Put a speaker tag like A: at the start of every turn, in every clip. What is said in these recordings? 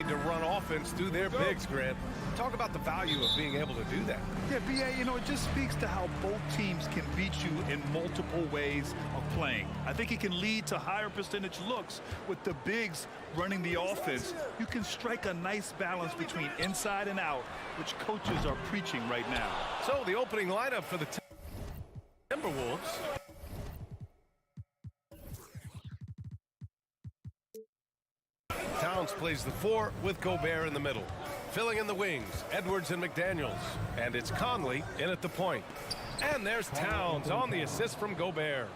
A: to run offense through their bigs, Grant. Talk about the value of being able to do that.
B: Yeah, B.A., you know, it just speaks to how both teams can beat you in multiple ways of playing. I think it can lead to higher percentage looks with the bigs running the offense. You can strike a nice balance between inside and out, which coaches are preaching right now.
A: So the opening lineup for the Timberwolves. Towns plays the 4 with Gobert in the middle. Filling in the wings, Edwards and McDaniels. And it's Conley in at the point. And there's Towns on the assist from Gobert.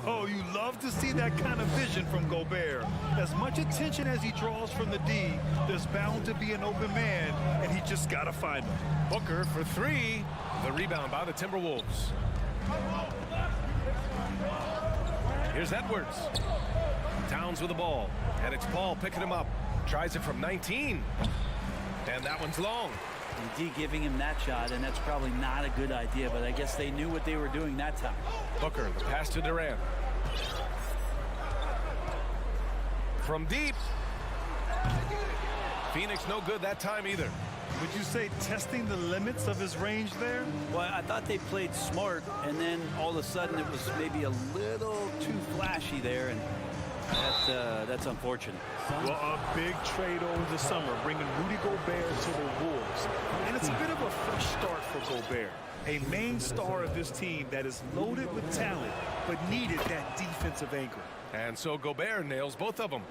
B: Oh, you love to see that kind of vision from Gobert. As much attention as he draws from the D, there's bound to be an open man, and he just got to find him.
A: Booker for 3. The rebound by the Timberwolves. Here's Edwards. Towns with the ball. And it's Paul picking him up. Tries it from 19. And that one's long.
C: D giving him that shot, and that's probably not a good idea, but I guess they knew what they were doing that time.
A: Booker, the pass to Durant. From deep. Phoenix no good that time either.
B: Would you say testing the limits of his range there?
C: Well, I thought they played smart, and then all of a sudden it was maybe a little too flashy there, and that's unfortunate.
B: Well, a big trade over the summer, bringing Rudy Gobert to the Wolves. And it's a bit of a fresh start for Gobert, a main star of this team that is loaded with talent, but needed that defensive anchor.
A: And so Gobert nails both of them.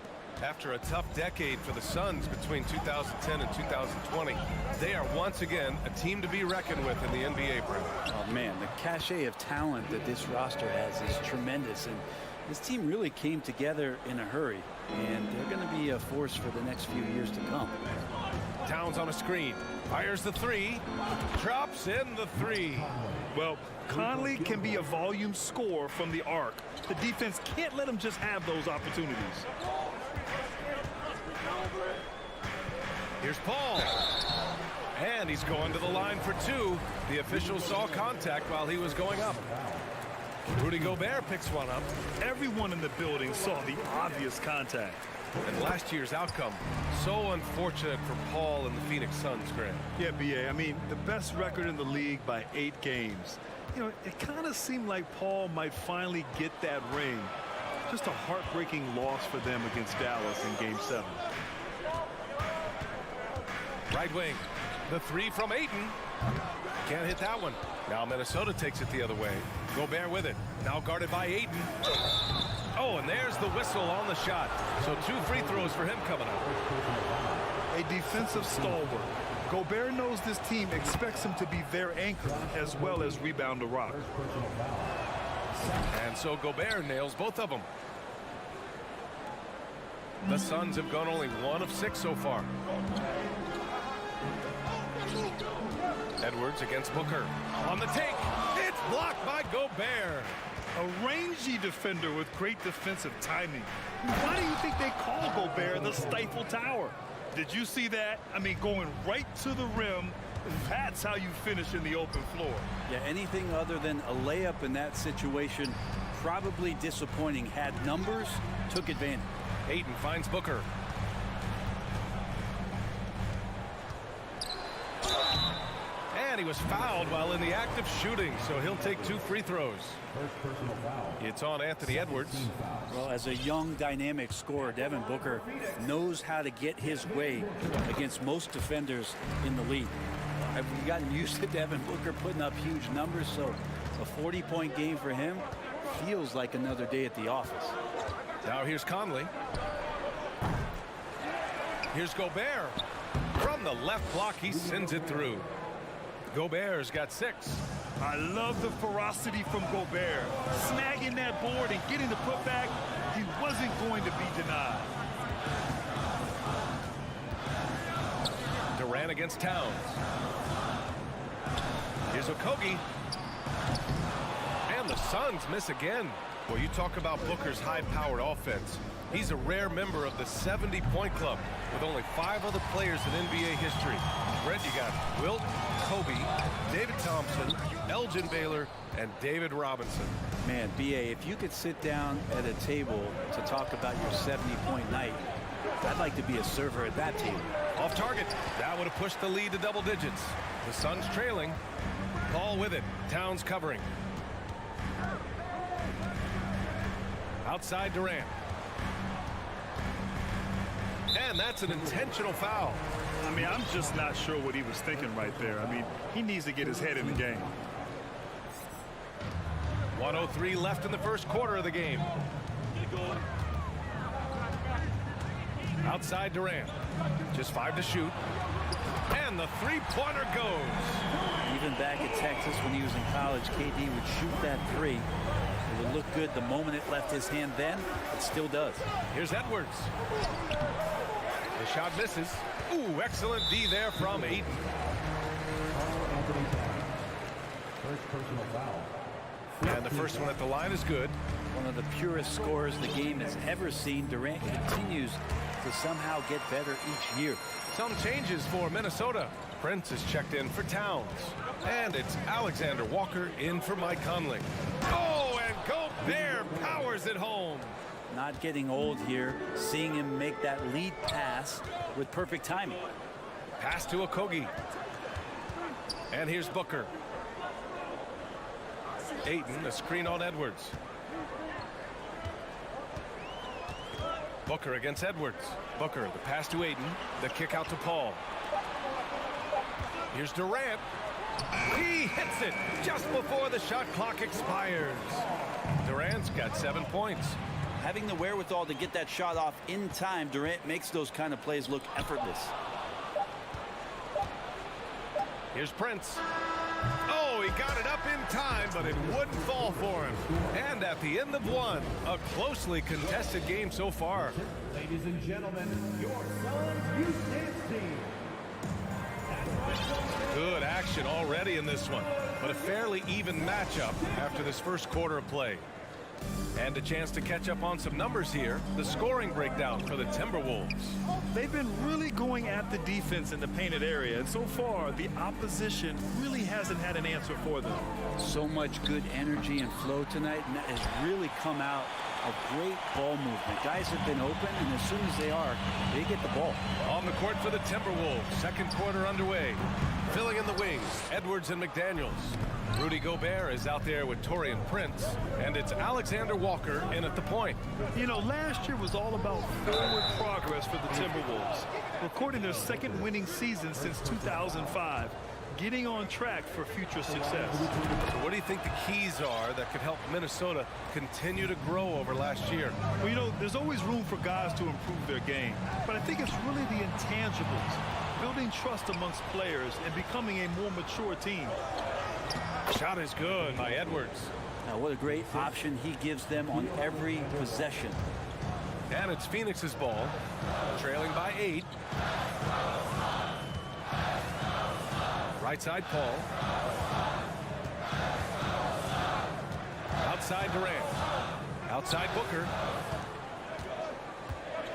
A: After a tough decade for the Suns between 2010 and 2020, they are once again a team to be reckoned with in the NBA, Brent.
C: Oh, man, the cachet of talent that this roster has is tremendous, and this team really came together in a hurry, and they're going to be a force for the next few years to come.
A: Towns on a screen, fires the 3, drops in the 3.
B: Well, Conley can be a volume scorer from the arc. The defense can't let him just have those opportunities.
A: Here's Paul. And he's going to the line for 2. The officials saw contact while he was going up. Rudy Gobert picks one up.
B: Everyone in the building saw the obvious contact.
A: And last year's outcome, so unfortunate for Paul and the Phoenix Suns, Grant.
B: Yeah, B.A., I mean, the best record in the league by 8 games. You know, it kind of seemed like Paul might finally get that ring. Just a heartbreaking loss for them against Dallas in Game 7.
A: Right wing, the 3 from Ayton. Can't hit that one. Now Minnesota takes it the other way. Gobert with it. Now guarded by Ayton. Oh, and there's the whistle on the shot. So 2 free throws for him coming up.
B: A defensive stalwart. Gobert knows this team expects him to be their anchor as well as rebound the rock.
A: And so Gobert nails both of them. The Suns have gone only 1 of 6 so far. Edwards against Booker. On the take. It's blocked by Gobert.
B: A rangy defender with great defensive timing. Why do you think they call Gobert the Stifle Tower? Did you see that? I mean, going right to the rim. That's how you finish in the open floor.
C: Yeah, anything other than a layup in that situation, probably disappointing. Had numbers, took advantage.
A: Ayton finds Booker. And he was fouled while in the act of shooting, so he'll take 2 free throws. It's on Anthony Edwards.
C: Well, as a young, dynamic scorer, Devin Booker knows how to get his way against most defenders in the league. I've gotten used to Devin Booker putting up huge numbers, so a 40-point game for him feels like another day at the office.
A: Now here's Conley. Here's Gobert. From the left block, he sends it through. Gobert's got 6.
B: I love the ferocity from Gobert. Snagging that board and getting the putback, he wasn't going to be denied.
A: Durant against Towns. Here's Okogie. And the Suns miss again. Well, you talk about Booker's high-powered offense. He's a rare member of the 70-point club with only 5 other players in NBA history. Brent, you got Wilt, Kobe, David Thompson, Elgin Baylor, and David Robinson.
C: Man, B.A., if you could sit down at a table to talk about your 70-point night, I'd like to be a server at that table.
A: Off target. That would have pushed the lead to double digits. The Suns trailing. Ball with it. Towns covering. Outside Durant. And that's an intentional foul.
B: I mean, I'm just not sure what he was thinking right there. I mean, he needs to get his head in the game.
A: 1:03 left in the first quarter of the game. Outside Durant. Just 5 to shoot. And the three-pointer goes.
C: Even back at Texas when he was in college, KD would shoot that three. It would look good the moment it left his hand then. It still does.
A: Here's Edwards. The shot misses. Ooh, excellent D there from Ayton. And the first one at the line is good.
C: One of the purest scorers the game has ever seen. Durant continues to somehow get better each year.
A: Some changes for Minnesota. Prince is checked in for Towns. And it's Alexander Walker in for Mike Conley. Oh, and Gobert powers it home.
C: Not getting old here. Seeing him make that lead pass with perfect timing.
A: Pass to Okogie. And here's Booker. Ayton, a screen on Edwards. Booker against Edwards. Booker, the pass to Ayton. The kick out to Paul. Here's Durant. He hits it just before the shot clock expires. Durant's got 7 points.
C: Having the wherewithal to get that shot off in time, Durant makes those kind of plays look effortless.
A: Here's Prince. Oh, he got it up in time, but it wouldn't fall for him. And at the end of one, a closely contested game so far.
D: Ladies and gentlemen, your Suns Houston team.
A: Good action already in this one, but a fairly even matchup after this first quarter of play. And a chance to catch up on some numbers here. The scoring breakdown for the Timberwolves.
B: They've been really going at the defense in the painted area, and so far the opposition really hasn't had an answer for them.
C: So much good energy and flow tonight, and that has really come out of great ball movement. Guys have been open, and as soon as they are, they get the ball.
A: On the court for the Timberwolves, second quarter underway. Filling in the wings, Edwards and McDaniels. Rudy Gobert is out there with Taurean Prince, and it's Alexander Walker in at the point.
B: You know, last year was all about forward progress for the Timberwolves, recording their second winning season since 2005, getting on track for future success.
A: So what do you think the keys are that could help Minnesota continue to grow over last year?
B: Well, you know, there's always room for guys to improve their game, but I think it's really the intangibles, building trust amongst players and becoming a more mature team.
A: Shot is good by Edwards.
C: Now, what a great option he gives them on every possession.
A: And it's Phoenix's ball, trailing by 8. Right side, Paul. Outside Durant. Outside Booker.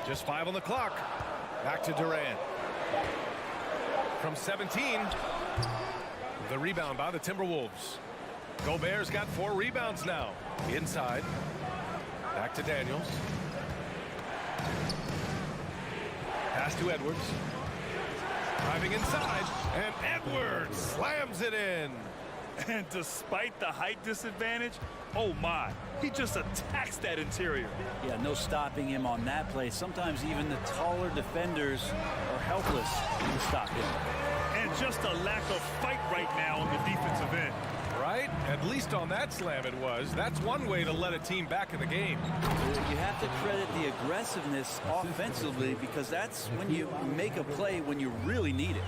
A: Just 5 on the clock. Back to Durant. From 17. The rebound by the Timberwolves. Gobert's got 4 rebounds now. Inside. Back to Daniels. Pass to Edwards. Driving inside. And Edwards slams it in.
B: And despite the height disadvantage, oh my, he just attacks that interior.
C: Yeah, no stopping him on that play. Sometimes even the taller defenders are helpless to stop him.
B: And just a lack of fight right now on the defensive end.
A: Right? At least on that slam it was. That's one way to let a team back in the game.
C: You have to credit the aggressiveness offensively, because that's when you make a play when you really need it.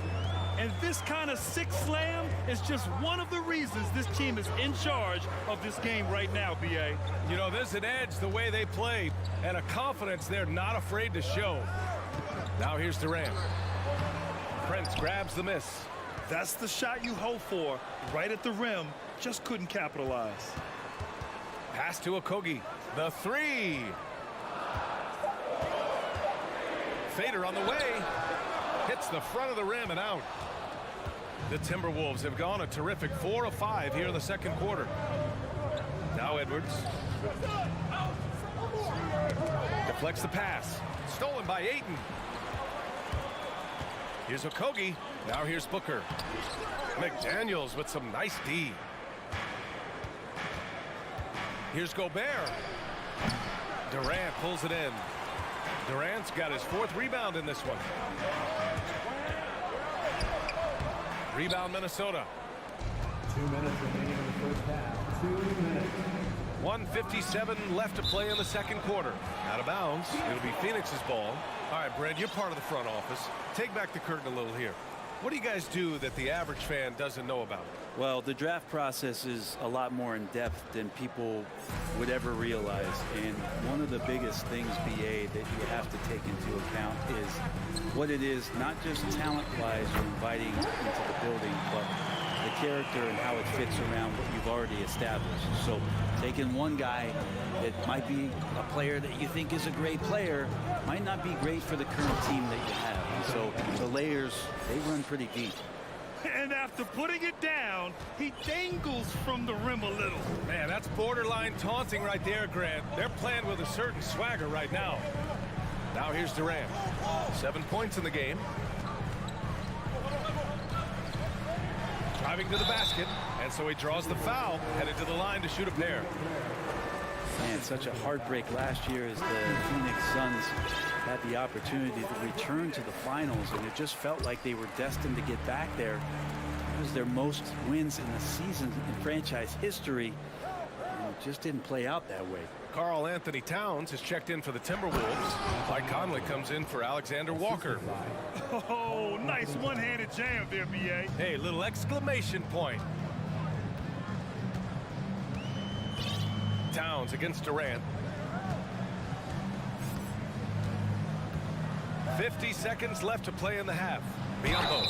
B: And this kind of sick slam is just one of the reasons this team is in charge of this game right now, B.A.
A: You know, there's an edge the way they play and a confidence they're not afraid to show. Now here's Durant. Prince grabs the miss.
B: That's the shot you hope for, right at the rim. Just couldn't capitalize.
A: Pass to Okogie. The 3. Fader on the way. Hits the front of the rim and out. The Timberwolves have gone a terrific 4 of 5 here in the second quarter. Now Edwards. Deflects the pass. Stolen by Ayton. Here's Okogie. Now here's Booker. McDaniels with some nice D. Here's Gobert. Durant pulls it in. Durant's got his 4th rebound in this one. Rebound Minnesota.
D: 2 minutes remaining in the first half. 2 minutes.
A: 1:57 left to play in the second quarter. Out of bounds. It'll be Phoenix's ball. All right, Brad, you're part of the front office. Take back the curtain a little here. What do you guys do that the average fan doesn't know about?
C: Well, the draft process is a lot more in depth than people would ever realize. And one of the biggest things, BA, that you have to take into account is what it is, not just talent-wise you're inviting into the building, but the character and how it fits around what you've already established. So taking one guy that might be a player that you think is a great player might not be great for the current team that you have. And so the layers, they run pretty deep.
B: And after putting it down, he dangles from the rim a little.
A: Man, that's borderline taunting right there, Grant. They're playing with a certain swagger right now. Now here's Durant. 7 points in the game. Driving to the basket, and so he draws the foul, headed to the line to shoot a pair.
C: Man, such a heartbreak last year as the Phoenix Suns had the opportunity to return to the finals, and it just felt like they were destined to get back there. It was their most wins in the season in franchise history, and it just didn't play out that way.
A: Karl Anthony Towns has checked in for the Timberwolves. Mike Conley comes in for Alexander Walker.
B: Oh, nice one-handed jam there, B.A.
A: Hey, little exclamation point. Towns against Durant. 50 seconds left to play in the half. Biombo.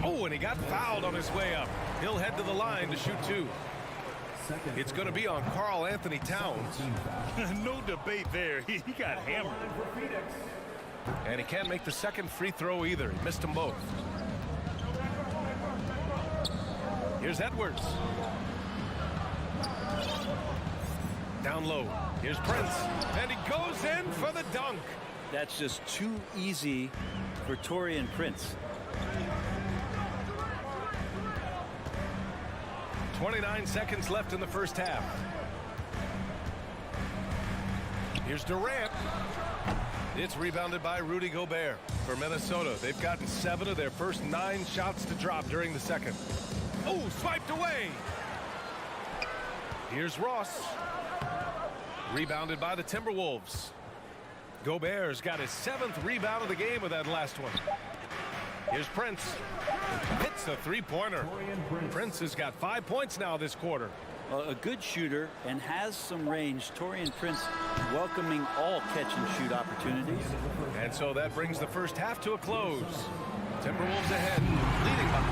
A: Oh, and he got fouled on his way up. He'll head to the line to shoot 2. It's going to be on Karl Anthony Towns.
B: No debate there. He got hammered.
A: And he can't make the second free throw either. He missed them both. Here's Edwards. Down low. Here's Prince. And he goes in for the dunk.
C: That's just too easy for Taurean Prince.
A: 29 seconds left in the first half. Here's Durant. It's rebounded by Rudy Gobert for Minnesota. They've gotten 7 of their first 9 shots to drop during the second. Oh, swiped away. Here's Ross. Rebounded by the Timberwolves. Gobert's got his 7th rebound of the game with that last one. Here's Prince. Hits a three-pointer. Prince has got 5 points now this quarter.
C: A good shooter and has some range. Taurean Prince welcoming all catch-and-shoot opportunities.
A: And so that brings the first half to a close. Timberwolves ahead, leading by.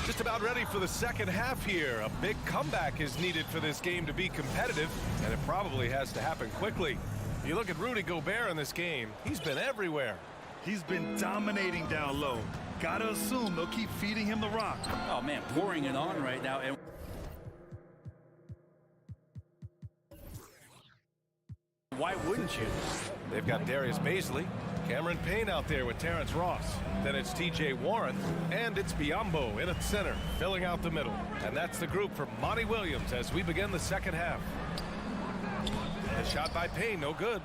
A: Just about ready for the second half here. A big comeback is needed for this game to be competitive, and it probably has to happen quickly. You look at Rudy Gobert in this game, he's been everywhere.
B: He's been dominating down low. Gotta assume they'll keep feeding him the rock.
C: Oh, man, pouring it on right now. And why wouldn't you?
A: They've got Darius Bazley, Cameron Payne out there with Terrence Ross. Then it's T.J. Warren, and it's Biombo in at center, filling out the middle. And that's the group for Monty Williams as we begin the second half. The shot by Payne, no good.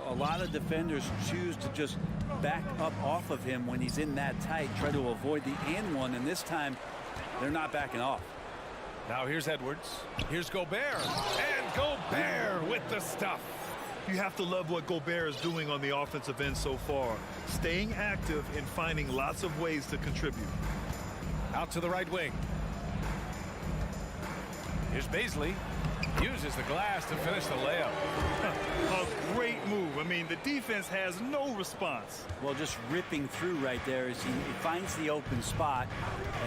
C: A lot of defenders choose to just back up off of him when he's in that tight, try to avoid the and one, and this time they're not backing off.
A: Now here's Edwards. Here's Gobert. And Gobert with the stuff.
B: You have to love what Gobert is doing on the offensive end so far. Staying active and finding lots of ways to contribute.
A: Out to the right wing. Here's Bazley. Uses the glass to finish the layup.
B: A great move. I mean, the defense has no response.
C: Well, just ripping through right there as he finds the open spot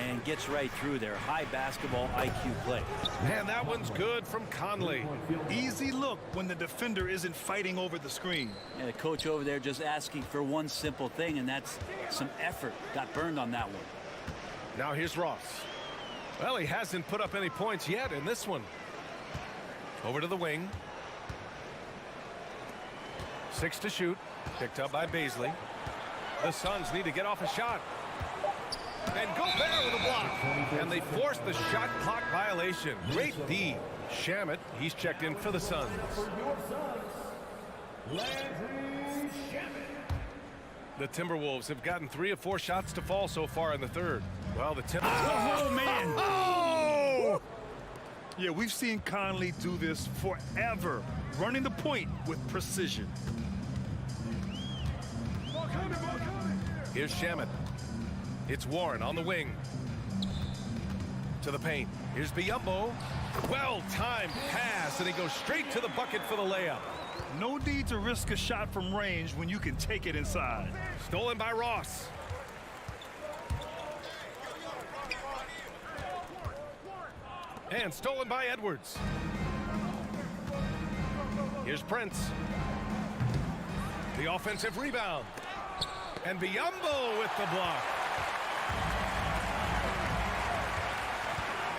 C: and gets right through there. High basketball IQ play.
A: And that one's good from Conley.
B: Easy look when the defender isn't fighting over the screen.
C: And the coach over there just asking for one simple thing, and that's some effort. Got burned on that one.
A: Now here's Ross. Well, he hasn't put up any points yet in this one. Over to the wing. 6 to shoot. Picked up by Baisley. The Suns need to get off a shot. And Gobert with a block. And they force the shot clock violation. Great D. Shamet, he's checked in for the Suns. The Timberwolves have gotten 3 of 4 shots to fall so far in the third. Well, the Timberwolves...
B: Oh, man.
A: Oh!
B: Yeah, we've seen Conley do this forever, running the point with precision.
A: Here's Shamet. It's Warren on the wing. To the paint. Here's Biyombo. Well-timed pass, and he goes straight to the bucket for the layup.
B: No need to risk a shot from range when you can take it inside.
A: Stolen by Ross. And stolen by Edwards. Here's Prince. The offensive rebound. And Biyombo with the block.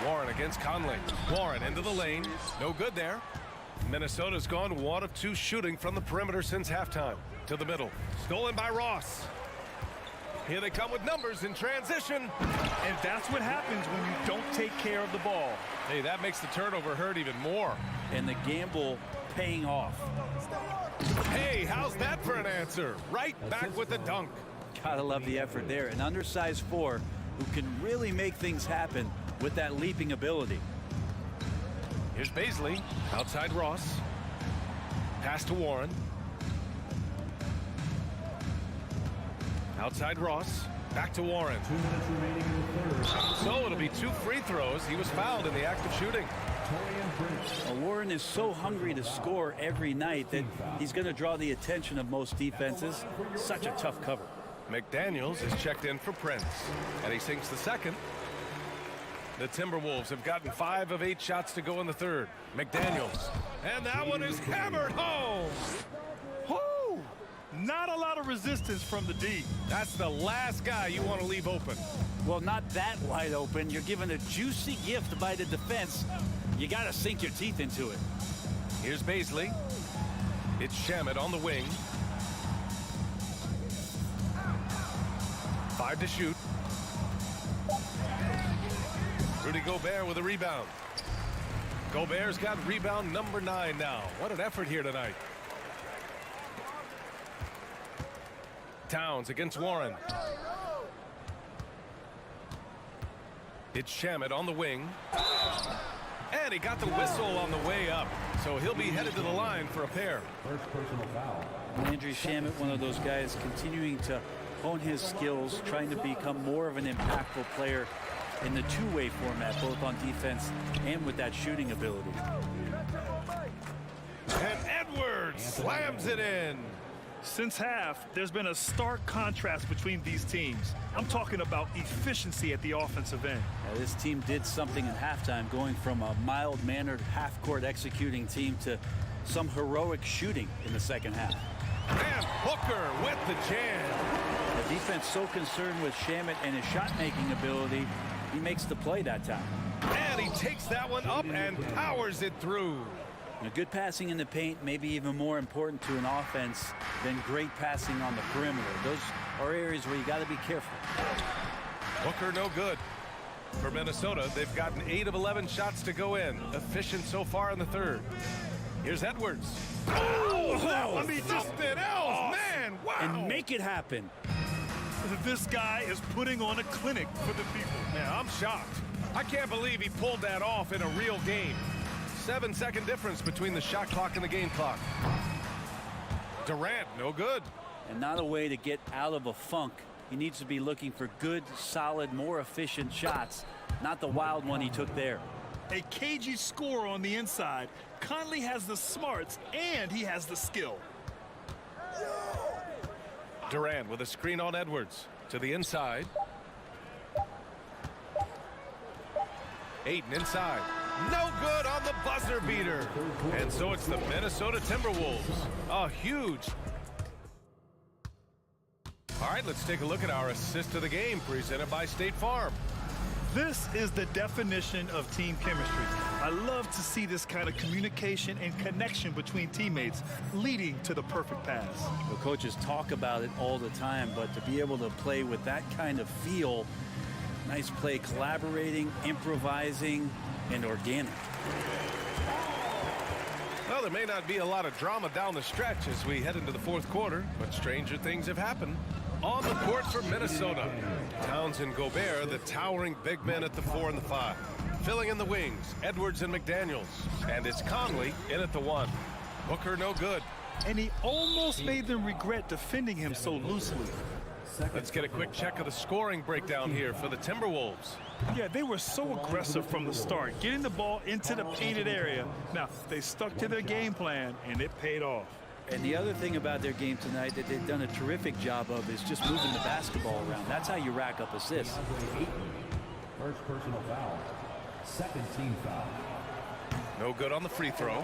A: Warren against Conley. Warren into the lane. No good there. Minnesota's gone 1 of 2 shooting from the perimeter since halftime. To the middle. Stolen by Ross. Here they come with numbers in transition.
B: And that's what happens when you don't take care of the ball.
A: Hey, that makes the turnover hurt even more.
C: And the gamble paying off.
A: Hey, how's that for an answer? Right back with the dunk.
C: Gotta love the effort there. An undersized 4 who can really make things happen with that leaping ability.
A: Here's Baisley. Outside Ross. Pass to Warren. Outside Ross. Back to Warren.
D: 2 minutes remaining in the third.
A: So it'll be 2 free throws. He was fouled in the act of shooting.
C: Warren is so hungry to score every night that he's going to draw the attention of most defenses. Such a tough cover.
A: McDaniels is checked in for Prince. And he sinks the second. The Timberwolves have gotten 5 of 8 shots to go in the third. McDaniels. And that one is hammered home.
B: Whoo! Not a lot of resistance from the D.
A: That's the last guy you want to leave open.
C: Well, not that wide open. You're given a juicy gift by the defense. You got to sink your teeth into it.
A: Here's Baisley. It's Shamet on the wing. 5 to shoot. Rudy Gobert with a rebound. Gobert's got rebound number 9 now. What an effort here tonight. Towns against Warren. It's Shamet on the wing. And he got the whistle on the way up. So he'll be headed to the line for a pair.
D: First personal foul.
C: Landry Shamet, one of those guys continuing to hone his skills, trying to become more of an impactful player in the two-way format, both on defense and with that shooting ability.
A: And Edwards slams it in.
B: Since half, there's been a stark contrast between these teams. I'm talking about efficiency at the offensive end.
C: This team did something in halftime, going from a mild-mannered half-court executing team to some heroic shooting in the second half.
A: And Booker with the jam.
C: The defense so concerned with Shamet and his shot-making ability, he makes the play that time.
A: And he takes that one up and powers it through.
C: Good passing in the paint may be even more important to an offense than great passing on the perimeter. Those are areas where you got to be careful.
A: Booker no good. For Minnesota, they've gotten 8 of 11 shots to go in. Efficient so far in the third. Here's Edwards.
B: Oh, I mean,
A: something else, man. Wow.
C: And make it happen.
B: This guy is putting on a clinic for the people.
A: Yeah, I'm shocked. I can't believe he pulled that off in a real game. 7-second difference between the shot clock and the game clock. Durant, no good.
C: And not a way to get out of a funk. He needs to be looking for good, solid, more efficient shots, not the wild one he took there.
B: A cagey score on the inside. Conley has the smarts and he has the skill.
A: Durant with a screen on Edwards. To the inside. Ayton inside. No good on the buzzer beater. And so it's the Minnesota Timberwolves. A huge. All right, let's take a look at our assist of the game presented by State Farm.
B: This is the definition of team chemistry. I love to see this kind of communication and connection between teammates leading to the perfect pass.
C: The coaches talk about it all the time, but to be able to play with that kind of feel, nice play, collaborating, improvising, and organic.
A: Well, there may not be a lot of drama down the stretch as we head into the fourth quarter, but stranger things have happened. On the court for Minnesota, Towns and Gobert, the towering big men at the 4 and the 5. Filling in the wings, Edwards and McDaniels. And it's Conley in at the 1. Booker no good.
B: And he almost made them regret defending him so loosely.
A: Let's get a quick check of the scoring breakdown here for the Timberwolves.
B: Yeah, they were so aggressive from the start, getting the ball into the painted area. Now, they stuck to their game plan, and it paid off.
C: And the other thing about their game tonight that they've done a terrific job of is just moving the basketball around. That's how you rack up assists.
D: First personal foul. Second team foul.
A: No good on the free throw.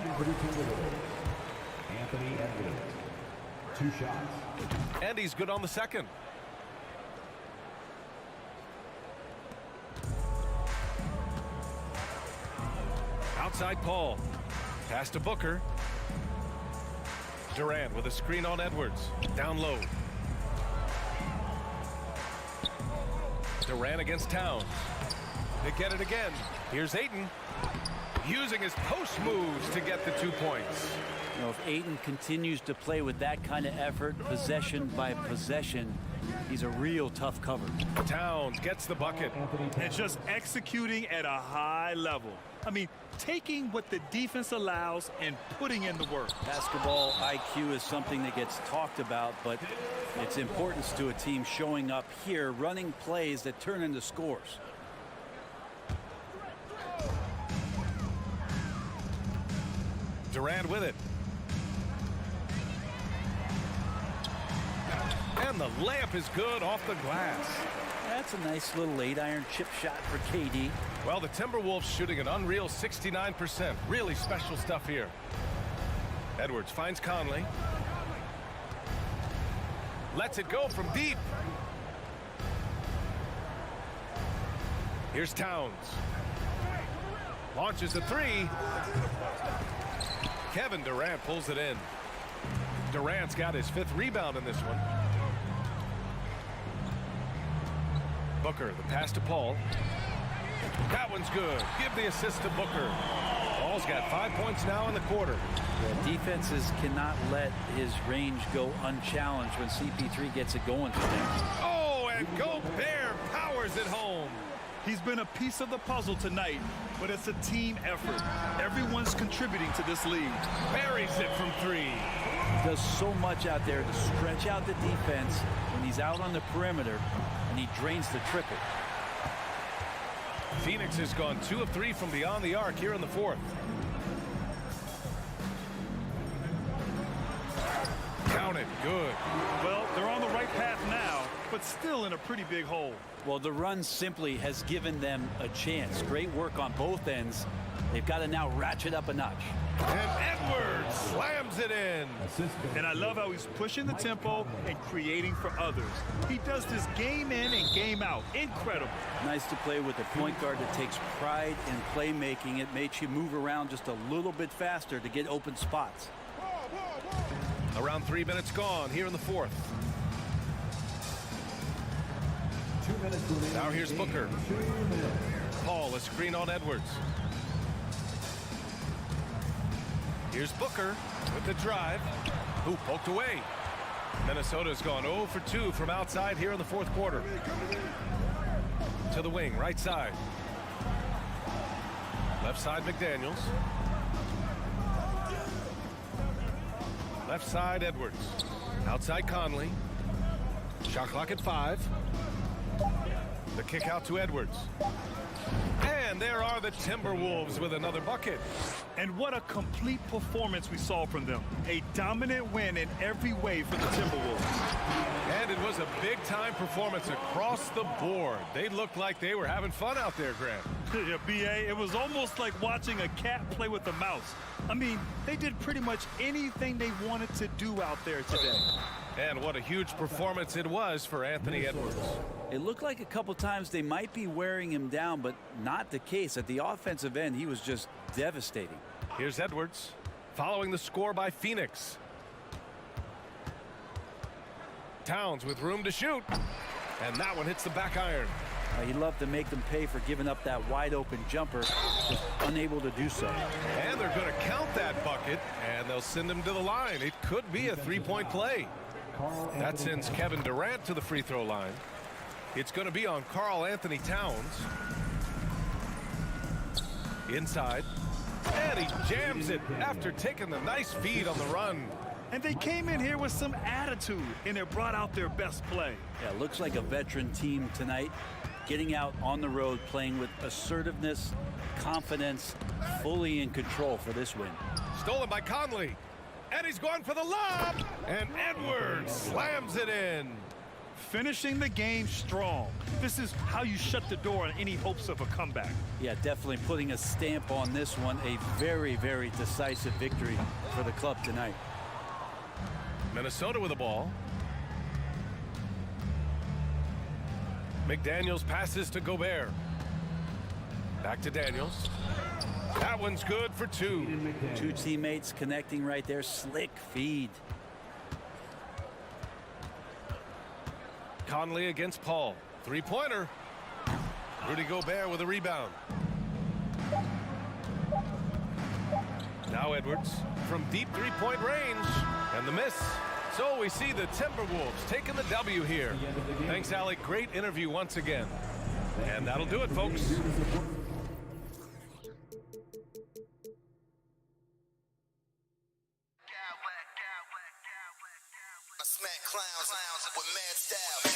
D: Anthony Edwards. 2 shots.
A: And he's good on the second. Outside Paul. Pass to Booker. Durant with a screen on Edwards. Down low. Durant against Towns. They get it again. Here's Ayton. Using his post moves to get the 2 points.
C: You know, if Ayton continues to play with that kind of effort, possession by possession, he's a real tough cover.
A: Towns gets the bucket.
B: And just executing at a high level. I mean, taking what the defense allows and putting in the work.
C: Basketball IQ is something that gets talked about, but its importance to a team showing up here, running plays that turn into scores.
A: Durant with it. And the layup is good off the glass.
C: That's a nice little 8-iron chip shot for KD.
A: Well, the Timberwolves shooting an unreal 69%. Really special stuff here. Edwards finds Conley. Lets it go from deep. Here's Towns. Launches a 3. Kevin Durant pulls it in. Durant's got his 5th rebound in this one. Booker, the pass to Paul. That one's good. Give the assist to Booker. Paul's got 5 points now in the quarter.
C: The defenses cannot let his range go unchallenged when CP3 gets it going for them.
A: Oh, and Gobert powers it home.
B: He's been a piece of the puzzle tonight, but it's a team effort. Everyone's contributing to this lead.
A: Buries it from 3.
C: Does so much out there to stretch out the defense when he's out on the perimeter, and he drains the triple.
A: Phoenix has gone 2 of 3 from beyond the arc here in the 4th. Count it. Good.
B: Well, they're on the right path now, but still in a pretty big hole.
C: Well, the run simply has given them a chance. Great work on both ends. They've got to now ratchet up a notch.
A: And Edwards slams it in.
B: And I love how he's pushing the tempo and creating for others. He does this game in and game out. Incredible.
C: Nice to play with a point guard that takes pride in playmaking. It makes you move around just a little bit faster to get open spots.
A: Around 3 minutes gone here in the 4th.
D: 2 minutes remaining.
A: Now here's Booker.
D: 2 minutes.
A: Paul, a screen on Edwards. Here's Booker with the drive. Who poked away. Minnesota's gone 0 for 2 from outside here in the 4th quarter. To the wing, right side. Left side, McDaniels. Left side, Edwards. Outside, Conley. Shot clock at 5. The kick out to Edwards. And And there are the Timberwolves with another bucket.
B: And what a complete performance we saw from them. A dominant win in every way for the Timberwolves.
A: And it was a big-time performance across the board. They looked like they were having fun out there, Grant.
B: Yeah, B.A., it was almost like watching a cat play with a mouse. I mean, they did pretty much anything they wanted to do out there today.
A: And what a huge performance it was for Anthony Edwards.
C: It looked like a couple times they might be wearing him down, but not the case. At the offensive end, he was just devastating.
A: Here's Edwards following the score by Phoenix. Towns with room to shoot. And that one hits the back iron.
C: He'd love to make them pay for giving up that wide open jumper, just unable to do so.
A: And they're going to count that bucket, and they'll send him to the line. It could be a three-point play. That sends Kevin Durant to the free throw line. It's going to be on Karl Anthony Towns. Inside. And he jams it after taking the nice feed on the run.
B: And they came in here with some attitude, and it brought out their best play.
C: Yeah, looks like a veteran team tonight, getting out on the road, playing with assertiveness, confidence, fully in control for this win.
A: Stolen by Conley. And he's going for the lob. And Edwards slams it in.
B: Finishing the game strong. This is how you shut the door on any hopes of a comeback.
C: Yeah, definitely putting a stamp on this one. A very, very decisive victory for the club tonight.
A: Minnesota with the ball. McDaniels passes to Gobert. Back to Daniels. That one's good for two.
C: Two teammates connecting right there. Slick feed.
A: Conley against Paul. Three-pointer. Rudy Gobert with a rebound. Now Edwards from deep three-point range. And the miss. So we see the Timberwolves taking the W here. Thanks, Alec. Great interview once again. And that'll do it, folks.
E: Smack clowns with mad style.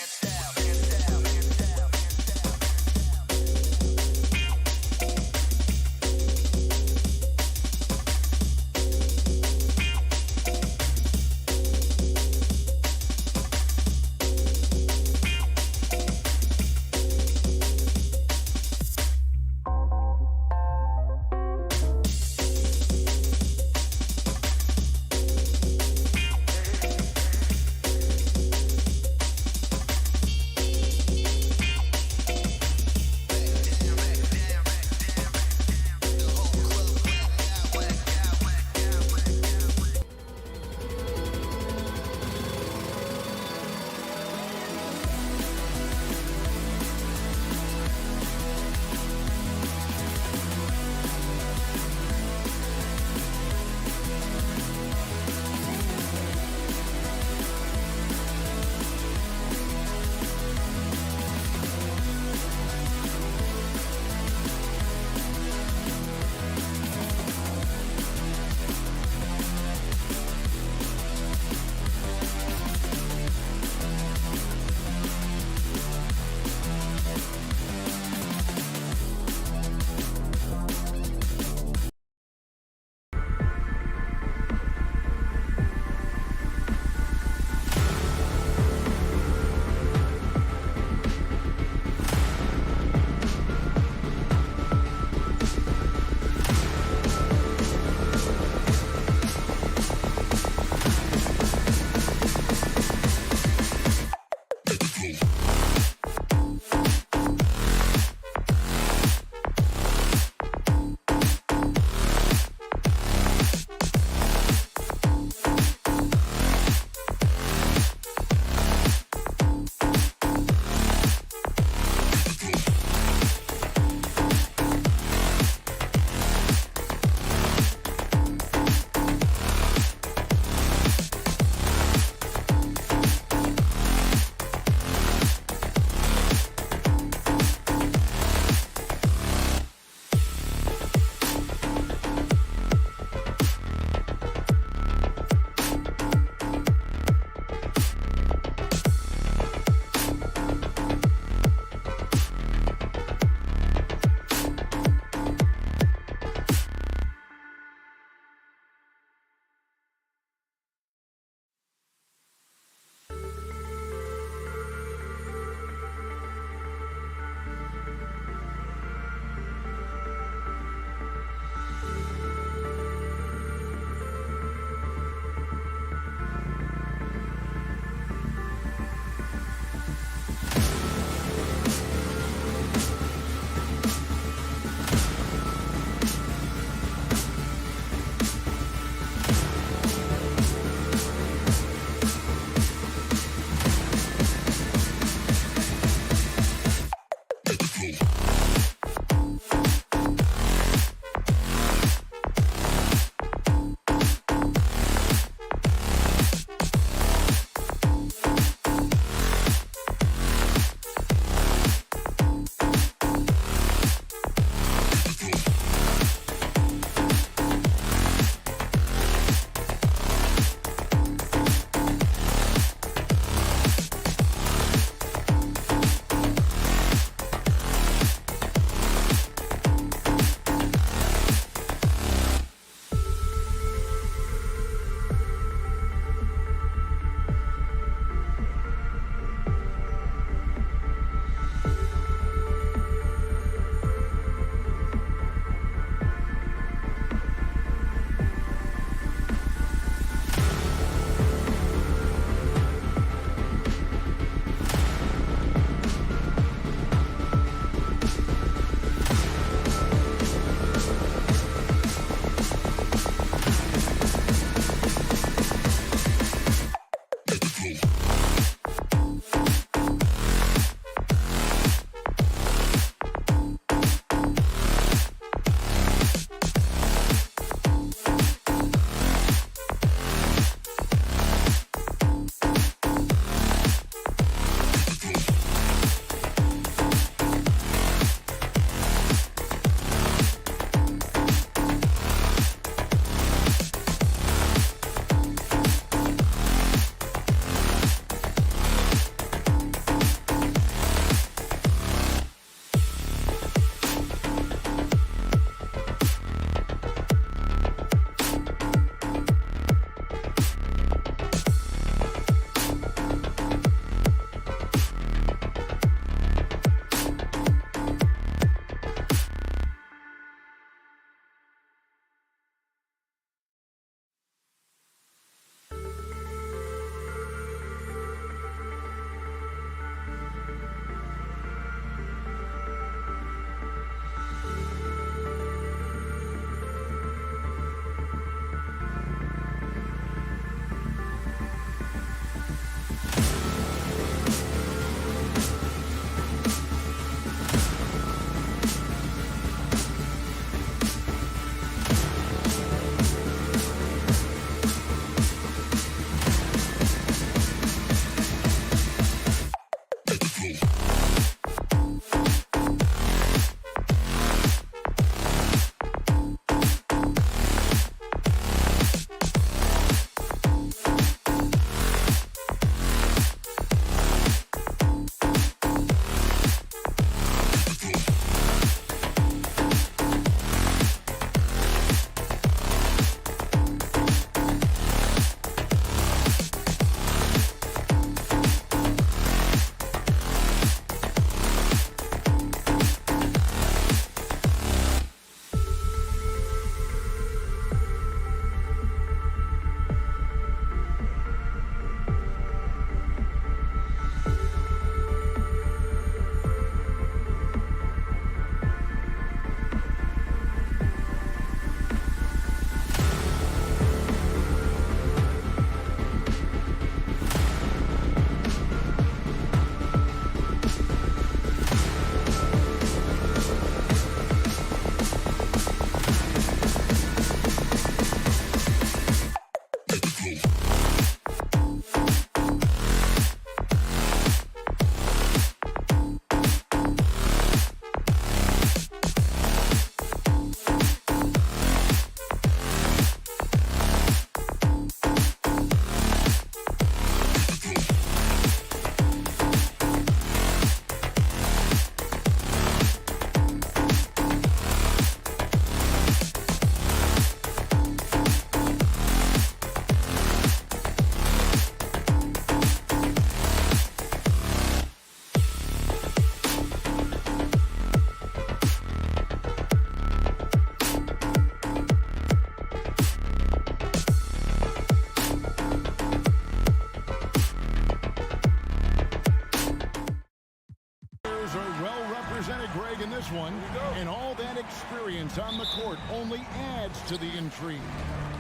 F: one, and all that experience on the court only adds to the intrigue.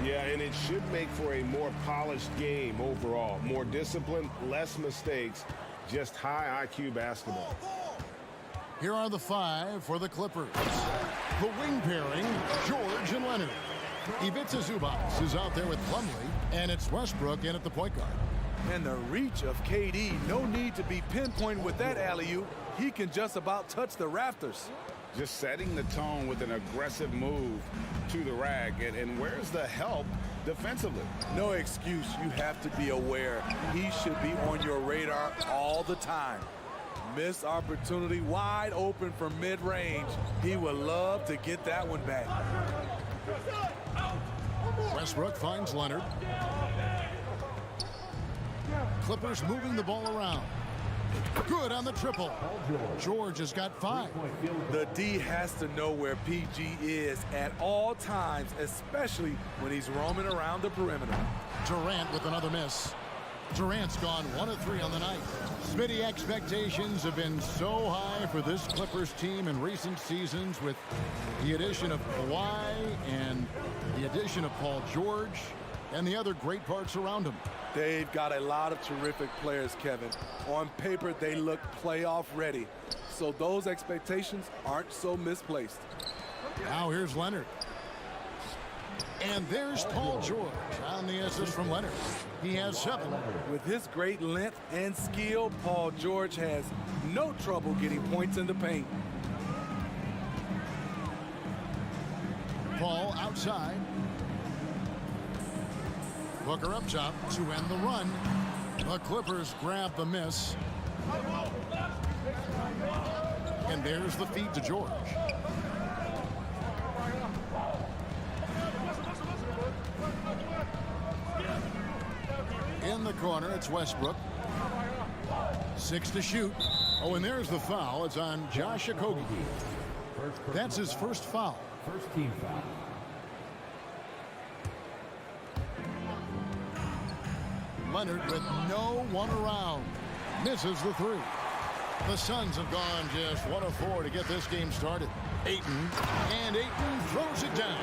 G: Yeah, and it should make for a more polished game overall. More discipline, less mistakes, just high IQ basketball.
F: Here are the 5 for the Clippers. The wing pairing, George and Leonard. Ivica Zubac is out there with Plumlee, and it's Westbrook in at the point guard.
H: And the reach of KD, no need to be pinpoint with that alley-oop. He can just about touch the rafters.
G: Just setting the tone with an aggressive move to the rack. And where's the help defensively?
H: No excuse. You have to be aware. He should be on your radar all the time. Missed opportunity, wide open from mid-range. He would love to get that one back.
F: Westbrook finds Leonard. Clippers moving the ball around. Good on the triple. George has got 5.
H: The D has to know where PG is at all times, especially when he's roaming around the perimeter.
F: Durant with another miss. Durant's gone 1 of 3 on the night. Smitty, expectations have been so high for this Clippers team in recent seasons with the addition of Kawhi and the addition of Paul George and the other great parts around him.
H: They've got a lot of terrific players, Kevin. On paper, they look playoff ready. So those expectations aren't so misplaced.
F: Now here's Leonard. And there's Paul George on the assist from Leonard. He has 7.
H: With his great length and skill, Paul George has no trouble getting points in the paint.
F: Paul outside. Booker up top to end the run. The Clippers grab the miss. And there's the feed to George. In the corner, it's Westbrook. 6 to shoot. Oh, and there's the foul. It's on Josh Okogie. That's his first foul.
D: First team foul.
F: Leonard with no one around. Misses the 3. The Suns have gone just 1 of 4 to get this game started. Ayton, and Ayton throws it down.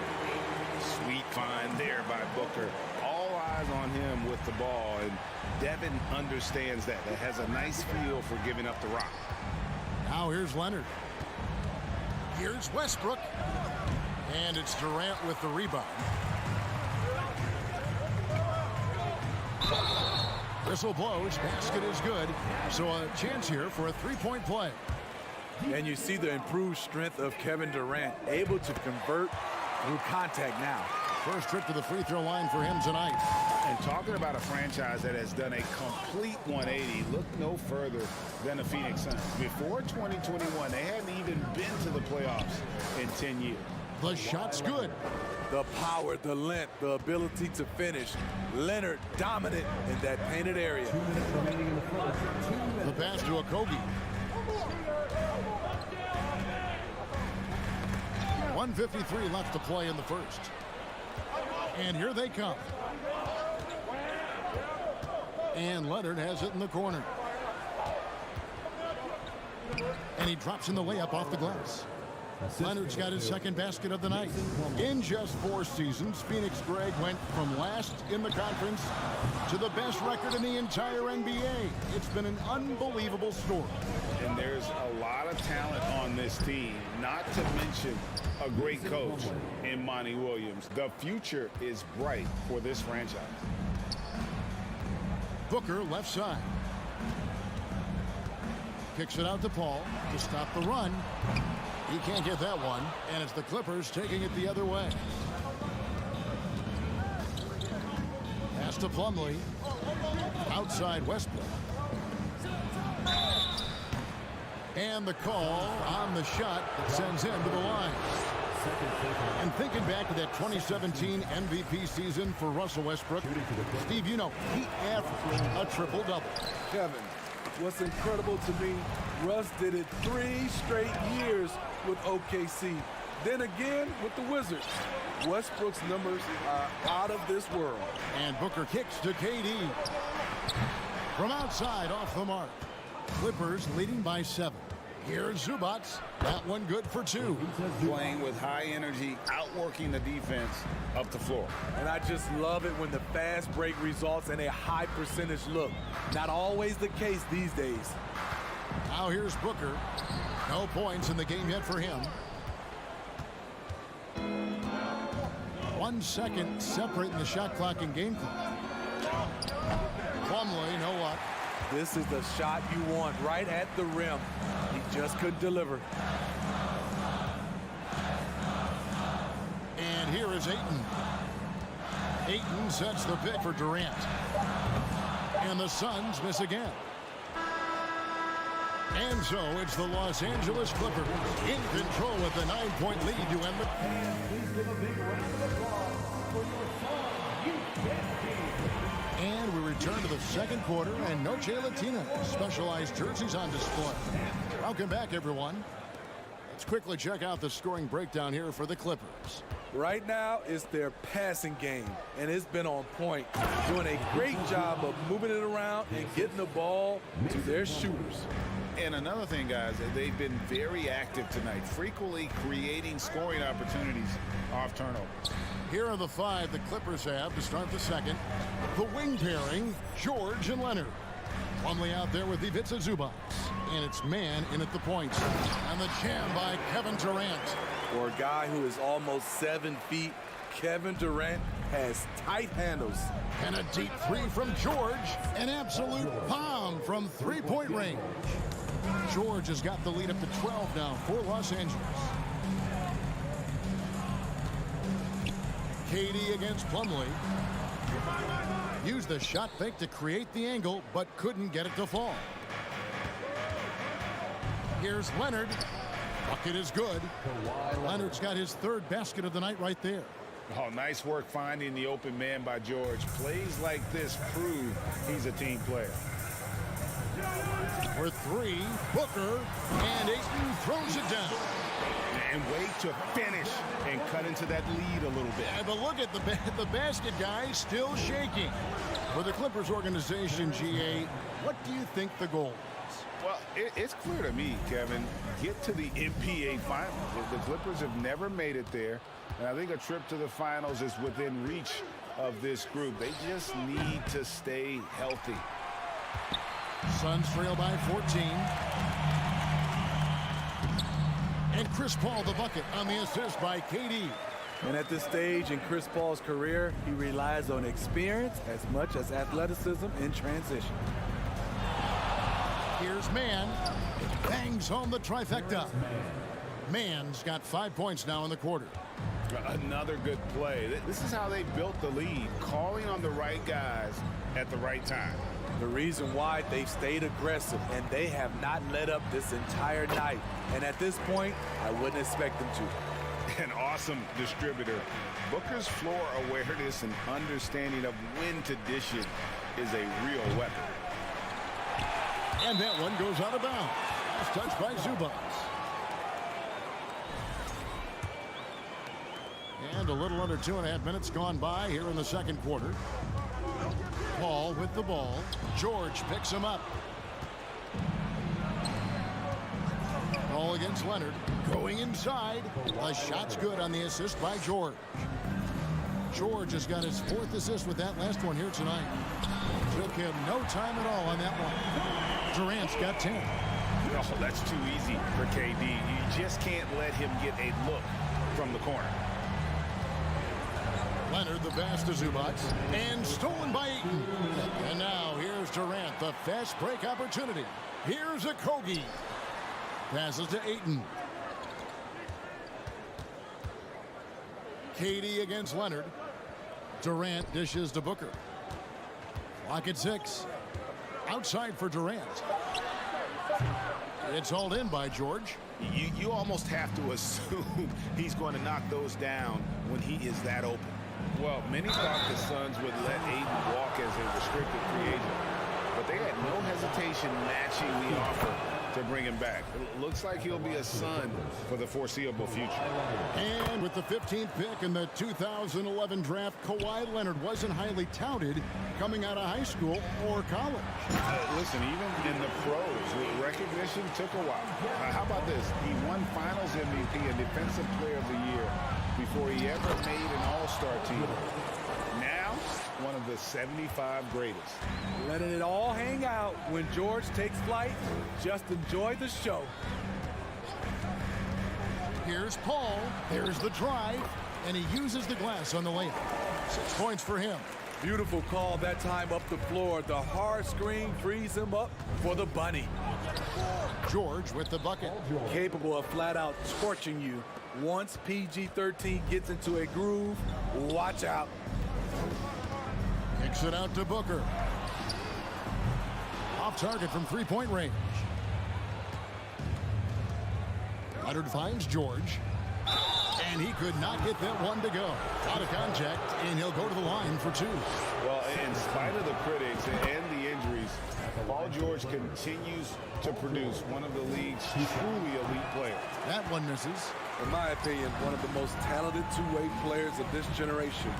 G: Sweet find there by Booker. All eyes on him with the ball, and Devin understands that. That has a nice feel for giving up the rock.
F: Now here's Leonard. Here's Westbrook. And it's Durant with the rebound. Whistle blows. Basket is good. So a chance here for a 3-point play.
H: And you see the improved strength of Kevin Durant, able to convert through contact now.
F: First trip to the free throw line for him tonight.
G: And talking about a franchise that has done a complete 180, look no further than the Phoenix Suns. Before 2021, they hadn't even been to the playoffs in 10 years.
F: The shot's good.
H: The power, the length, the ability to finish. Leonard dominant in that painted area.
D: 2 minutes remaining in the first. 2 minutes.
F: The pass to Okogie. 1:53 left to play in the first. And here they come. And Leonard has it in the corner. And he drops in the layup off the glass. Leonard's got his second basket of the night. In just 4 seasons, Phoenix Greg went from last in the conference to the best record in the entire NBA. It's been an unbelievable story.
G: And there's a lot of talent on this team, not to mention a great coach in Monty Williams. The future is bright for this franchise.
F: Booker left side. Kicks it out to Paul to stop the run. He can't get that one, and it's the Clippers taking it the other way. Pass to Plumlee. Outside Westbrook. And the call on the shot that sends him to the line. And thinking back to that 2017 MVP season for Russell Westbrook, Steve, you know, he averaged a triple-double.
H: Kevin, what's incredible to me, Russ did it 3 straight years with OKC. Then again with the Wizards. Westbrook's numbers are out of this world.
F: And Booker kicks to KD. From outside, off the mark. Clippers leading by 7. Here's Zubac. That one good for 2.
G: Playing with high energy, outworking the defense up the floor.
H: And I just love it when the fast break results in a high percentage look. Not always the case these days.
F: Now here's Booker. No points in the game yet for him. 1 second separating the shot clock and game clock. Plumlee, no luck.
H: This is the shot you want right at the rim. He just couldn't deliver.
F: And here is Ayton. Ayton sets the pick for Durant. And the Suns miss again. And so it's the Los Angeles Clippers in control with the 9-point lead to end the...
D: And please give a big round of applause for your Suns Youth Dance Team.
F: And we return to the second quarter, and Noche Latina specialized jerseys on display. Welcome back, everyone. Let's quickly check out the scoring breakdown here for the Clippers.
H: Right now, it's their passing game, and it's been on point. Doing a great job of moving it around and getting the ball to their shooters.
G: And another thing, guys, they've been very active tonight, frequently creating scoring opportunities off turnovers.
F: Here are the 5 the Clippers have to start the second. The wing pairing, George and Leonard. Plumlee out there with Ivica Zubac. And it's man in at the points. And the jam by Kevin Durant.
H: For a guy who is almost 7 feet, Kevin Durant has tight handles.
F: And a deep 3 from George. An absolute bomb from 3-point range. George has got the lead up to 12 now for Los Angeles. KD against Plumlee. Used the shot fake to create the angle, but couldn't get it to fall. Here's Leonard. Bucket is good. Leonard's got his 3rd basket of the night right there.
G: Oh, nice work finding the open man by George. Plays like this prove he's a team player.
F: For 3, Booker, and Ayton throws it down.
G: And wait to finish and cut into that lead a little bit.
F: Yeah, but look at the basket guy still shaking. For the Clippers organization, GA, what do you think the goal is?
G: Well, it's clear to me, Kevin, get to the NBA Finals. The Clippers have never made it there, and I think a trip to the Finals is within reach of this group. They just need to stay healthy.
F: Suns trail by 14. And Chris Paul the bucket on the assist by KD.
H: And at this stage in Chris Paul's career, he relies on experience as much as athleticism in transition.
F: Here's Mann. Bangs home the trifecta. Mann's got 5 points now in the quarter.
G: Another good play. This is how they built the lead, calling on the right guys at the right time.
H: The reason why they've stayed aggressive, and they have not let up this entire night. And at this point, I wouldn't expect them to.
G: An awesome distributor. Booker's floor awareness and understanding of when to dish it is a real weapon.
F: And that one goes out of bounds. Last touch by Zubac. And a little under 2.5 minutes gone by here in the second quarter. Paul with the ball. George picks him up. Ball against Leonard. Going inside. The shot's good on the assist by George. George has got his 4th assist with that last one here tonight. Took him no time at all on that one. Durant's got 10.
G: Oh, that's too easy for KD. You just can't let him get a look from the corner.
F: Leonard the pass to Zubac. And stolen by Ayton. And now here's Durant, the fast break opportunity. Here's a Kogi. Passes to Ayton. KD against Leonard. Durant dishes to Booker. Clock at 6. Outside for Durant. It's hauled in by George.
G: You almost have to assume he's going to knock those down when he is that open. Well, many thought the Suns would let Ayton walk as a restricted free agent, but they had no hesitation matching the offer to bring him back. It looks like he'll be a Sun for the foreseeable future.
F: And with the 15th pick in the 2011 draft, Kawhi Leonard wasn't highly touted coming out of high school or college.
G: Listen, even in the pros, recognition took a while. How about this? He won Finals MVP and Defensive Player of the Year before he ever made an All-Star team. Now, one of the 75 greatest.
H: Letting it all hang out when George takes flight. Just enjoy the show.
F: Here's Paul. There's the drive. And he uses the glass on the layup. 6 points for him.
H: Beautiful call that time up the floor. The hard screen frees him up for the bunny.
F: George with the bucket.
H: Capable of flat out torching you. Once PG-13 gets into a groove, watch out.
F: Kicks it out to Booker. Off target from three-point range. Leonard finds George. And he could not get that one to go. Out of contact, and he'll go to the line for 2.
G: Well, in spite of the critics and the injuries, Paul George continues to produce one of the league's truly elite players.
F: That one misses.
H: In my opinion, one of the most talented two-way players of this generation.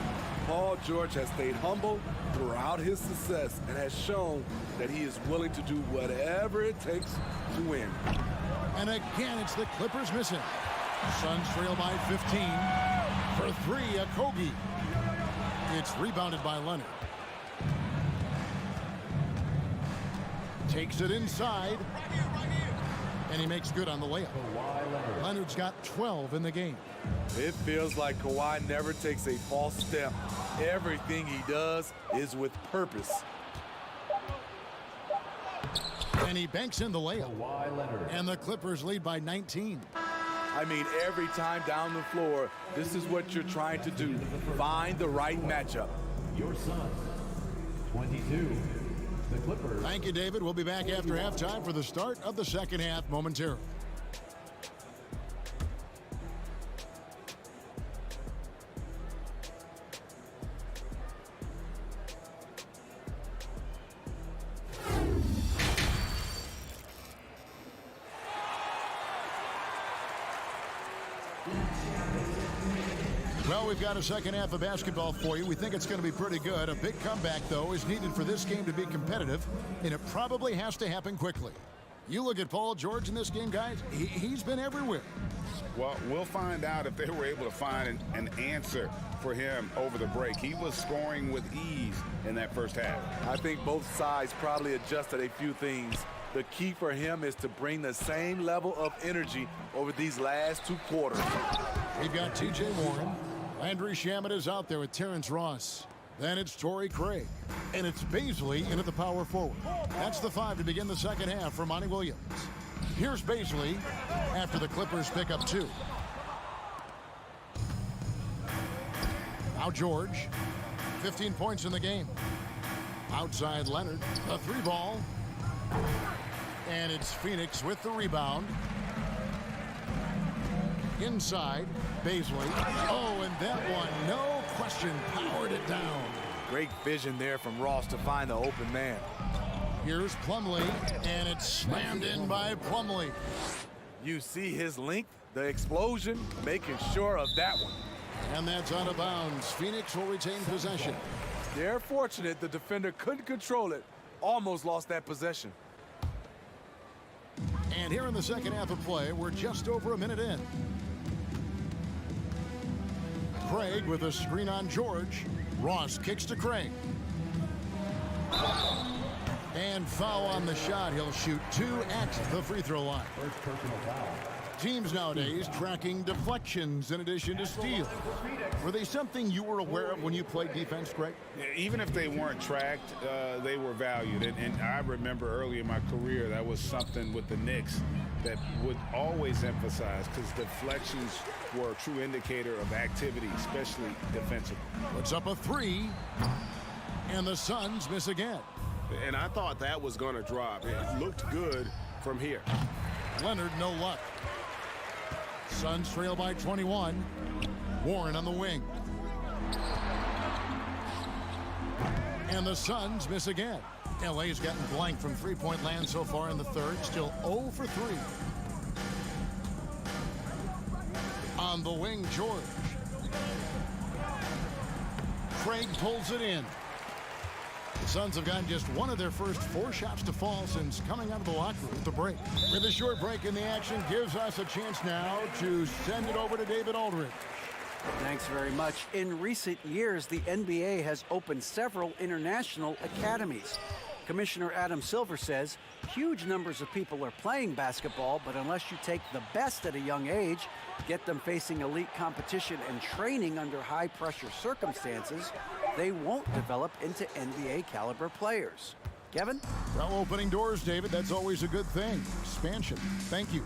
H: Paul George has stayed humble throughout his success and has shown that he is willing to do whatever it takes to win.
F: And again, it's the Clippers missing. Suns trail by 15. For 3, Okogie. It's rebounded by Leonard. Takes it inside. And he makes good on the layup. Leonard's got 12 in the game.
H: It feels like Kawhi never takes a false step. Everything he does is with purpose.
F: And he banks in the layup. And the Clippers lead by 19.
H: I mean, every time down the floor, this is what you're trying to do. Find the right matchup.
D: Your Suns, 22. The Clippers.
F: Thank you, David. We'll be back after halftime for the start of the second half momentarily. Well, we've got a second half of basketball for you. We think it's going to be pretty good. A big comeback, though, is needed for this game to be competitive, and it probably has to happen quickly. You look at Paul George in this game, guys, he's been everywhere.
G: Well, we'll find out if they were able to find an answer for him over the break. He was scoring with ease in that first half.
H: I think both sides probably adjusted a few things. The key for him is to bring the same level of energy over these last 2 quarters.
F: We've got T.J. Warren. Landry Shamet is out there with Terrence Ross. Then it's Torrey Craig. And it's Bazley into the power forward. That's the 5 to begin the second half for Monty Williams. Here's Bazley after the Clippers pick up 2. Now George. 15 points in the game. Outside Leonard. A 3 ball. And it's Phoenix with the rebound. Inside, Bazley. Oh, and that one, no question, powered it down.
H: Great vision there from Ross to find the open man.
F: Here's Plumlee, and it's slammed in by Plumlee.
H: You see his length, the explosion, making sure of that one.
F: And that's out of bounds. Phoenix will retain possession.
H: They're fortunate the defender couldn't control it. Almost lost that possession.
F: And here in the second half of play, we're just over a minute in. Craig with a screen on George. Ross kicks to Craig. And foul on the shot. He'll shoot 2 at the free throw line.
D: First personal foul.
F: Teams nowadays tracking deflections in addition to steals. Were they something you were aware of when you played defense, Craig?
G: Even if they weren't tracked, they were valued. And I remember early in my career, that was something with the Knicks that would always emphasize, because deflections were a true indicator of activity, especially defensively.
F: Puts up a 3, and the Suns miss again.
I: And I thought that was going to drop. It looked good from here.
F: Leonard, no luck. Suns trail by 21. Warren on the wing. And the Suns miss again. LA's gotten blank from three-point land so far in the third. Still 0 for 3. On the wing, George. Craig pulls it in. The Suns have gotten just one of their first 4 shots to fall since coming out of the locker room at the break. With a short break in the action, gives us a chance now to send it over to David Aldridge.
C: Thanks very much. In recent years, the NBA has opened several international academies. Commissioner Adam Silver says huge numbers of people are playing basketball, but unless you take the best at a young age, get them facing elite competition and training under high-pressure circumstances, they won't develop into NBA-caliber players. Kevin?
F: Well, opening doors, David, that's always a good thing. Expansion. Thank you.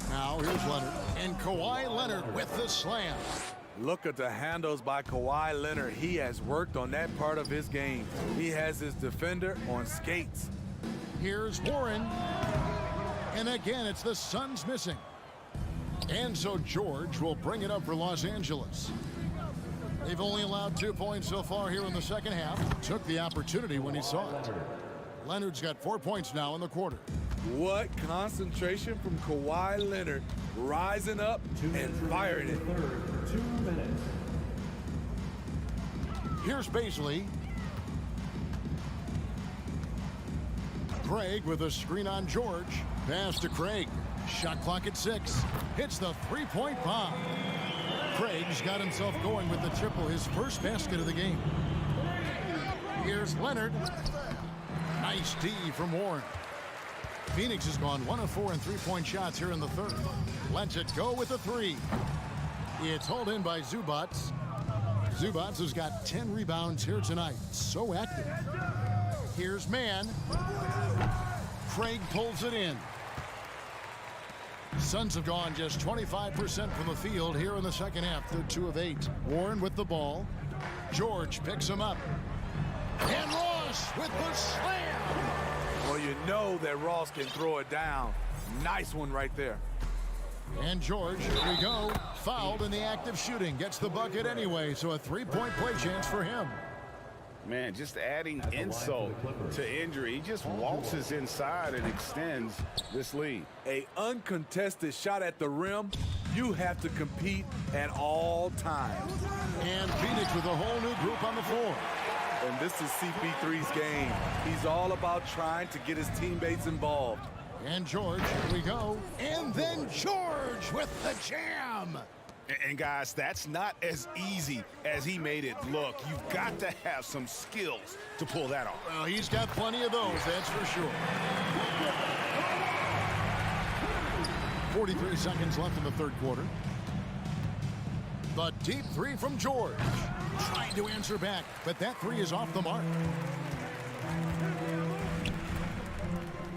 F: Now, here's Leonard. And Kawhi Leonard with the slam.
H: Look at the handles by Kawhi Leonard. He has worked on that part of his game. He has his defender on skates.
F: Here's Warren. And again, it's the Suns missing. And so George will bring it up for Los Angeles. They've only allowed 2 points so far here in the second half. Took the opportunity when he saw it. Leonard's got 4 points now in the quarter.
H: What concentration from Kawhi Leonard, rising up and firing it.
D: 2 minutes.
F: Here's Baisley. Craig with a screen on George. Pass to Craig. Shot clock at 6. Hits the three-point bomb. Craig's got himself going with the triple, his first basket of the game. Here's Leonard. Nice D from Warren. Phoenix has gone 1 of 4 in three-point shots here in the third. Lets it go with the 3. It's hauled in by Zubats. Zubats has got 10 rebounds here tonight. So active. Here's Mann. Craig pulls it in. Suns have gone just 25% from the field here in the second half. They're 2 of 8. Warren with the ball. George picks him up. And Ross with the slam.
H: Well, you know that Ross can throw it down. Nice one right there.
F: And George, here we go. Fouled in the act of shooting. Gets the bucket anyway, so a three-point play chance for him.
G: Man, just adding insult to injury. He just waltzes inside and extends this lead.
H: A uncontested shot at the rim, you have to compete at all times.
F: And Phoenix with a whole new group on the floor.
H: And this is CP3's game. He's all about trying to get his teammates involved.
F: And George, here we go. And then George with the jam.
G: And guys, that's not as easy as he made it look. You've got to have some skills to pull that off.
F: Well, he's got plenty of those, that's for sure. 43 seconds left in the third quarter. The deep 3 from George. Trying to answer back, but that 3 is off the mark.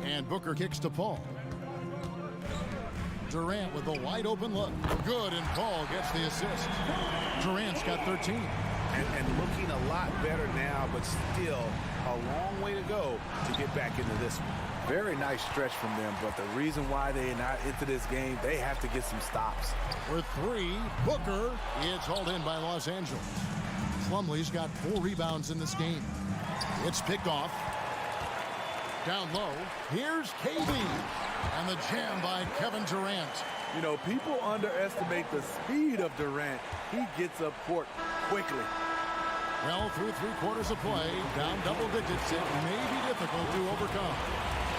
F: And Booker kicks to Paul. Durant with a wide open look. Good, and Paul gets the assist. Durant's got 13.
G: And looking a lot better now, but still a long way to go to get back into this one.
H: Very nice stretch from them, but the reason why they're not into this game, they have to get some stops.
F: For 3, Booker. It's hauled in by Los Angeles. Plumlee's got 4 rebounds in this game. It's picked off. Down low, here's KD. And the jam by Kevin Durant.
H: You know, people underestimate the speed of Durant. He gets up court quickly.
F: Well, through 3 quarters of play, down double digits, it may be difficult to overcome.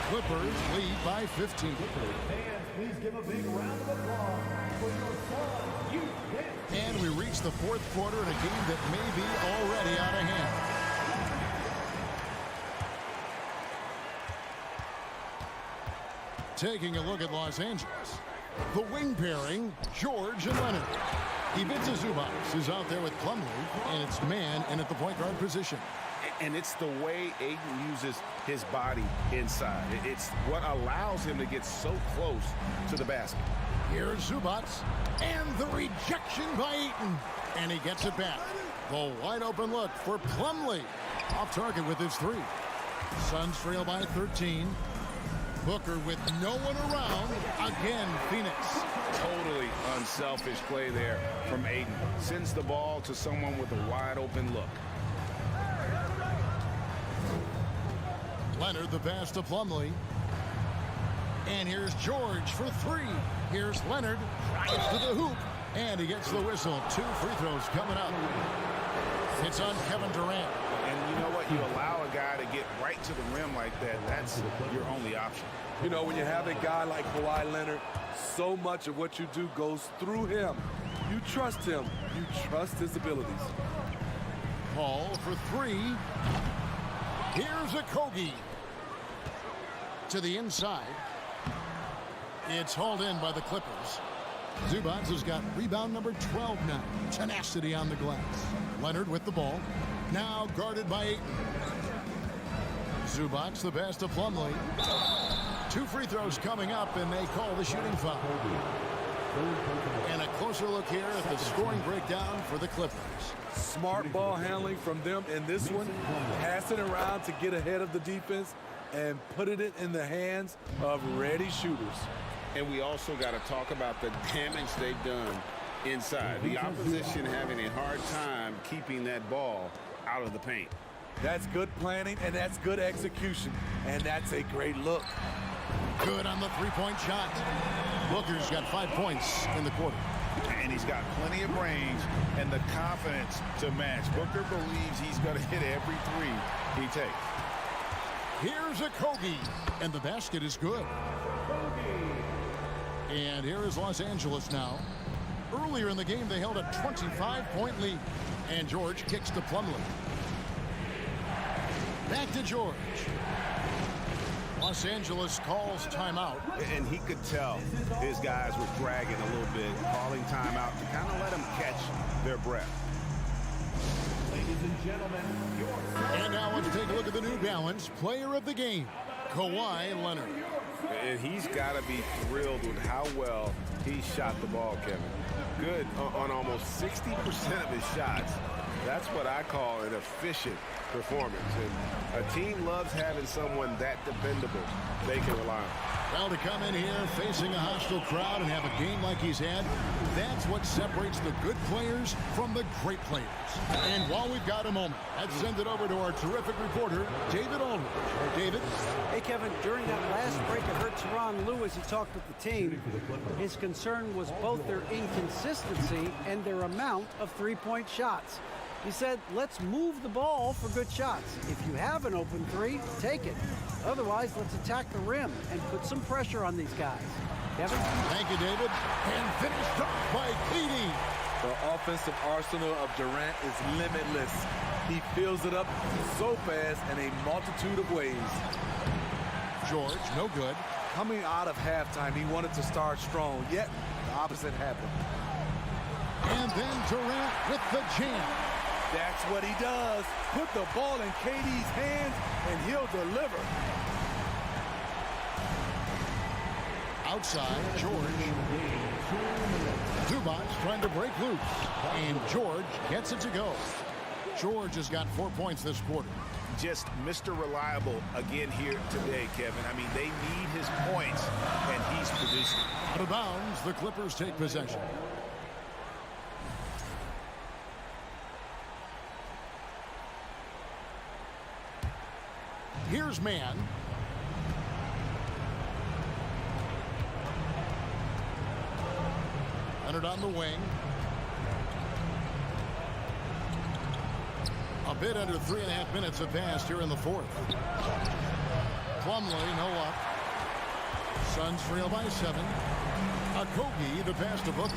F: Clippers lead by 15.
D: Fans, please give a big round of applause for your son, you.
F: And we reach the fourth quarter in a game that may be already out of hand. Taking a look at Los Angeles. The wing pairing, George and Leonard. Ivica Zubac is out there with Plumlee, and it's man and at the point guard position.
G: And it's the way Ayton uses his body inside. It's what allows him to get so close to the basket.
F: Here's Zubac, and the rejection by Ayton. And he gets it back. The wide open look for Plumlee. Off target with his 3. Suns trail by 13. Booker with no one around. Again, Phoenix.
G: Totally unselfish play there from Ayton. Sends the ball to someone with a wide open look.
F: Leonard, the pass to Plumlee. And here's George for three. Here's Leonard, drives to the hoop, and he gets the whistle. 2 free throws coming up. It's on Kevin Durant.
G: And you know what? You allow a guy to get right to the rim like that, that's your only option.
H: You know, when you have a guy like Kawhi Leonard, so much of what you do goes through him. You trust him. You trust his abilities.
F: Paul for three. Here's Okogie. To the inside. It's hauled in by the Clippers. Zubac has got rebound number 12 now. Tenacity on the glass. Leonard with the ball. Now guarded by Ayton. Zubac the pass to Plumlee. 2 free throws coming up, and they call the shooting foul. And a closer look here at the scoring breakdown for the Clippers.
H: Smart ball handling from them in this one. Passing around to get ahead of the defense and putting it in the hands of ready shooters.
I: And we also got to talk about the damage they've done inside. The opposition having a hard time keeping that ball out of the paint.
H: That's good planning, and that's good execution. And that's a great look.
F: Good on the three-point shot. Booker's got 5 points in the quarter.
G: And he's got plenty of range and the confidence to match. Booker believes he's going to hit every three he takes.
F: Here's Okogie, and the basket is good. And here is Los Angeles now. Earlier in the game, they held a 25-point lead. And George kicks to Plumlee. Back to George. Los Angeles calls timeout.
G: And he could tell his guys were dragging a little bit, calling timeout to kind of let them catch their breath.
D: Ladies and gentlemen,
F: And now let's take a look at the New Balance player of the game, Kawhi Leonard.
G: And he's got to be thrilled with how well he shot the ball, Kevin. Good on almost 60% of his shots. That's what I call an efficient performance. And a team loves having someone that dependable they can rely on.
F: Well, to come in here facing a hostile crowd and have a game like he's had, that's what separates the good players from the great players. And while we've got a moment, let's send it over to our terrific reporter, David Aldridge. David?
J: Hey, Kevin, during that last break, I heard Teron Lewis, he talked with the team. His concern was both their inconsistency and their amount of three-point shots. He said, let's move the ball for good shots. If you have an open three, take it. Otherwise, let's attack the rim and put some pressure on these guys. Kevin?
F: Thank you, David. And finished off by KD.
H: The offensive arsenal of Durant is limitless. He fills it up so fast in a multitude of ways.
F: George, no good.
H: Coming out of halftime, he wanted to start strong, yet the opposite happened.
F: And then Durant with the jam.
H: That's what he does. Put the ball in KD's hands, and he'll deliver.
F: Outside, George. Zubac trying to break loose. And George gets it to go. George has got 4 points this quarter.
G: Just Mr. Reliable again here today, Kevin. I mean, they need his points, and he's producing.
F: Out of bounds, the Clippers take possession. Here's man. Leonard on the wing. A bit under 3.5 minutes have passed here in the fourth. Plumlee, no luck. Suns trail by 7. Okogie, the pass to Booker.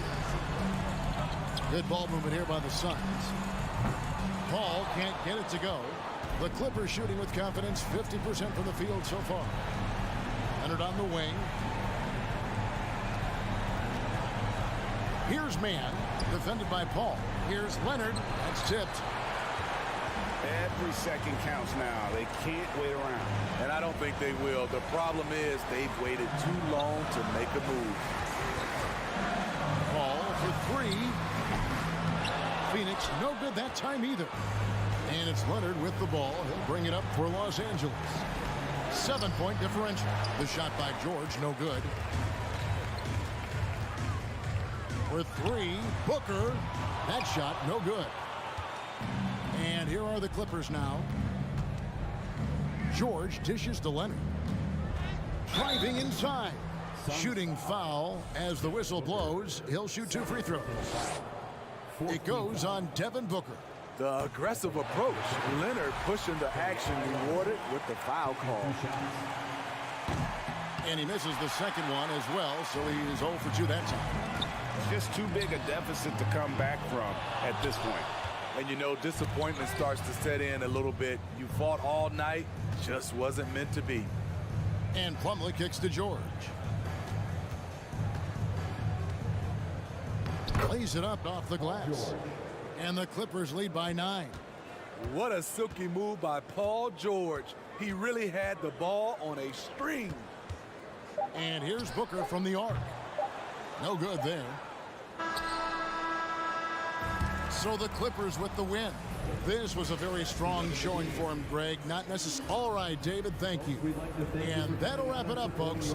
F: Good ball movement here by the Suns. Paul can't get it to go. The Clippers shooting with confidence, 50% from the field so far. Leonard on the wing. Here's man, defended by Paul. Here's Leonard. That's tipped.
G: Every second counts now. They can't wait around.
H: And I don't think they will. The problem is they've waited too long to make a move.
F: Paul for 3. Phoenix, no good that time either. And it's Leonard with the ball. He'll bring it up for Los Angeles. 7-point differential. The shot by George, no good. For 3, Booker. That shot, no good. And here are the Clippers now. George dishes to Leonard. Driving inside. Shooting foul as the whistle blows. He'll shoot 2 free throws. It goes on Devin Booker.
H: The aggressive approach. Leonard pushing the action, rewarded with the foul call.
F: And he misses the second one as well, so he is 0 for 2 that time.
G: Just too big a deficit to come back from at this point.
H: And you know, disappointment starts to set in a little bit. You fought all night, just wasn't meant to be.
F: And Plumlee kicks to George. Lays it up off the glass. And the Clippers lead by 9.
H: What a silky move by Paul George. He really had the ball on a string.
F: And here's Booker from the arc. No good there. So the Clippers with the win. This was a very strong showing for him, Greg. Not necessarily. All right, David, thank you. And that'll wrap it up, folks.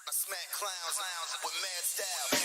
E: I smack clowns with mad style.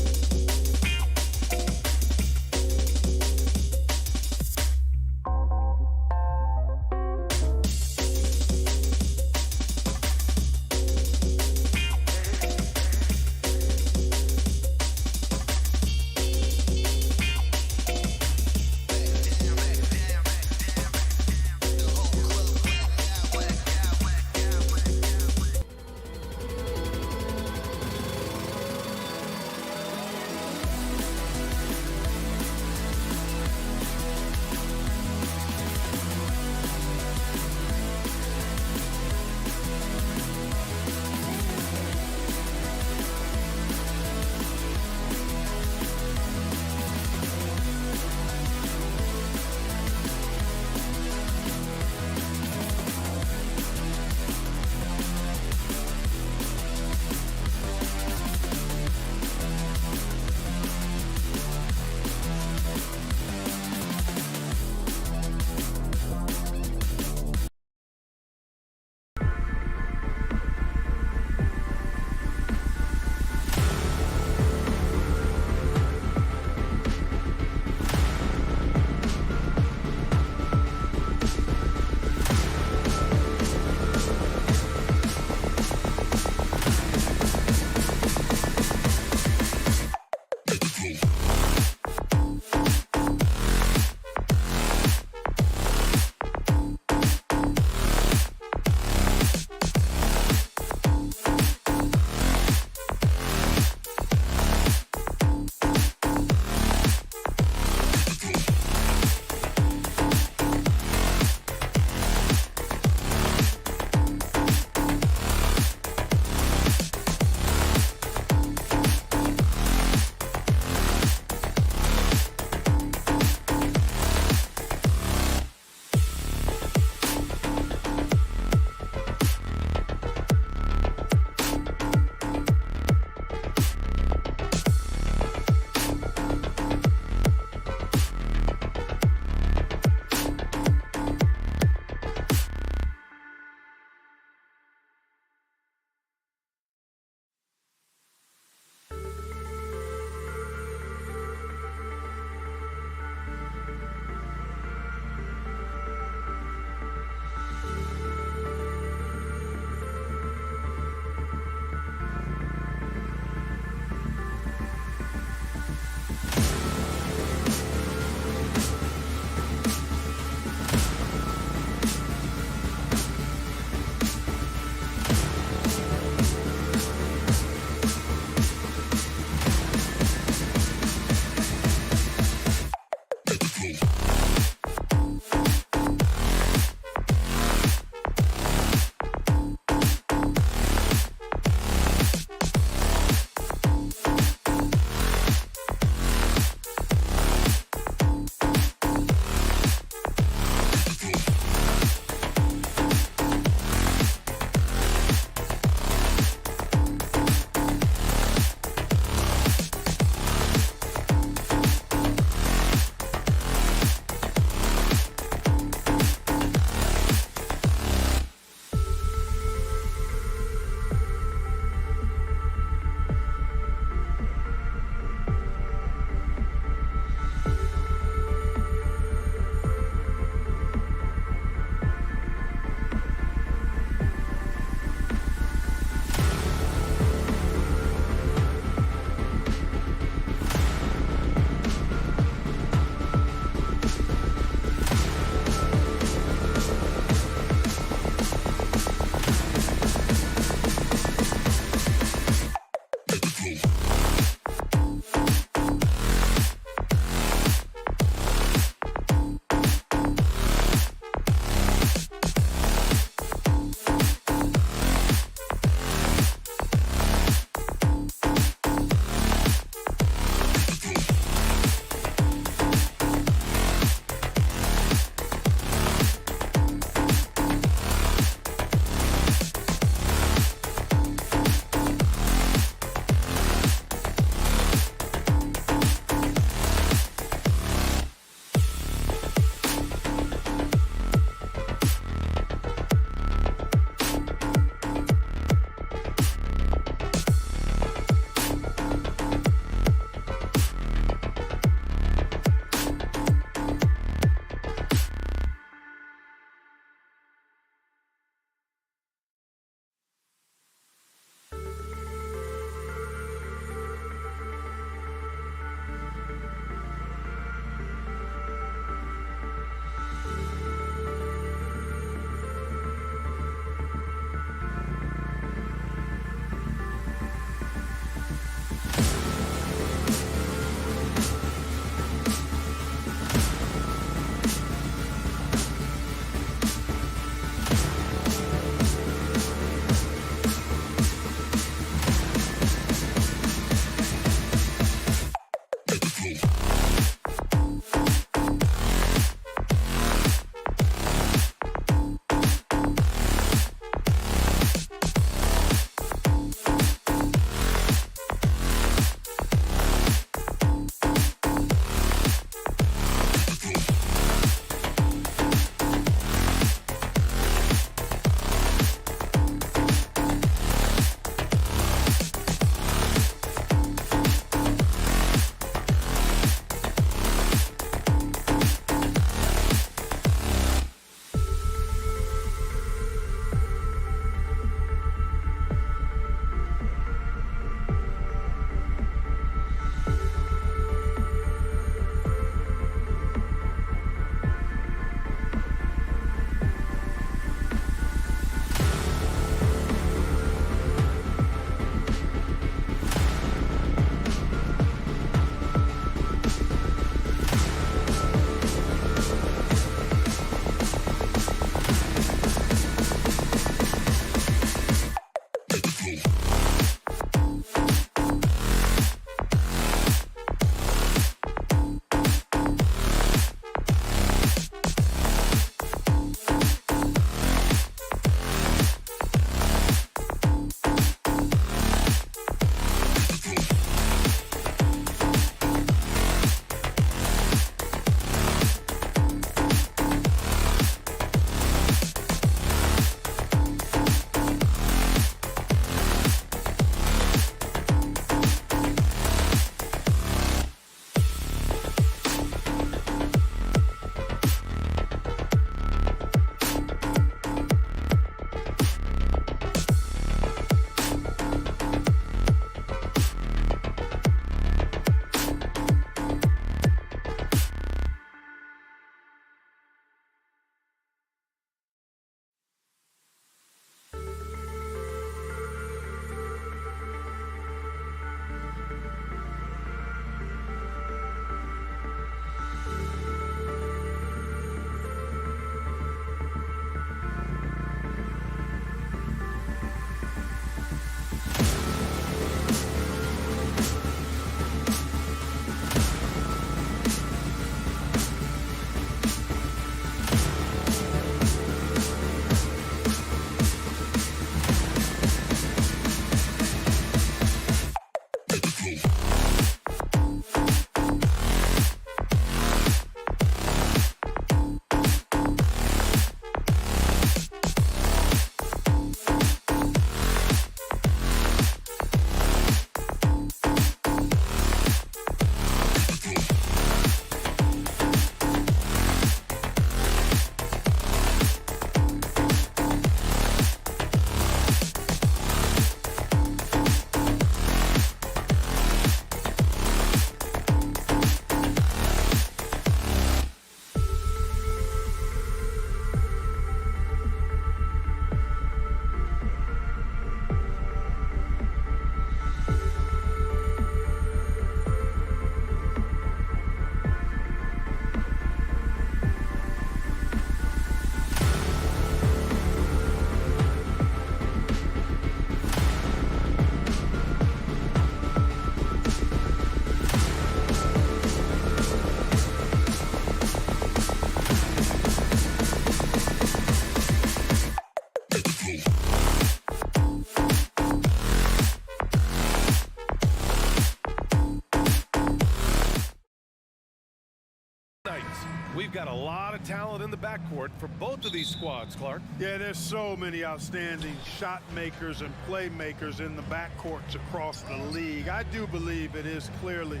A: We've got a lot of talent in the backcourt for both of these squads, Clark.
K: Yeah, there's so many outstanding shot makers and playmakers in the backcourts across the league. I do believe it is clearly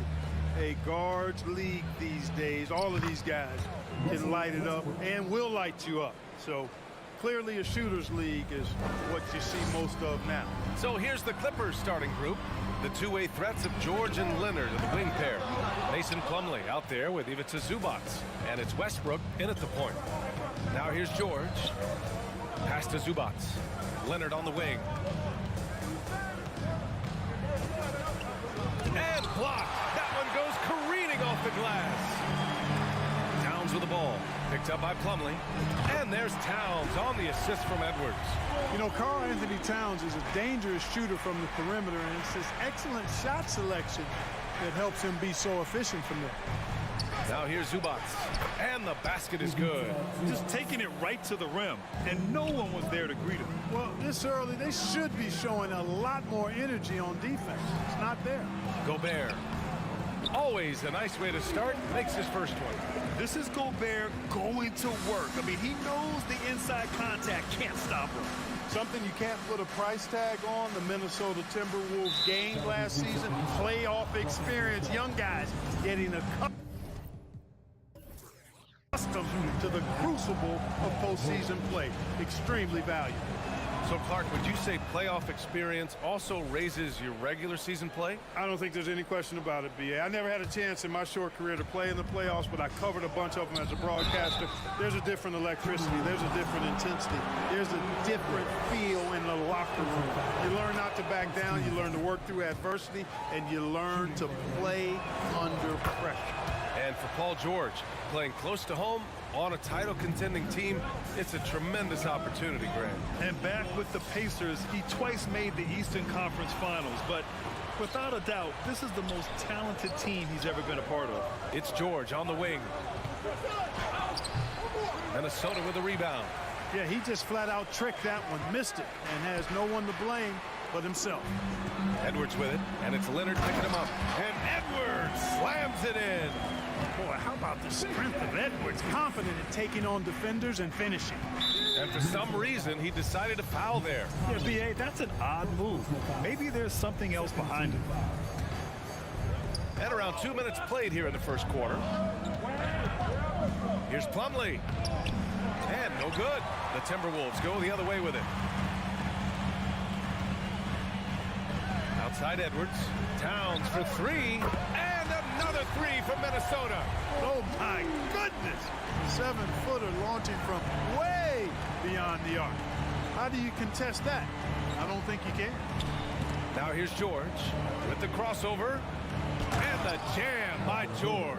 K: a guards league these days. All of these guys can light it up and will light you up. So clearly a shooter's league is what you see most of now.
A: So here's the Clippers starting group. The two-way threats of George and Leonard in the wing pair. Mason Plumlee out there with Ivica Zubac. And it's Westbrook in at the point. Now here's George. Pass to Zubac. Leonard on the wing. And blocked. That one goes careening off the glass. Towns with the ball. Picked up by Plumlee. And there's Towns on the assist from Edwards.
K: You know, Karl Anthony Towns is a dangerous shooter from the perimeter, and it's his excellent shot selection that helps him be so efficient from there.
A: Now here's Zubac. And the basket is good.
B: Just taking it right to the rim, and no one was there to greet him.
K: Well, this early, they should be showing a lot more energy on defense. It's not there.
A: Gobert. Always a nice way to start. Makes his first one.
B: This is Gobert going to work. I mean, he knows the inside contact can't stop him.
K: Something you can't put a price tag on. The Minnesota Timberwolves gained last season. Playoff experience. Young guys getting accustomed to the crucible of postseason play. Extremely valuable.
A: So, Clark, would you say playoff experience also raises your regular season play?
K: I don't think there's any question about it, B.A. I never had a chance in my short career to play in the playoffs, but I covered a bunch of them as a broadcaster. There's a different electricity. There's a different intensity. There's a different feel in the locker room. You learn not to back down. You learn to work through adversity, and you learn to play under pressure.
A: And for Paul George, playing close to home on a title-contending team, it's a tremendous opportunity, Grant.
B: And back with the Pacers, he twice made the Eastern Conference Finals, but without a doubt, this is the most talented team he's ever been a part of.
A: It's George on the wing. Minnesota with a rebound.
K: Yeah, he just flat out tricked that one, missed it, and has no one to blame but himself.
A: Edwards with it, and it's Leonard picking him up. And Edwards slams it in.
K: Boy, how about the strength of Edwards? Confident in taking on defenders and finishing.
A: And for some reason, he decided to foul there.
B: Yeah, B.A., that's an odd move. Maybe there's something else behind it.
A: And around 2 minutes played here in the first quarter. Here's Plumlee. And no good. The Timberwolves go the other way with it. Outside Edwards. Towns for three. And another three from Minnesota.
K: Oh, my goodness. 7-footer launching from way beyond the arc. How do you contest that? I don't think you can.
A: Now here's George with the crossover. And the jam by George.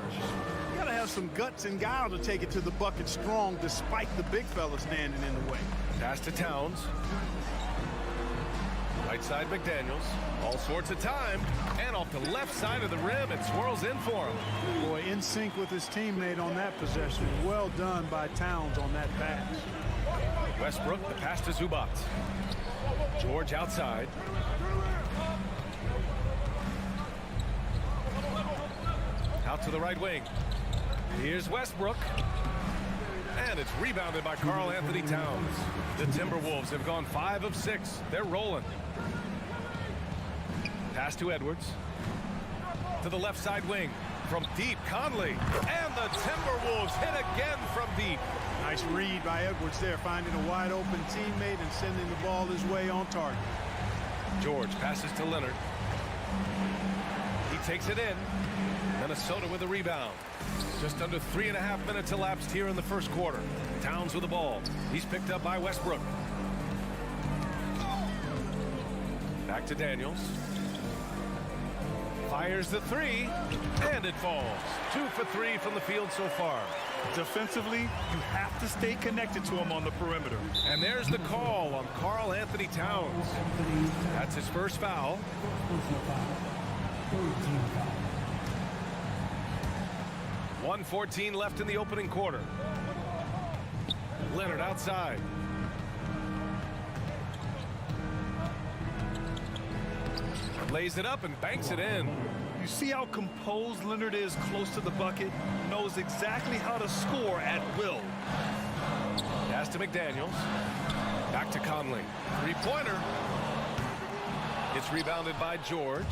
K: You got to have some guts and guile to take it to the bucket strong despite the big fella standing in the way.
A: Pass to Towns. Right side McDaniels. All sorts of time. And off the left side of the rim, it swirls in for him.
K: Boy, in sync with his teammate on that possession. Well done by Towns on that pass.
A: Westbrook, the pass to Zubac. George outside. Out to the right wing. Here's Westbrook. And it's rebounded by Karl Anthony Towns. The Timberwolves have gone 5 of 6. They're rolling. Pass to Edwards. To the left side wing. From deep, Conley. And the Timberwolves hit again from deep.
K: Nice read by Edwards there, finding a wide open teammate and sending the ball his way on target.
A: George passes to Leonard. He takes it in. Minnesota with a rebound. Just under 3.5 minutes elapsed here in the first quarter. Towns with the ball. He's picked up by Westbrook. Back to Daniels. Fires the three, and it falls. 2 for 3 from the field so far.
B: Defensively, you have to stay connected to him on the perimeter.
A: And there's the call on Karl Anthony Towns. That's his first foul. 1:14 left in the opening quarter. Leonard outside. Lays it up and banks it in.
B: You see how composed Leonard is close to the bucket? Knows exactly how to score at will.
A: Pass to McDaniels. Back to Conley. Three-pointer. It's rebounded by George.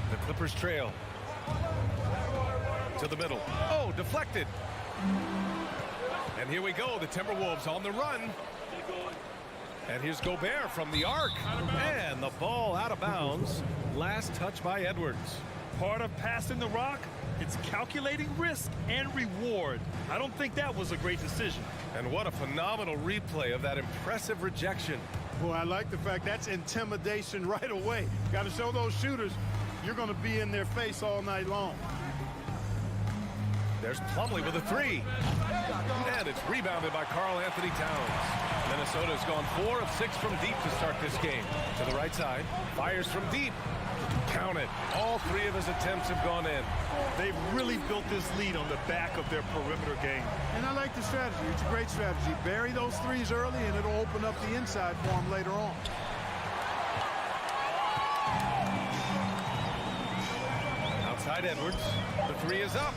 A: The Clippers trail. To the middle. Oh, deflected. And here we go. The Timberwolves on the run. And here's Gobert from the arc. And the ball out of bounds. Last touch by Edwards.
B: Part of passing the rock, it's calculating risk and reward. I don't think that was a great decision.
A: And what a phenomenal replay of that impressive rejection.
K: Boy, I like the fact that's intimidation right away. Got to show those shooters you're going to be in their face all night long.
A: There's Plumlee with a three. And it's rebounded by Karl-Anthony Towns. Minnesota's gone 4 of 6 from deep to start this game. To the right side, fires from deep. Count it. All 3 of his attempts have gone in.
B: They've really built this lead on the back of their perimeter game.
K: And I like the strategy. It's a great strategy. Bury those threes early, and it'll open up the inside for him later on.
A: Outside Edwards. The 3 is up.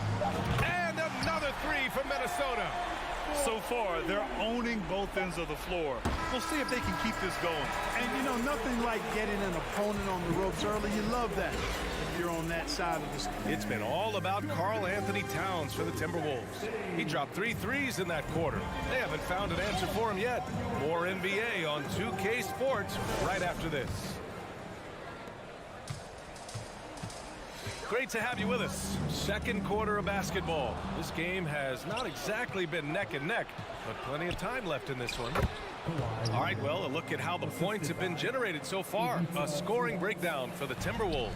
A: And another 3 from Minnesota.
B: So far, they're owning both ends of the floor. We'll see if they can keep this going.
K: And, you know, nothing like getting an opponent on the ropes early. You love that if you're on that side of the screen.
A: It's been all about Karl-Anthony Towns for the Timberwolves. He dropped 3 threes in that quarter. They haven't found an answer for him yet. More NBA on 2K Sports right after this. Great to have you with us. Second quarter of basketball. This game has not exactly been neck and neck, but plenty of time left in this one. All right, well, a look at how the points have been generated so far. A scoring breakdown for the Timberwolves.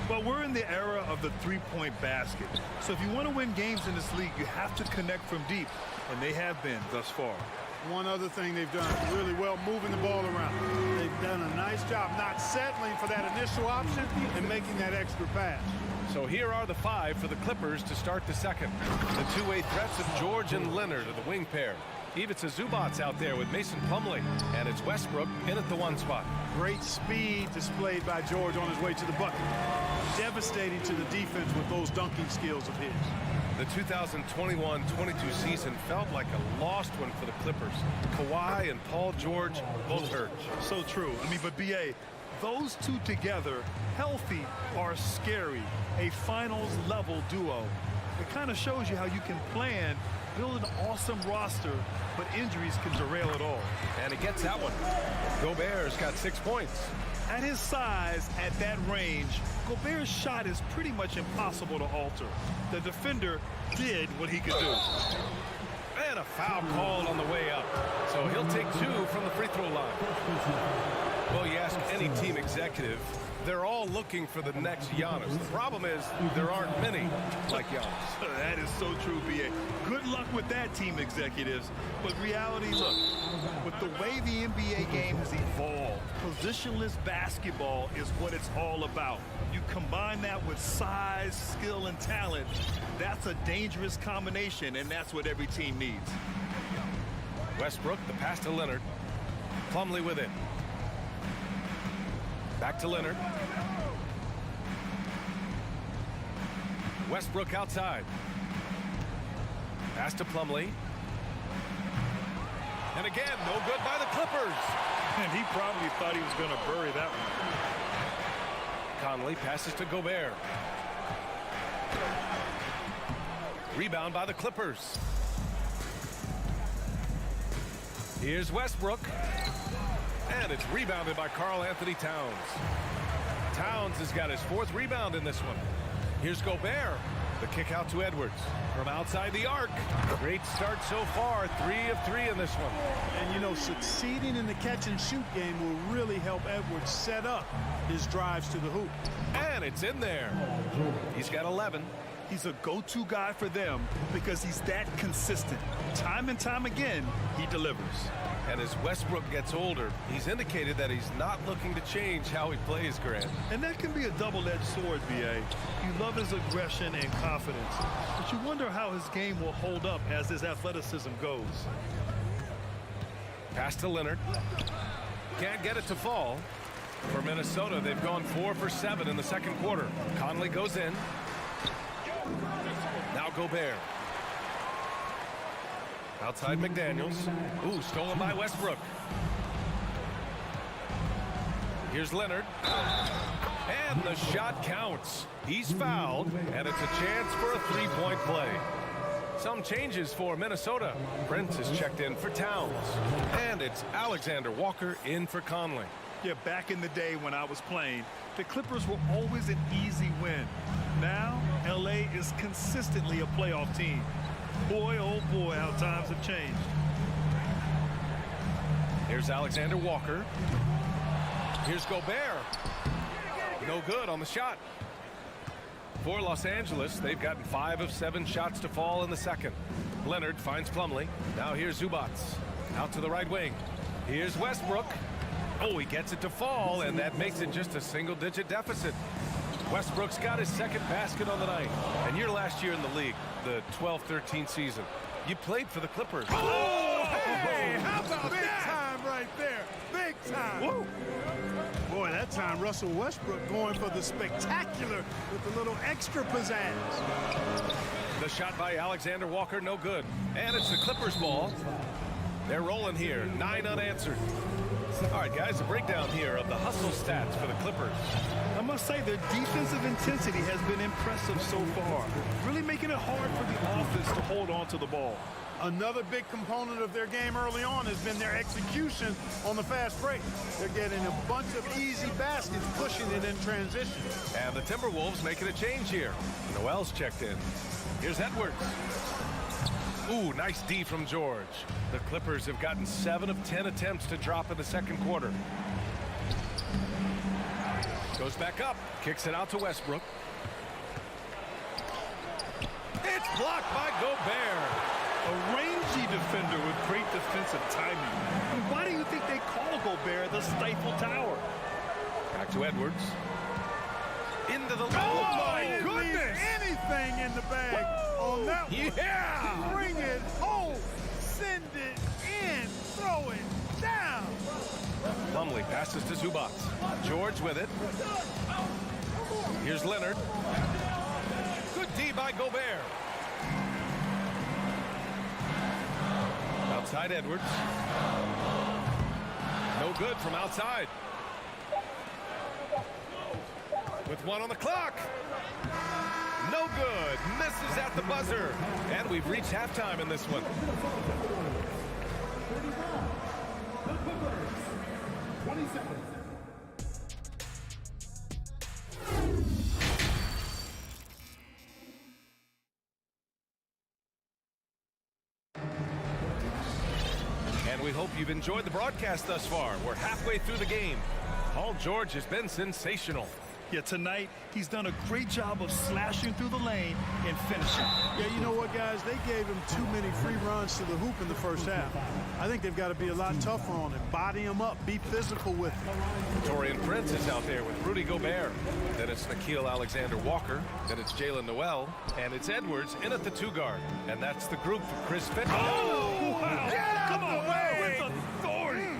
B: Well, we're in the era of the three-point basket. So if you want to win games in this league, you have to connect from deep, and they have been thus far.
K: One other thing they've done really well, moving the ball around. They've done a nice job not settling for that initial option and making that extra pass.
A: So here are the 5 for the Clippers to start the second. The two-way threats of George and Leonard are the wing pair. Ivica Zubac's out there with Mason Plumlee, and it's Westbrook in at the 1 spot.
K: Great speed displayed by George on his way to the bucket. Devastating to the defense with those dunking skills of his.
A: The 2021-22 season felt like a lost one for the Clippers. Kawhi and Paul George both hurt.
B: So true. I mean, but B.A., those two together, healthy, are scary. A finals-level duo. It kind of shows you how you can plan, build an awesome roster, but injuries can derail it all.
A: And he gets that one. Gobert's got 6 points.
B: At his size, at that range, Gobert's shot is pretty much impossible to alter. The defender did what he could do.
A: And a foul called on the way up. So he'll take 2 from the free throw line. Well, you ask any team executive, they're all looking for the next Giannis. The problem is there aren't many like Giannis.
B: That is so true, B.A. Good luck with that, team executives. But reality, look, with the way the NBA game has evolved, positionless basketball is what it's all about. You combine that with size, skill, and talent, that's a dangerous combination, and that's what every team needs.
A: Westbrook, the pass to Leonard. Plumlee with it. Back to Leonard. Westbrook outside. Pass to Plumlee. And again, no good by the Clippers.
B: And he probably thought he was going to bury that one.
A: Conley passes to Gobert. Rebound by the Clippers. Here's Westbrook. And it's rebounded by Karl-Anthony Towns. Towns has got his 4th rebound in this one. Here's Gobert. The kick out to Edwards from outside the arc. Great start so far. 3 of 3 in this one.
K: And, you know, succeeding in the catch-and-shoot game will really help Edwards set up his drives to the hoop.
A: And it's in there. He's got 11.
B: He's a go-to guy for them because he's that consistent. Time and time again, he delivers.
A: And as Westbrook gets older, he's indicated that he's not looking to change how he plays, Grant.
B: And that can be a double-edged sword, B.A. You love his aggression and confidence, but you wonder how his game will hold up as his athleticism goes.
A: Pass to Leonard. Can't get it to fall. For Minnesota, they've gone 4 for 7 in the second quarter. Conley goes in. Now Gobert. Outside McDaniels. Ooh, stolen by Westbrook. Here's Leonard. And the shot counts. He's fouled, and it's a chance for a three-point play. Some changes for Minnesota. Prince is checked in for Towns. And it's Alexander Walker in for Conley.
B: Yeah, back in the day when I was playing, the Clippers were always an easy win. Now, LA is consistently a playoff team. Boy, oh boy, how times have changed.
A: Here's Alexander Walker. Here's Gobert. No good on the shot. For Los Angeles, they've gotten 5 of 7 shots to fall in the second. Leonard finds Plumlee. Now here's Zubac. Out to the right wing. Here's Westbrook. Oh, he gets it to fall, and that makes it just a single-digit deficit. Westbrook's got his second basket on the night. And your last year in the league, the 12-13 season, you played for the Clippers.
K: Oh, hey, how about big time right there? Big time. Woo. Boy, that time Russell Westbrook going for the spectacular with a little extra pizzazz.
A: The shot by Alexander Walker, no good. And it's the Clippers' ball. They're rolling here, 9 unanswered. All right, guys, a breakdown here of the hustle stats for the Clippers.
B: I must say their defensive intensity has been impressive so far, really making it hard for the offense to hold on to the ball.
K: Another big component of their game early on has been their execution on the fast break. They're getting a bunch of easy baskets, pushing it in transition.
A: And the Timberwolves making a change here. Noel's checked in. Here's Edwards. Ooh, nice D from George. The Clippers have gotten 7 of 10 attempts to drop in the second quarter. Goes back up, kicks it out to Westbrook. It's blocked by Gobert.
B: A rangy defender with great defensive timing. And why do you think they call Gobert the Stifle Tower?
A: Back to Edwards. Into the...
K: Oh, my goodness! Anything in the bag on that one.
A: Yeah!
K: Bring it home. Send it in. Throw it down.
A: Plumlee passes to Zubac. George with it. Here's Leonard. Good D by Gobert. Outside Edwards. No good from outside. With 1 on the clock. No good. Misses at the buzzer. And we've reached halftime in this one. And we hope you've enjoyed the broadcast thus far. We're halfway through the game. Paul George has been sensational.
B: Yeah, tonight he's done a great job of slashing through the lane and finishing.
K: Yeah, you know what, guys? They gave him too many free runs to the hoop in the first half. I think they've got to be a lot tougher on him. Body him up. Be physical with him.
A: Torian Prince is out there with Rudy Gobert. Then it's Nickeil Alexander-Walker. Then it's Jalen Noel. And it's Edwards in at the 2 guard. And that's the group for Chris Fitz.
K: Oh, wow. Get out of the way!
B: With authority.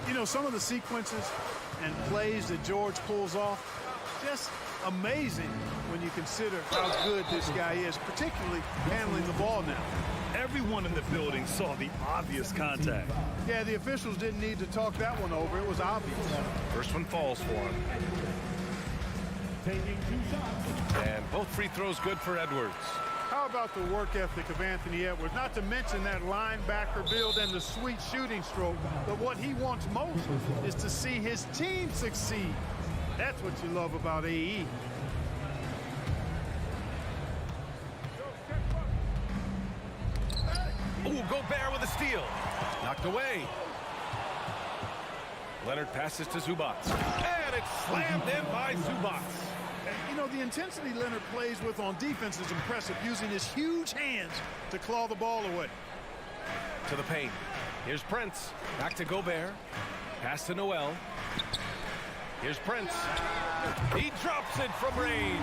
K: You know, some of the sequences and plays that George pulls off, just amazing when you consider how good this guy is, particularly handling the ball now.
B: Everyone in the building saw the obvious contact.
K: Yeah, the officials didn't need to talk that one over. It was obvious.
A: First one falls for him. And both free throws good for Edwards.
K: How about the work ethic of Anthony Edwards? Not to mention that linebacker build and the sweet shooting stroke. But what he wants most is to see his team succeed. That's what you love about AE.
A: Ooh, Gobert with a steal. Knocked away. Leonard passes to Zubac. And it's slammed in by Zubac.
K: You know, the intensity Leonard plays with on defense is impressive, using his huge hands to claw the ball away.
A: To the paint. Here's Prince. Back to Gobert. Pass to Noel. Here's Prince. He drops it from range.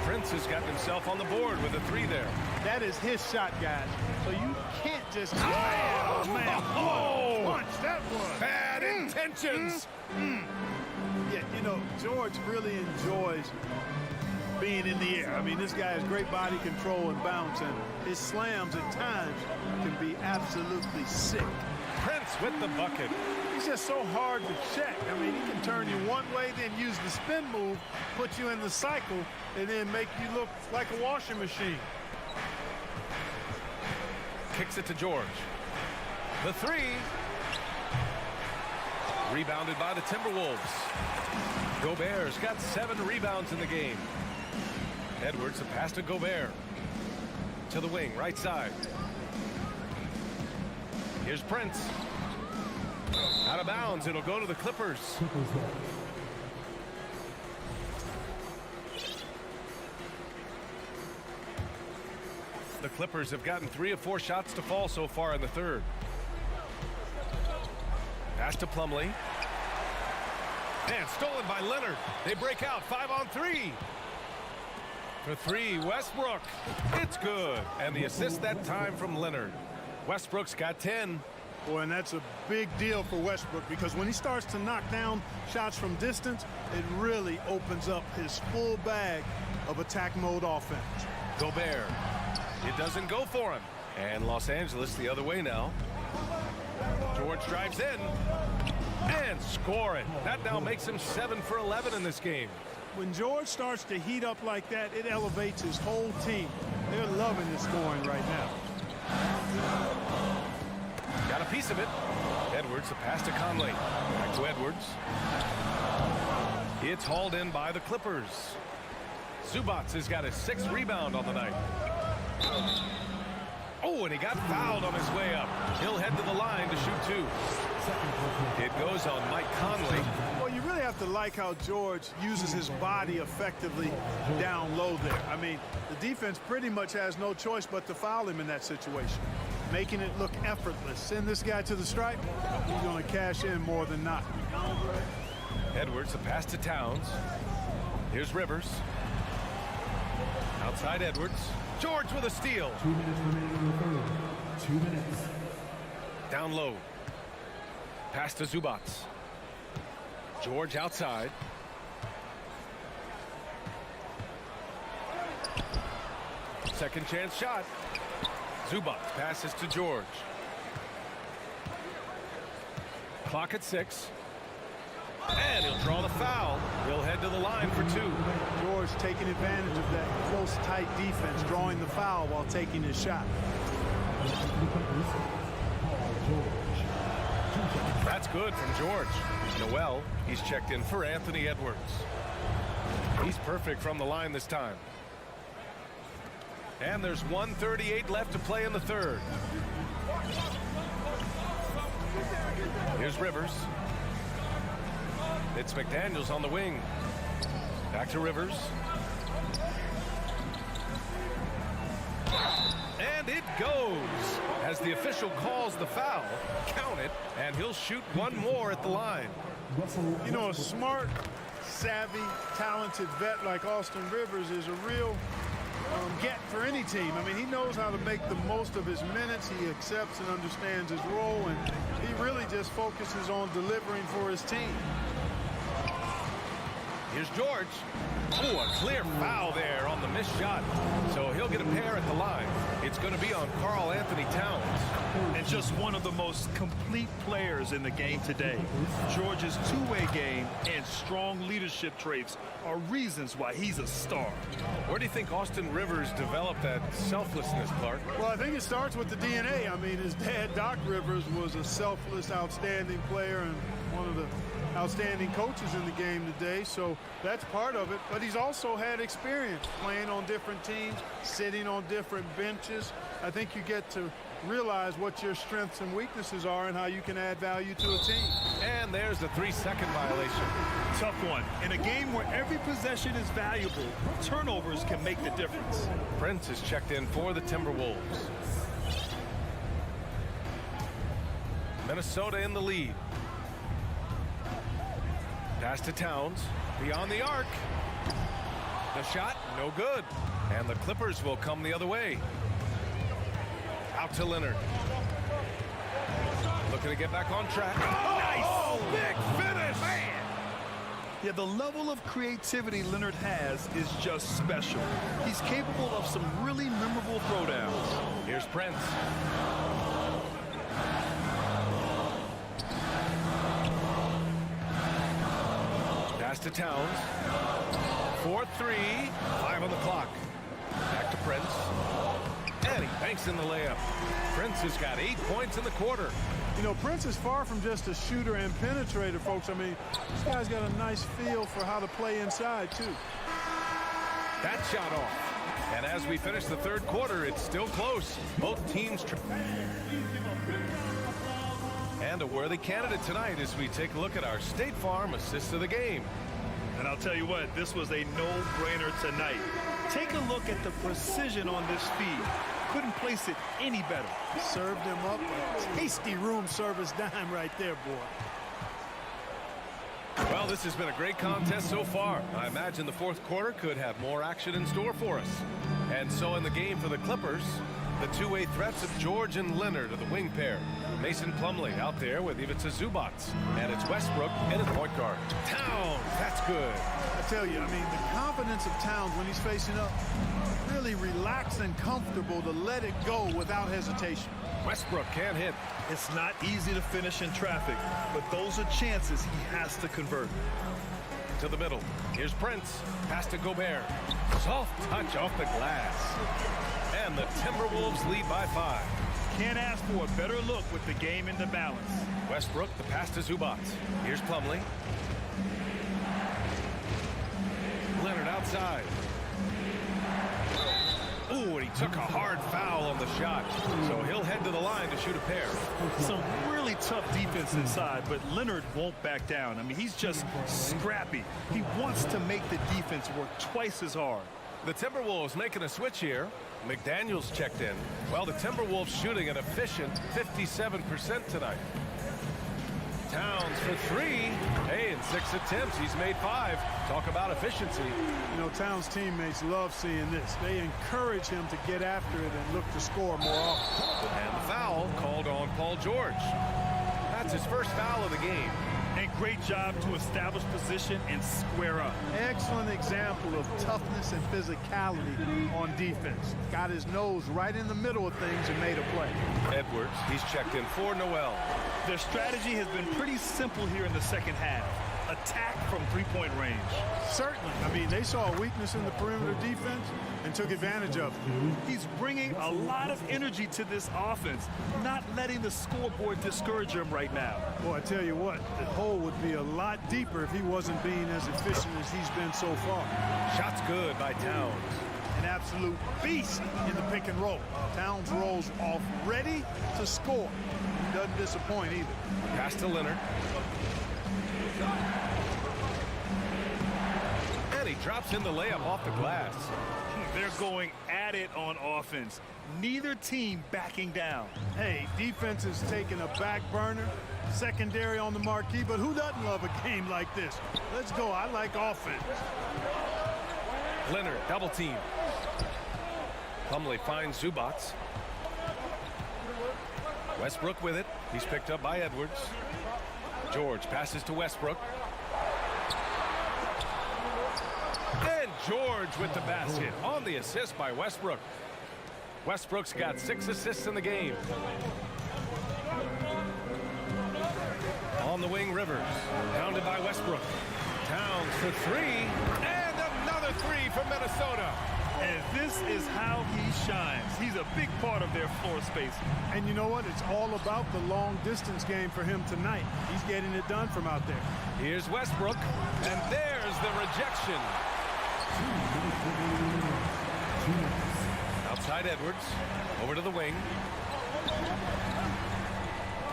A: Prince has gotten himself on the board with a 3 there.
K: That is his shot, guys. So you can't just...
A: Oh, man.
K: Oh, punch that one.
A: Bad had intentions.
K: Yeah, you know, George really enjoys being in the air. I mean, this guy has great body control and bounce, and his slams at times can be absolutely sick.
A: Prince with the bucket.
K: He's just so hard to check. I mean, he can turn you one way, then use the spin move, put you in the cycle, and then make you look like a washing machine.
A: Kicks it to George. The three. Rebounded by the Timberwolves. Gobert's got 7 rebounds in the game. Edwards, a pass to Gobert. To the wing, right side. Here's Prince. Out of bounds, it'll go to the Clippers. The Clippers have gotten 3 of 4 shots to fall so far in the third. Pass to Plumlee. And stolen by Leonard. They break out 5 on 3. For 3, Westbrook. It's good. And the assist that time from Leonard. Westbrook's got 10.
K: Boy, and that's a big deal for Westbrook, because when he starts to knock down shots from distance, it really opens up his full bag of attack mode offense.
A: Gobert. It doesn't go for him. And Los Angeles the other way now. George drives in and score it. That now makes him 7 for 11 in this game.
K: When George starts to heat up like that, it elevates his whole team. They're loving the scoring right now.
A: Got a piece of it. Edwards, a pass to Conley. Back to Edwards. It's hauled in by the Clippers. Zubac has got his 6th rebound on the night. Oh, and he got fouled on his way up. He'll head to the line to shoot 2. It goes on Mike Conley.
K: Well, you really have to like how George uses his body effectively down low there. I mean, the defense pretty much has no choice but to foul him in that situation, making it look effortless. Send this guy to the stripe, he's going to cash in more than not.
A: Edwards, a pass to Towns. Here's Rivers. Outside Edwards. George with a steal.
D: 2 minutes remaining in the third. 2 minutes.
A: Down low. Pass to Zubac. George outside. Second chance shot. Zubac passes to George. Clock at 6. And he'll draw the foul. He'll head to the line for 2.
K: George taking advantage of that close, tight defense, drawing the foul while taking his shot.
A: That's good from George. Noel, he's checked in for Anthony Edwards. He's perfect from the line this time. And there's 1:38 left to play in the third. Here's Rivers. It's McDaniels on the wing. Back to Rivers. And it goes. As the official calls the foul, count it, and he'll shoot one more at the line.
K: You know, a smart, savvy, talented vet like Austin Rivers is a real get for any team. I mean, he knows how to make the most of his minutes. He accepts and understands his role, and he really just focuses on delivering for his team.
A: Here's George. Oh, a clear foul there on the missed shot. So he'll get a pair at the line. It's going to be on Karl Anthony Towns.
B: And just one of the most complete players in the game today. George's two-way game and strong leadership traits are reasons why he's a star.
A: Where do you think Austin Rivers developed that selflessness, Clark?
K: Well, I think it starts with the DNA. I mean, his dad, Doc Rivers, was a selfless, outstanding player and one of the outstanding coaches in the game today, so that's part of it. But he's also had experience playing on different teams, sitting on different benches. I think you get to realize what your strengths and weaknesses are and how you can add value to a team.
A: And there's the 3-second violation.
B: Tough one. In a game where every possession is valuable, turnovers can make the difference.
A: Prince is checked in for the Timberwolves. Minnesota in the lead. Pass to Towns, beyond the arc. The shot, no good. And the Clippers will come the other way. Out to Leonard. Looking to get back on track. Oh, nice! Big finish! Man!
B: Yeah, the level of creativity Leonard has is just special. He's capable of some really memorable throwdowns.
A: Here's Prince. Pass to Towns. 4-3. 5 on the clock. Back to Prince. And he banks in the layup. Prince has got 8 points in the quarter.
K: You know, Prince is far from just a shooter and penetrator, folks. I mean, this guy's got a nice feel for how to play inside, too.
A: That shot off. And as we finish the third quarter, it's still close. Both teams. And a worthy candidate tonight as we take a look at our State Farm assist of the game.
B: And I'll tell you what, this was a no-brainer tonight. Take a look at the precision on this feed. Couldn't place it any better.
K: Served him up a tasty room service dime right there, boy.
A: Well, this has been a great contest so far. I imagine the fourth quarter could have more action in store for us. And so in the game for the Clippers, the two-way threats of George and Leonard are the wing pair. Mason Plumlee out there with Ivica Zubac. And it's Westbrook in his point guard. Towns, that's good.
K: I tell you, I mean, the confidence of Towns when he's facing up, really relaxed and comfortable to let it go without hesitation.
A: Westbrook can't hit.
B: It's not easy to finish in traffic, but those are chances he has to convert.
A: To the middle. Here's Prince. Pass to Gobert. Soft touch off the glass. And the Timberwolves lead by 5.
B: Can't ask for a better look with the game in the balance.
A: Westbrook, the pass to Zubac. Here's Plumlee. Leonard outside. Ooh, and he took a hard foul on the shot. So he'll head to the line to shoot a pair.
B: Some really tough defense inside, but Leonard won't back down. I mean, he's just scrappy. He wants to make the defense work twice as hard.
A: The Timberwolves making a switch here. McDaniels checked in. Well, the Timberwolves shooting an efficient 57% tonight. Towns for 3. Hey, in 6 attempts, he's made 5. Talk about efficiency.
K: You know, Towns' teammates love seeing this. They encourage him to get after it and look to score more often.
A: And the foul called on Paul George. That's his first foul of the game.
B: And great job to establish position and square up.
K: Excellent example of toughness and physicality on defense. Got his nose right in the middle of things and made a play.
A: Edwards, he's checked in for Noel.
B: Their strategy has been pretty simple here in the second half. Attack from three-point range.
K: Certainly. I mean, they saw a weakness in the perimeter defense and took advantage of it.
B: He's bringing a lot of energy to this offense, not letting the scoreboard discourage him right now.
K: Boy, I tell you what, the hole would be a lot deeper if he wasn't being as efficient as he's been so far.
A: Shot's good by Towns.
K: An absolute beast in the pick and roll. Towns rolls off ready to score. He doesn't disappoint either.
A: Pass to Leonard. And he drops in the layup off the glass.
B: They're going at it on offense. Neither team backing down.
K: Hey, defense is taking a back burner, secondary on the marquee, but who doesn't love a game like this? Let's go. I like offense.
A: Leonard, double team. Plumlee finds Zubac. Westbrook with it. He's picked up by Edwards. George passes to Westbrook. And George with the basket on the assist by Westbrook. Westbrook's got 6 assists in the game. On the wing, Rivers. Pounded by Westbrook. Towns for 3. And another 3 from Minnesota.
B: And this is how he shines. He's a big part of their floor space.
K: And you know what? It's all about the long distance game for him tonight. He's getting it done from out there.
A: Here's Westbrook. And there's the rejection. Outside Edwards. Over to the wing.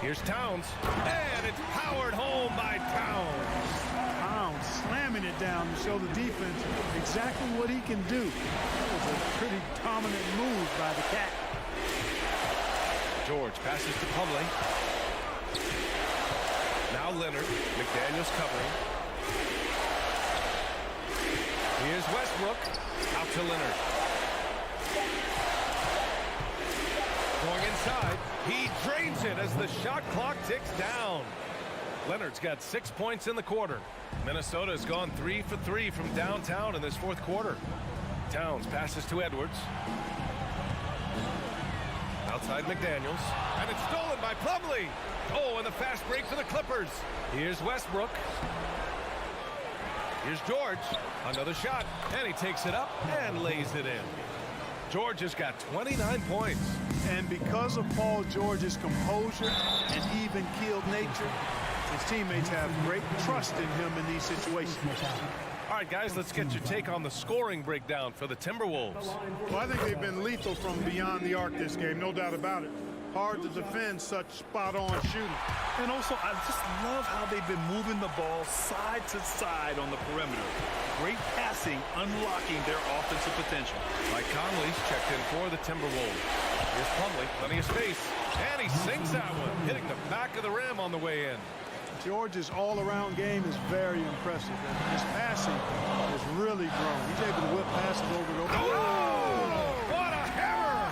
A: Here's Towns. And it's powered home by Towns.
K: Towns slamming it down to show the defense exactly what he can do. That was a pretty dominant move by the Cat.
A: George passes to Plumlee. Now Leonard. McDaniels covering. Here's Westbrook. Out to Leonard. Going inside. He drains it as the shot clock ticks down. Leonard's got 6 points in the quarter. Minnesota has gone 3 for 3 from downtown in this fourth quarter. Towns passes to Edwards. Outside McDaniels. And it's stolen by Plumlee. Oh, and the fast break for the Clippers. Here's Westbrook. Here's George. Another shot. And he takes it up and lays it in. George has got 29 points.
K: And because of Paul George's composure and even-keeled nature, his teammates have great trust in him in these situations.
A: All right, guys, let's get your take on the scoring breakdown for the Timberwolves.
K: Well, I think they've been lethal from beyond the arc this game, no doubt about it. Hard to defend such spot-on shooting.
B: And also, I just love how they've been moving the ball side to side on the perimeter. Great passing, unlocking their offensive potential.
A: Mike Conley's checked in for the Timberwolves. Here's Plumlee, plenty of space. And he sinks that one, hitting the back of the rim on the way in.
K: George's all-around game is very impressive. And his passing has really grown. He's able to whip passes over and over.
A: Oh, what a hammer!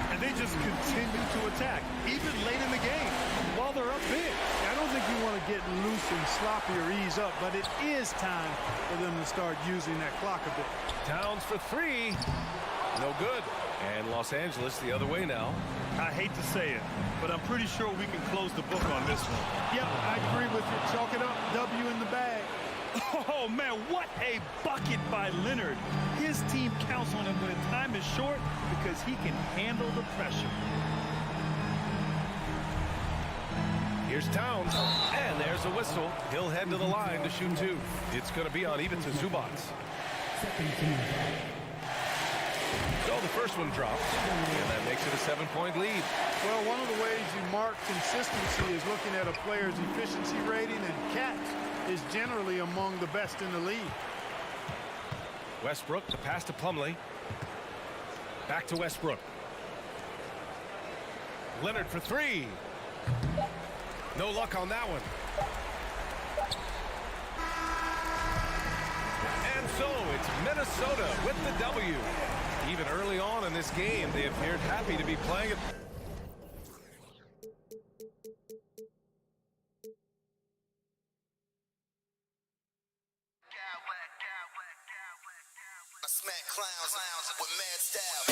B: And they just continue to attack, even late in the game, while they're up big.
K: I don't think you want to get loose and sloppy or ease up, but it is time for them to start using that clock a bit.
A: Towns for three. No good. And Los Angeles the other way now.
B: I hate to say it, but I'm pretty sure we can close the book on this one.
K: Yep, I agree with you. Chalk it up. W in the bag.
B: Oh, man, what a bucket by Leonard. His team counts on him when time is short because he can handle the pressure.
A: Here's Towns, and there's a whistle. He'll head to the line to shoot two. It's going to be on Ivica Zubac. So the first one drops, and that makes it a 7-point lead.
K: Well, one of the ways you mark consistency is looking at a player's efficiency rating, and Cat is generally among the best in the league.
A: Westbrook, the pass to Plumlee. Back to Westbrook. Leonard for three. No luck on that one. And so it's Minnesota with the W. Even early on in this game, they appeared happy to be playing it.
E: I smack clowns with mad style.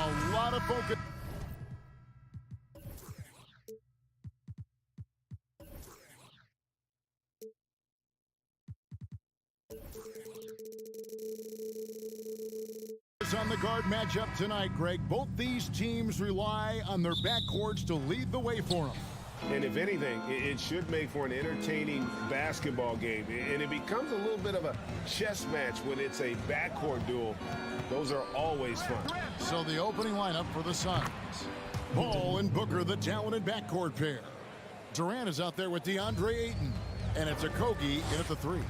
F: A lot of focus. On the guard matchup tonight, Greg, both these teams rely on their backcourts to lead the way for them.
G: And if anything, it should make for an entertaining basketball game. And it becomes a little bit of a chess match when it's a backcourt duel. Those are always fun.
F: So the opening lineup for the Suns. Ball and Booker, the talented backcourt pair. Durant is out there with DeAndre Ayton. And it's Okogie in at the 3.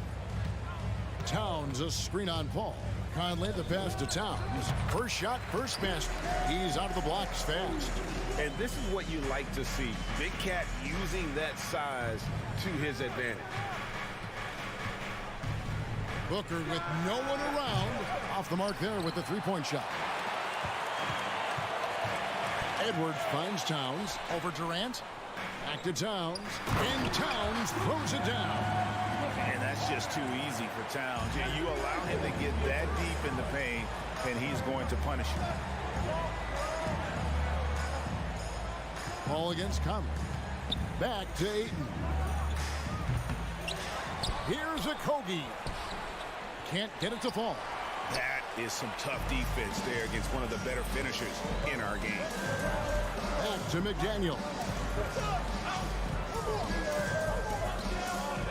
F: Towns a screen on Paul. Conley the pass to Towns. First shot, first smash. He's out of the blocks fast.
I: And this is what you like to see. Big Cat using that size to his advantage.
F: Booker with no one around. Off the mark there with the three-point shot. Edwards finds Towns over Durant. Back to Towns. And Towns throws it down.
B: And that's just too easy for Towns. Yeah, you allow him to get that deep in the paint, and he's going to punish you.
F: Ball against Conley. Back to Ayton. Here's Okogie. Can't get it to fall.
B: That is some tough defense there against one of the better finishers in our game.
F: Back to McDaniel.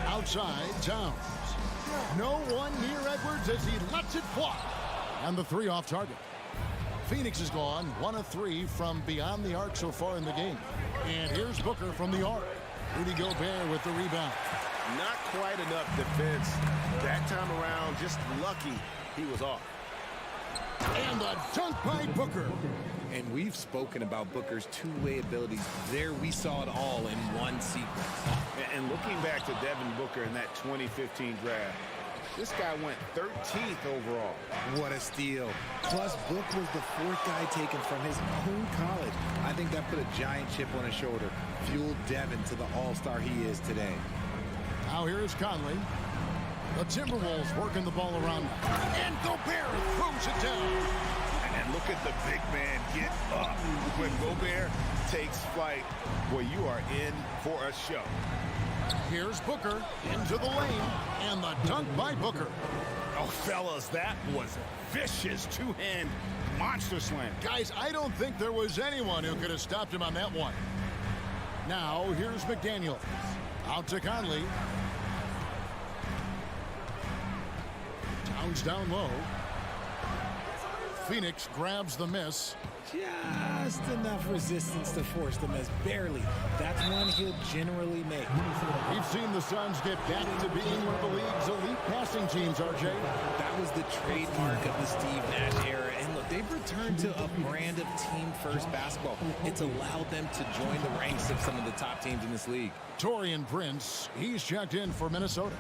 F: Outside, Towns. No one near Edwards as he lets it fly. And the 3 off target. Phoenix is gone 1 of 3 from beyond the arc so far in the game. And here's Booker from the arc. Rudy Gobert with the rebound.
I: Not quite enough defense that time around. Just lucky he was off.
F: And a dunk by Booker.
L: And we've spoken about Booker's two-way abilities. There we saw it all in one sequence.
G: And looking back to Devin Booker in that 2015 draft, this guy went 13th overall.
L: What a steal. Plus, Book was the 4th guy taken from his own college. I think that put a giant chip on his shoulder, fueled Devin to the all-star he is today.
F: Now here is Conley. The Timberwolves working the ball around. And Gobert throws it down.
B: And look at the big man get up. When Gobert takes flight, well, you are in for a show.
F: Here's Booker into the lane. And the dunk by Booker.
B: Oh, fellas, that was a vicious two-hand monster slam.
F: Guys, I don't think there was anyone who could have stopped him on that one. Now, here's McDaniel. Out to Conley. Towns down low. Phoenix grabs the miss.
L: Just enough resistance to force the miss. Barely. That's one he'll generally make.
F: We've seen the Suns get back to being one of the league's elite passing teams, RJ.
L: That was the trademark of the Steve Nash era. And look, they've returned to a brand of team-first basketball. It's allowed them to join the ranks of some of the top teams in this league.
F: Taurean Prince, he's checked in for Minnesota.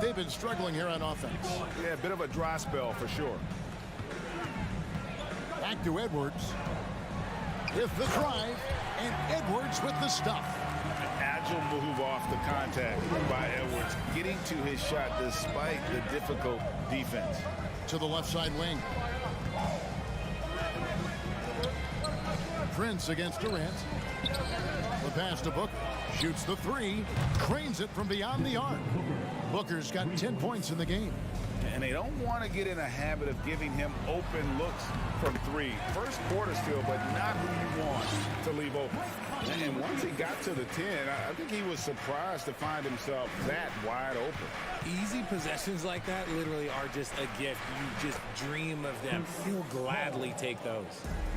F: They've been struggling here on offense.
G: Yeah, a bit of a dry spell for sure.
F: Back to Edwards. With the drive, and Edwards with the stuff.
G: An agile move off the contact by Edwards, getting to his shot despite the difficult defense.
F: To the left side wing. Prince against Durant. The pass to Booker. Shoots the three. Trains it from beyond the arc. Booker's got 10 points in the game.
G: And they don't want to get in a habit of giving him open looks from three. First quarter still, but not who you want to leave open. And once he got to the 10, I think he was surprised to find himself that wide open.
L: Easy possessions like that literally are just a gift. You just dream of them. He'll gladly take those.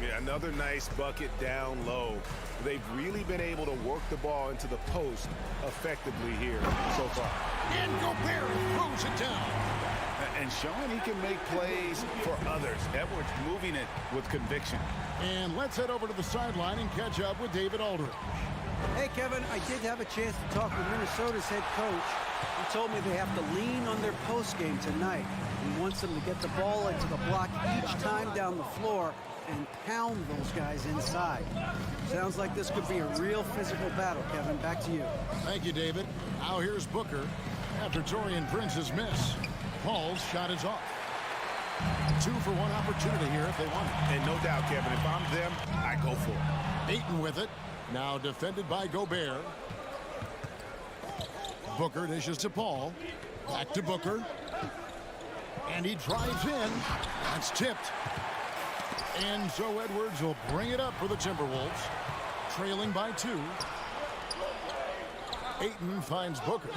G: Yeah, another nice bucket down low. They've really been able to work the ball into the post effectively here so far.
F: And Gobert throws it down.
G: And showing he can make plays for others. Edwards moving it with conviction.
F: And let's head over to the sideline and catch up with David Aldridge.
J: Hey, Kevin, I did have a chance to talk with Minnesota's head coach. He told me they have to lean on their post game tonight. He wants them to get the ball into the block each time down the floor and pound those guys inside. Sounds like this could be a real physical battle, Kevin. Back to you.
F: Thank you, David. Now here's Booker after Taurean Prince's miss. Paul's shot is off. 2 for 1 opportunity here if they want it.
G: And no doubt, Kevin, if I'm them, I go for it.
F: Ayton with it. Now defended by Gobert. Booker dishes to Paul. Back to Booker. And he drives in. That's tipped. And so Edwards will bring it up for the Timberwolves. Trailing by 2. Ayton finds Booker.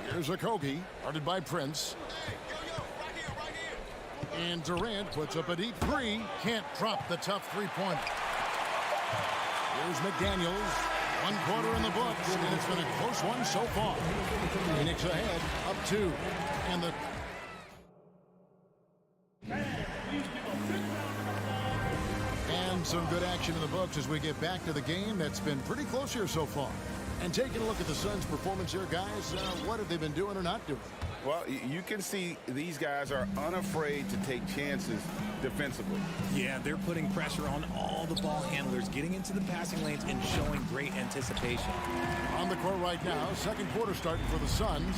F: Here's a Kogi, guarded by Prince. And Durant puts up a deep three. Can't drop the tough three-pointer. Here's McDaniels. 1 quarter in the books, and it's been a close one so far. Phoenix ahead, up 2. And the... And some good action in the books as we get back to the game that's been pretty close here so far. And taking a look at the Suns' performance here, guys, what have they been doing or not doing?
G: Well, you can see these guys are unafraid to take chances defensively.
L: Yeah, they're putting pressure on all the ball handlers, getting into the passing lanes and showing great anticipation.
F: On the court right now, second quarter starting for the Suns.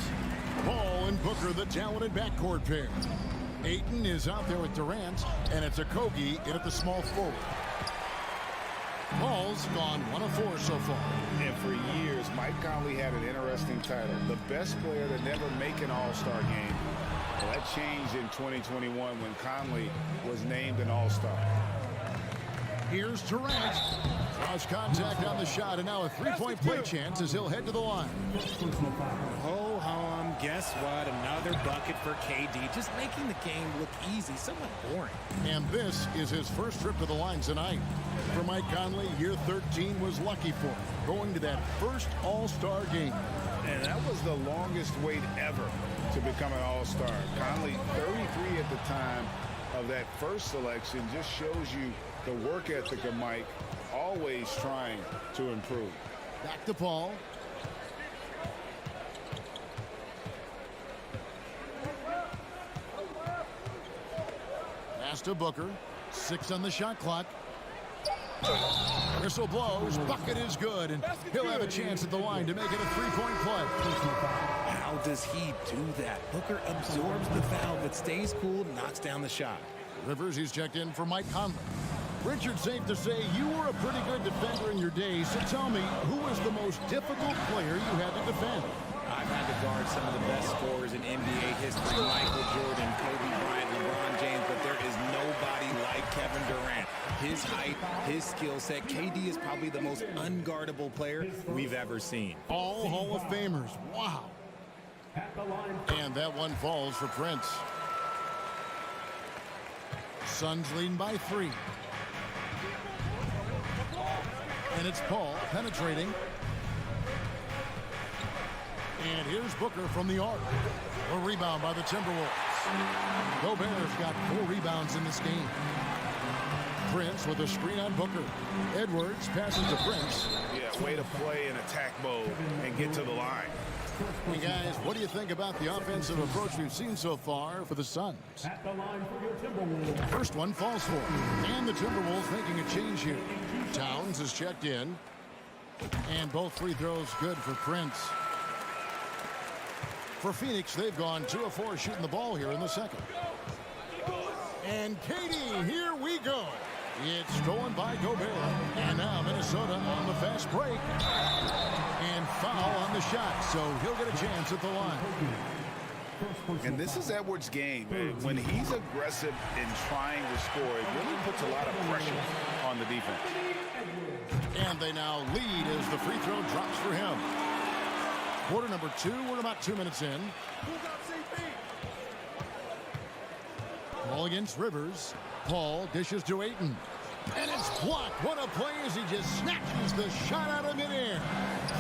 F: Paul and Booker, the talented backcourt pair. Ayton is out there with Durant, and it's a Kogi in at the small forward. Paul's gone 1 of 4 so far.
G: And for years, Mike Conley had an interesting title. The best player to never make an All-Star game. Well, that changed in 2021 when Conley was named an All-Star.
F: Here's Durant. Draws contact on the shot, and now a three-point play chance as he'll head to the line.
L: Ho-hum, guess what? Another bucket for KD, just making the game look easy, somewhat boring.
F: And this is his first trip to the line tonight. For Mike Conley, year 13 was lucky for him, going to that first All-Star game.
G: And that was the longest wait ever to become an All-Star. Conley, 33 at the time of that first selection, just shows you the work ethic of Mike, always trying to improve.
F: Back to Paul. Pass to Booker. 6 on the shot clock. Whistle blows. Bucket is good, and he'll have a chance at the line to make it a three-point play.
L: How does he do that? Booker absorbs the foul, but stays cool, knocks down the shot.
F: Rivers, he's checked in for Mike Conley. Richard, safe to say you were a pretty good defender in your day, so tell me, who was the most difficult player you had to defend?
L: I've had to guard some of the best scorers in NBA history. Michael Jordan, Kobe Bryant, LeBron James, but there is nobody like Kevin Durant. His height, his skill set. KD is probably the most unguardable player we've ever seen.
F: All Hall of Famers. Wow. And that one falls for Prince. Suns leading by 3. And it's Paul penetrating. And here's Booker from the arc. A rebound by the Timberwolves. Gobert's got 4 rebounds in this game. Prince with a screen on Booker. Edwards passes to Prince.
G: Yeah, way to play in attack mode and get to the line.
F: Hey guys, what do you think about the offensive approach we've seen so far for the Suns?
D: At the line for your Timberwolves.
F: First one falls for him. And the Timberwolves making a change here. Towns is checked in. And both free throws good for Prince. For Phoenix, they've gone 2 of 4 shooting the ball here in the second. And KD, here we go. It's stolen by Gobert. And now Minnesota on the fast break. And foul on the shot, so he'll get a chance at the line.
G: And this is Edwards' game. When he's aggressive in trying to score, it really puts a lot of pressure on the defense.
F: And they now lead as the free throw drops for him. Quarter number 2, we're about 2 minutes in. Ball against Rivers. Paul dishes to Ayton. And it's blocked. What a play as he just snatches the shot out of midair.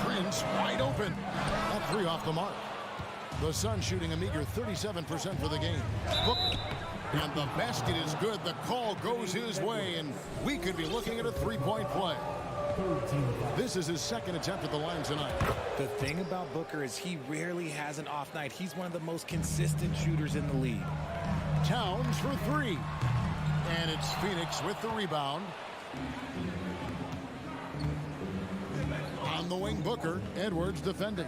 F: Prince wide open. That 3 off the mark. The Suns shooting a meager 37% for the game. Booker. And the basket is good. The call goes his way. And we could be looking at a 3-point play. This is his second attempt at the line tonight.
L: The thing about Booker is he rarely has an off night. He's one of the most consistent shooters in the league.
F: Towns for 3. And it's Phoenix with the rebound. On the wing, Booker. Edwards defending.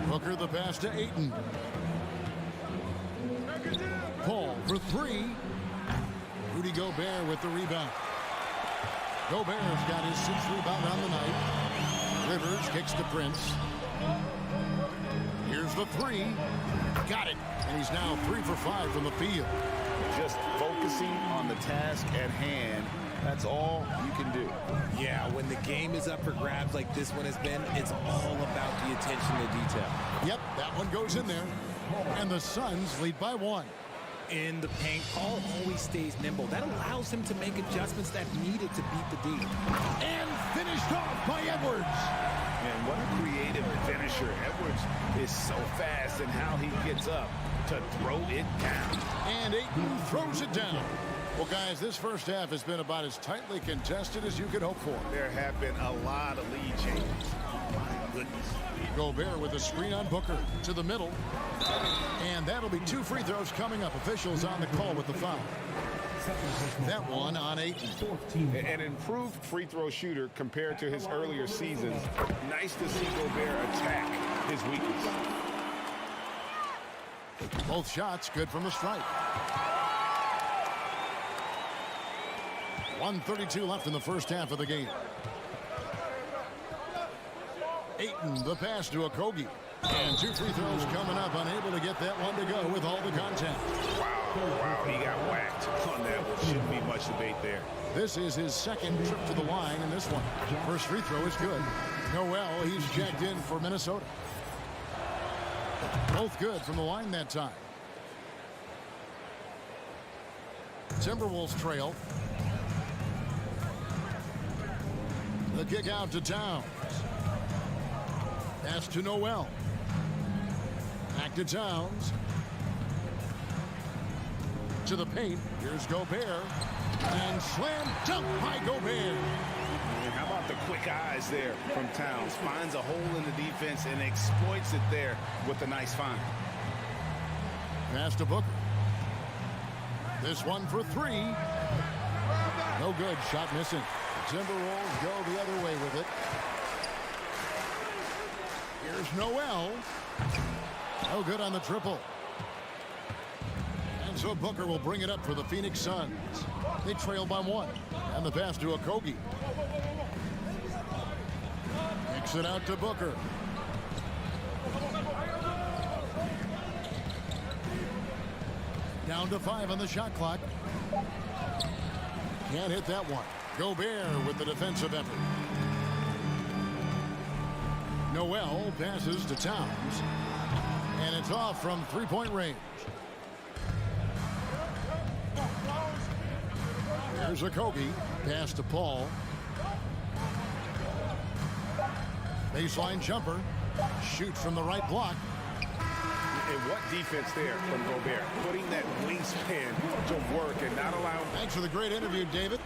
F: Booker the pass to Ayton. Paul for 3. Rudy Gobert with the rebound. Gobert's got his 6th rebound on the night. Rivers kicks to Prince. Here's the 3. Got it. And he's now 3 for 5 from the field.
G: Just focusing on the task at hand. That's all you can do.
L: Yeah, when the game is up for grabs like this one has been, it's all about the attention to detail.
F: Yep, that one goes in there. And the Suns lead by 1.
L: In the paint, Paul always stays nimble. That allows him to make adjustments that needed to beat the D.
F: And finished off by Edwards.
G: And what a creative finisher. Edwards is so fast in how he gets up to throw it down.
F: And Ayton throws it down. Well, guys, this first half has been about as tightly contested as you could hope for.
G: There have been a lot of lead changes. My goodness.
F: Gobert with a screen on Booker to the middle. And that'll be 2 free throws coming up. Officials on the call with the foul. That one on Ayton.
G: An improved free throw shooter compared to his earlier seasons. Nice to see Gobert attack his weakness.
F: Both shots good from the stripe. 1:32 left in the first half of the game. Ayton, the pass to Okogie. And 2 free throws coming up, unable to get that one to go with all the contact.
G: Wow, he got whacked on that one. Shouldn't be much debate there.
F: This is his second trip to the line in this one. First free throw is good. Noel, he's checked in for Minnesota. Both good from the line that time. Timberwolves trail. The kick out to Towns. Pass to Noel. Back to Towns. To the paint. Here's Gobert. And slam dunk by Gobert.
G: And how about the quick eyes there from Towns? Finds a hole in the defense and exploits it there with a nice find.
F: Pass to Booker. This one for 3. No good. Shot missing. The Timberwolves go the other way with it. Here's Noel. No good on the triple. And so Booker will bring it up for the Phoenix Suns. They trail by 1. And the pass to Okogie. Kicks it out to Booker. Down to 5 on the shot clock. Can't hit that one. Gobert with the defensive effort. Noel passes to Towns. And it's off from 3-point range. Here's Okogie. Pass to Paul. Baseline jumper. Shoots from the right block.
G: And what defense there from Gobert. Putting that wingspan to work and not allowing...
F: Thanks for the great interview, David.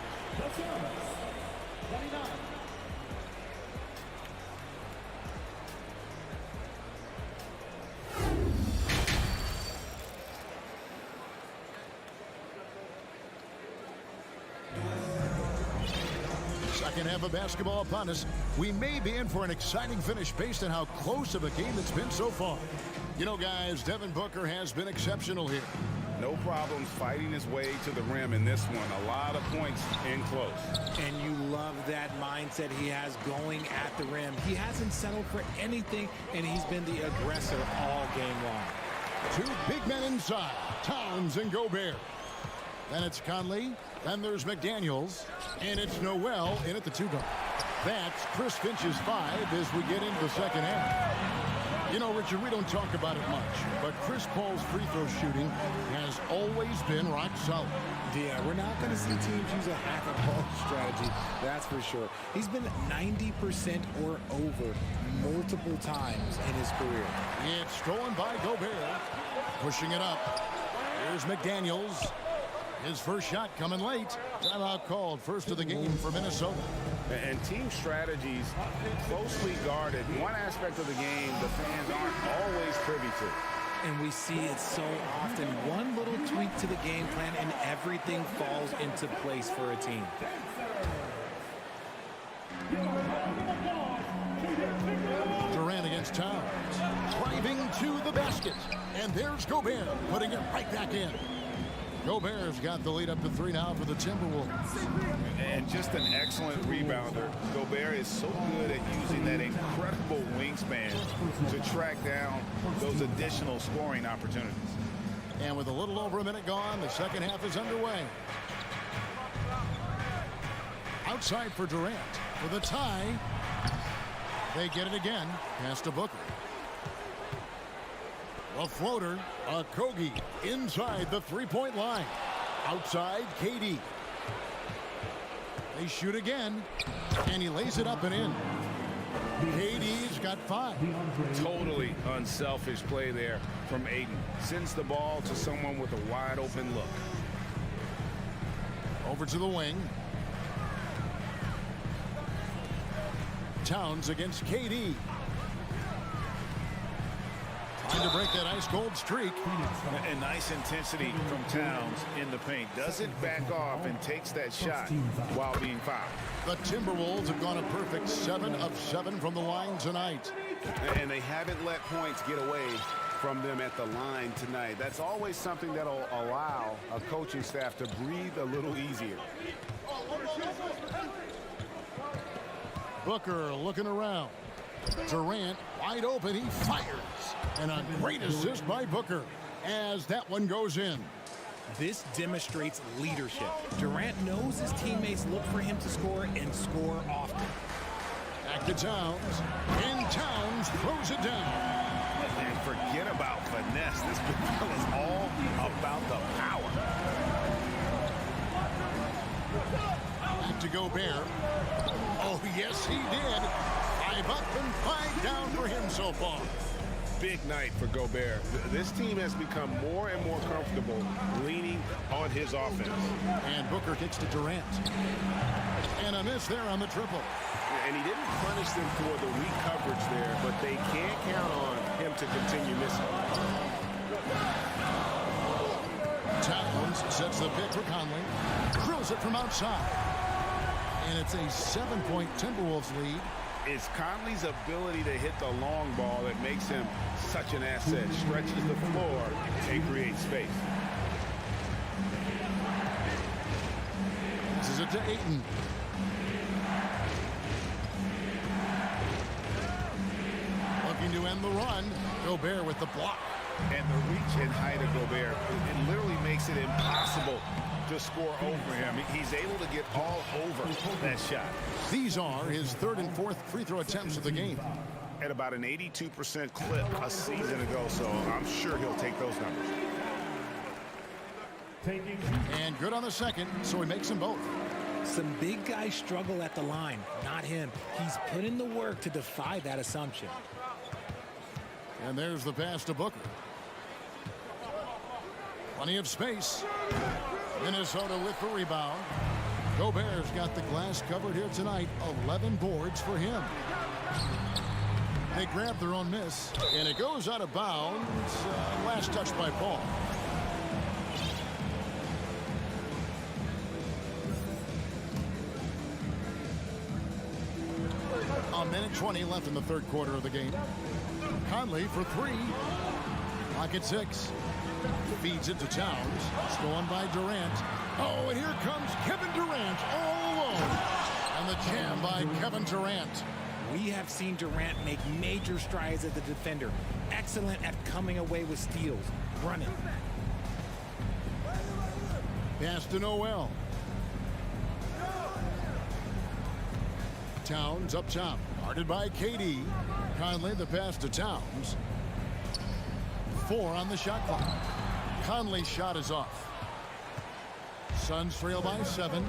F: Second half of basketball upon us. We may be in for an exciting finish based on how close of a game it's been so far. You know, guys, Devin Booker has been exceptional here.
G: No problems fighting his way to the rim in this one. A lot of points in close.
L: And you love that mindset he has going at the rim. He hasn't settled for anything, and he's been the aggressor all game long.
F: Two big men inside, Towns and Gobert. Then it's Conley, then there's McDaniels, and it's Noel in at the 2-guard. That's Chris Finch's 5 as we get into the second half. You know, Richard, we don't talk about it much, but Chris Paul's free throw shooting has always been rock solid.
L: Yeah, we're not going to see teams use a half-a-ball strategy, that's for sure. He's been 90% or over multiple times in his career.
F: It's stolen by Gobert, pushing it up. Here's McDaniels. His first shot coming late. Timeout called, first of the game for Minnesota.
G: And team strategies closely guarded. One aspect of the game the fans aren't always privy to.
L: And we see it so often. One little tweak to the game plan and everything falls into place for a team.
F: Durant against Towns. Driving to the basket. And there's Gobert putting it right back in. Gobert's got the lead up to 3 now for the Timberwolves.
G: And just an excellent rebounder. Gobert is so good at using that incredible wingspan to track down those additional scoring opportunities.
F: And with a little over a minute gone, the second half is underway. Outside for Durant for the tie. They get it again. Pass to Booker. A floater, a Kogi inside the three-point line. Outside, KD. They shoot again, and he lays it up and in. KD's got 5.
G: Totally unselfish play there from Aiden. Sends the ball to someone with a wide-open look.
F: Over to the wing. Towns against KD. Trying to break that ice-cold streak.
G: And nice intensity from Towns in the paint. Doesn't back off and takes that shot while being fouled.
F: The Timberwolves have gone a perfect 7 of 7 from the line tonight.
G: And they haven't let points get away from them at the line tonight. That's always something that'll allow a coaching staff to breathe a little easier.
F: Booker looking around. Durant wide open. He fires. And a great assist by Booker as that one goes in.
L: This demonstrates leadership. Durant knows his teammates look for him to score and score often.
F: Back to Towns. And Towns throws it down.
G: And forget about finesse. This is all about the power.
F: Back to Gobert. Oh, yes, he did. 5 up and 5 down for him so far.
G: Big night for Gobert. This team has become more and more comfortable leaning on his offense.
F: And Booker kicks to Durant. And a miss there on the triple.
G: And he didn't punish them for the weak coverage there, but they can't count on him to continue missing.
F: Towns sets the pick for Conley. Drills it from outside. And it's a 7-point Timberwolves lead.
G: It's Conley's ability to hit the long ball that makes him such an asset. Stretches the floor and creates space.
F: This is it to Ayton. Looking to end the run. Gobert with the block.
G: And the reach and height of Gobert, it literally makes it impossible to score over him. He's able to get all over that shot.
F: These are his 3rd and 4th free throw attempts of the game.
G: At about an 82% clip a season ago, so I'm sure he'll take those numbers.
F: And good on the second, so he makes them both.
L: Some big guys struggle at the line, not him. He's put in the work to defy that assumption.
F: And there's the pass to Booker. Plenty of space. Minnesota with the rebound. Gobert's got the glass covered here tonight. 11 boards for him. They grab their own miss, and it goes out of bounds. Last touch by Paul. A minute 20 left in the third quarter of the game. Conley for three. Clock at 6. Feeds it to Towns. Stolen by Durant. Oh, and here comes Kevin Durant all alone. And the jam by Kevin Durant.
L: We have seen Durant make major strides as a defender. Excellent at coming away with steals. Running.
F: Pass to Noel. Towns up top. Guarded by KD. Conley the pass to Towns. 4 on the shot clock. Conley's shot is off. Suns trail by 7.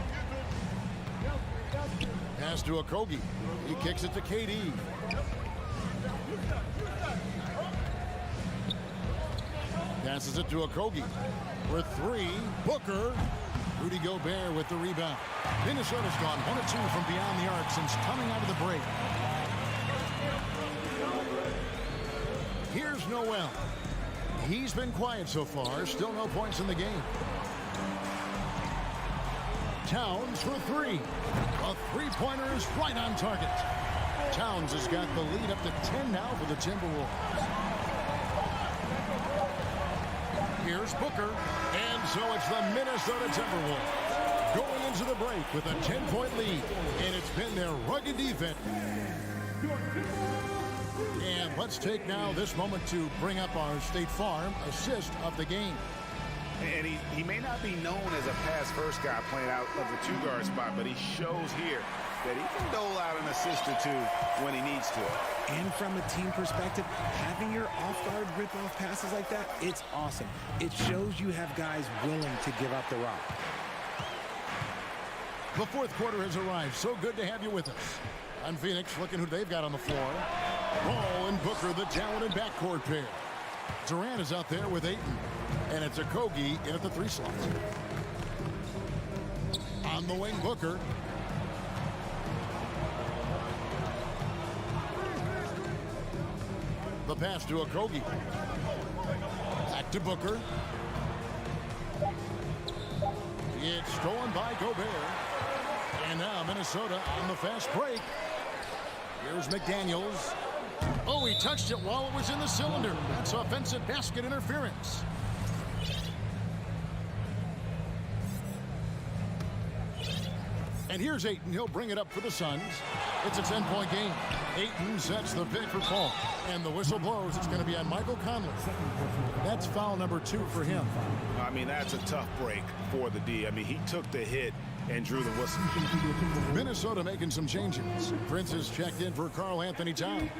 F: Pass to Okogie. He kicks it to KD. Passes it to Okogie. For 3. Booker. Rudy Gobert with the rebound. Minnesota's gone 1 of 2 from beyond the arc since coming out of the break. Here's Noel. He's been quiet so far. Still no points in the game. Towns for 3. A three-pointer is right on target. Towns has got the lead up to 10 now for the Timberwolves. Here's Booker. And so it's the Minnesota Timberwolves going into the break with a 10-point lead. And it's been their rugged defense. And let's take now this moment to bring up our State Farm assist of the game.
G: And he may not be known as a pass-first guy playing out of the two-guard spot, but he shows here that he can dole out an assist or two when he needs to.
L: And from a team perspective, having your off-guard rip-off passes like that, it's awesome. It shows you have guys willing to give up the rock.
F: The fourth quarter has arrived. So good to have you with us. On Phoenix, looking who they've got on the floor. Ball and Booker, the talented backcourt pair. Durant is out there with Ayton. And it's Okogie in at the 3 slot. On the wing, Booker. The pass to Okogie. Back to Booker. It's stolen by Gobert. And now Minnesota on the fast break. Here's McDaniels. Oh, he touched it while it was in the cylinder. That's offensive basket interference. And here's Ayton. He'll bring it up for the Suns. It's a 10-point game. Ayton sets the pick for Paul. And the whistle blows. It's going to be on Michael Conley. That's foul number 2 for him.
G: I mean, that's a tough break for the D. I mean, he took the hit and drew the whistle.
F: Minnesota making some changes. Prince is checked in for Karl Anthony Towns.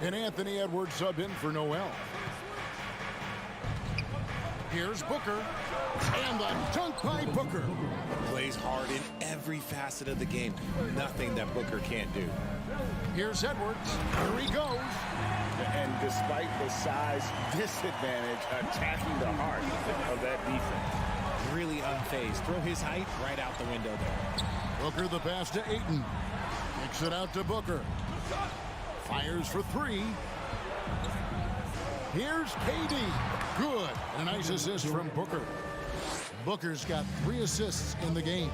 F: And Anthony Edwards sub in for Noel. Here's Booker. And the dunk by Booker.
L: Plays hard in every facet of the game. Nothing that Booker can't do.
F: Here's Edwards. Here he goes.
G: And despite the size disadvantage, attacking the heart of that defense.
L: Really unfazed. Throw his height right out the window there.
F: Booker the pass to Ayton. Kicks it out to Booker. Fires for 3. Here's KD. Good. A nice assist from Booker. Booker's got 3 assists in the game.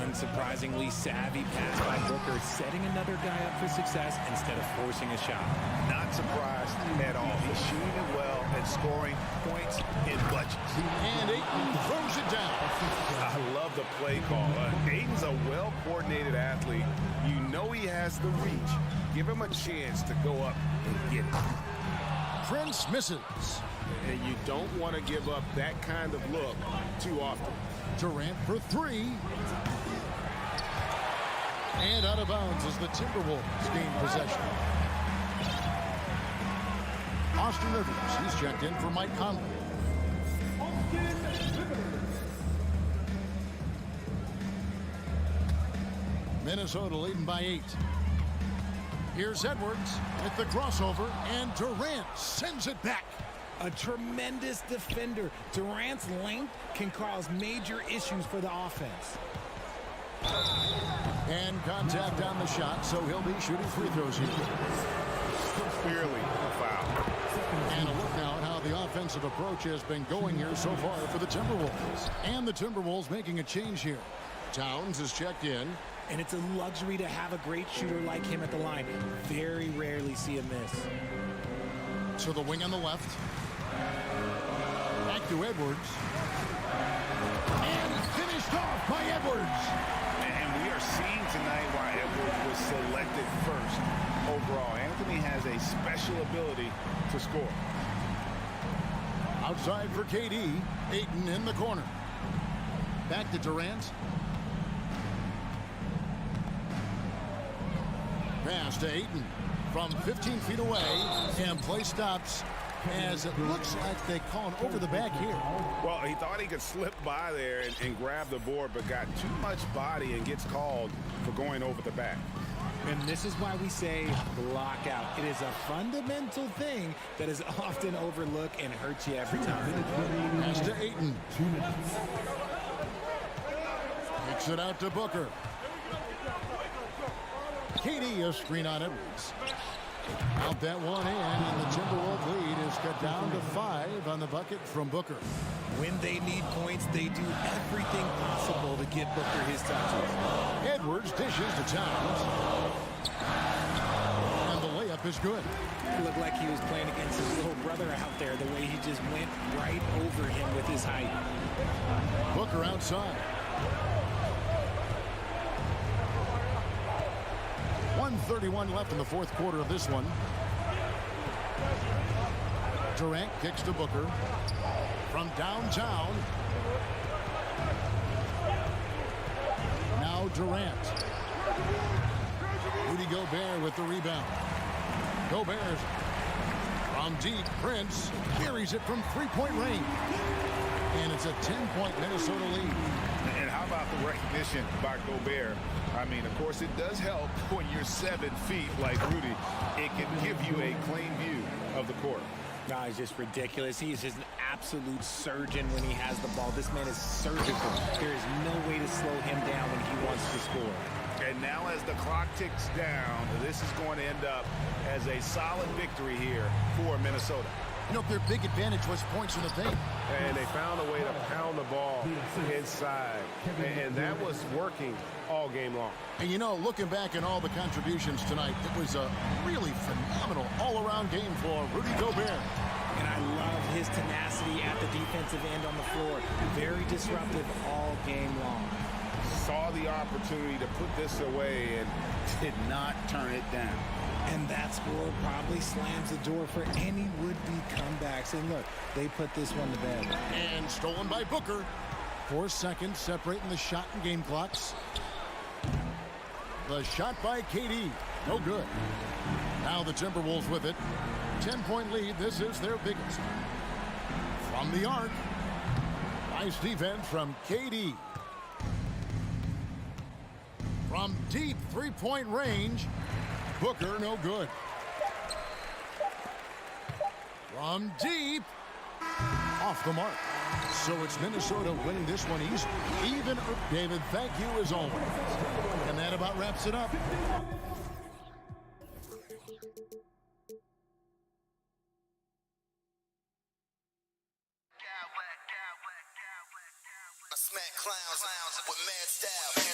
L: Unsurprisingly savvy pass by Booker, setting another guy up for success instead of forcing a shot.
G: Not surprised at all. He's shooting it well and scoring points in bunches.
F: And Ayton throws it down.
G: I love the play call. Ayton's a well-coordinated athlete. You know he has the reach. Give him a chance to go up and get it.
F: Prince misses.
G: And you don't want to give up that kind of look too often.
F: Durant for 3. And out of bounds as the Timberwolves gain possession. Austin Rivers, he's checked in for Mike Conley. Minnesota leading by 8. Here's Edwards with the crossover, and Durant sends it back.
L: A tremendous defender. Durant's length can cause major issues for the offense.
F: And contact on the shot, so he'll be shooting free throws here.
G: Clearly a foul.
F: And a look now at how the offensive approach has been going here so far for the Timberwolves. And the Timberwolves making a change here. Towns is checked in.
L: And it's a luxury to have a great shooter like him at the line. Very rarely see him miss.
F: To the wing on the left. Back to Edwards. And finished off by Edwards.
G: And we are seeing tonight why Edwards was selected first overall. Anthony has a special ability to score.
F: Outside for KD. Ayton in the corner. Back to Durant. Pass to Ayton from 15 feet away, and play stops as it looks like they call him over the back here.
G: Well, he thought he could slip by there and grab the board, but got too much body and gets called for going over the back.
L: And this is why we say block out. It is a fundamental thing that is often overlooked and hurts you every time.
F: Pass to Ayton. Kicks it out to Booker. KD a screen on Edwards. Out that one in, and the Timberwolves lead is cut down to 5 on the bucket from Booker.
L: When they need points, they do everything possible to get Booker his touches.
F: Edwards dishes to Towns. And the layup is good.
L: It looked like he was playing against his little brother out there, the way he just went right over him with his height.
F: Booker outside. 1:31 left in the fourth quarter of this one. Durant kicks to Booker from downtown. Now Durant. Rudy Gobert with the rebound. Gobert from deep. Prince carries it from three-point range. And it's a 10-point Minnesota lead.
G: And how about the recognition by Gobert? I mean, of course, it does help when you're 7 feet like Rudy. It can give you a clean view of the court.
L: No, he's just ridiculous. He is just an absolute surgeon when he has the ball. This man is surgical. There is no way to slow him down when he wants to score.
G: And now as the clock ticks down, this is going to end up as a solid victory here for Minnesota.
F: You know, their big advantage was points in the paint.
K: And they found a way to pound the ball inside. And that was working all game long.
F: And, you know, looking back at all the contributions tonight, it was a really phenomenal all-around game for Rudy Gobert.
L: And I love his tenacity at the defensive end on the floor. Very disruptive all game long.
G: Saw the opportunity to put this away and did not turn it down.
L: And that score probably slams the door for any would-be comebacks. And look, they put this one to bed.
F: And stolen by Booker. 4 seconds separating the shot and game clocks. The shot by KD. No good. Now the Timberwolves with it. 10-point lead. This is their biggest. From the arc. Nice defense from KD. From deep three-point range. Booker, no good. From deep. Off the mark. So it's Minnesota winning this one easily. Even David, thank you as always. And that about wraps it up.
E: I smack clowns with mad style.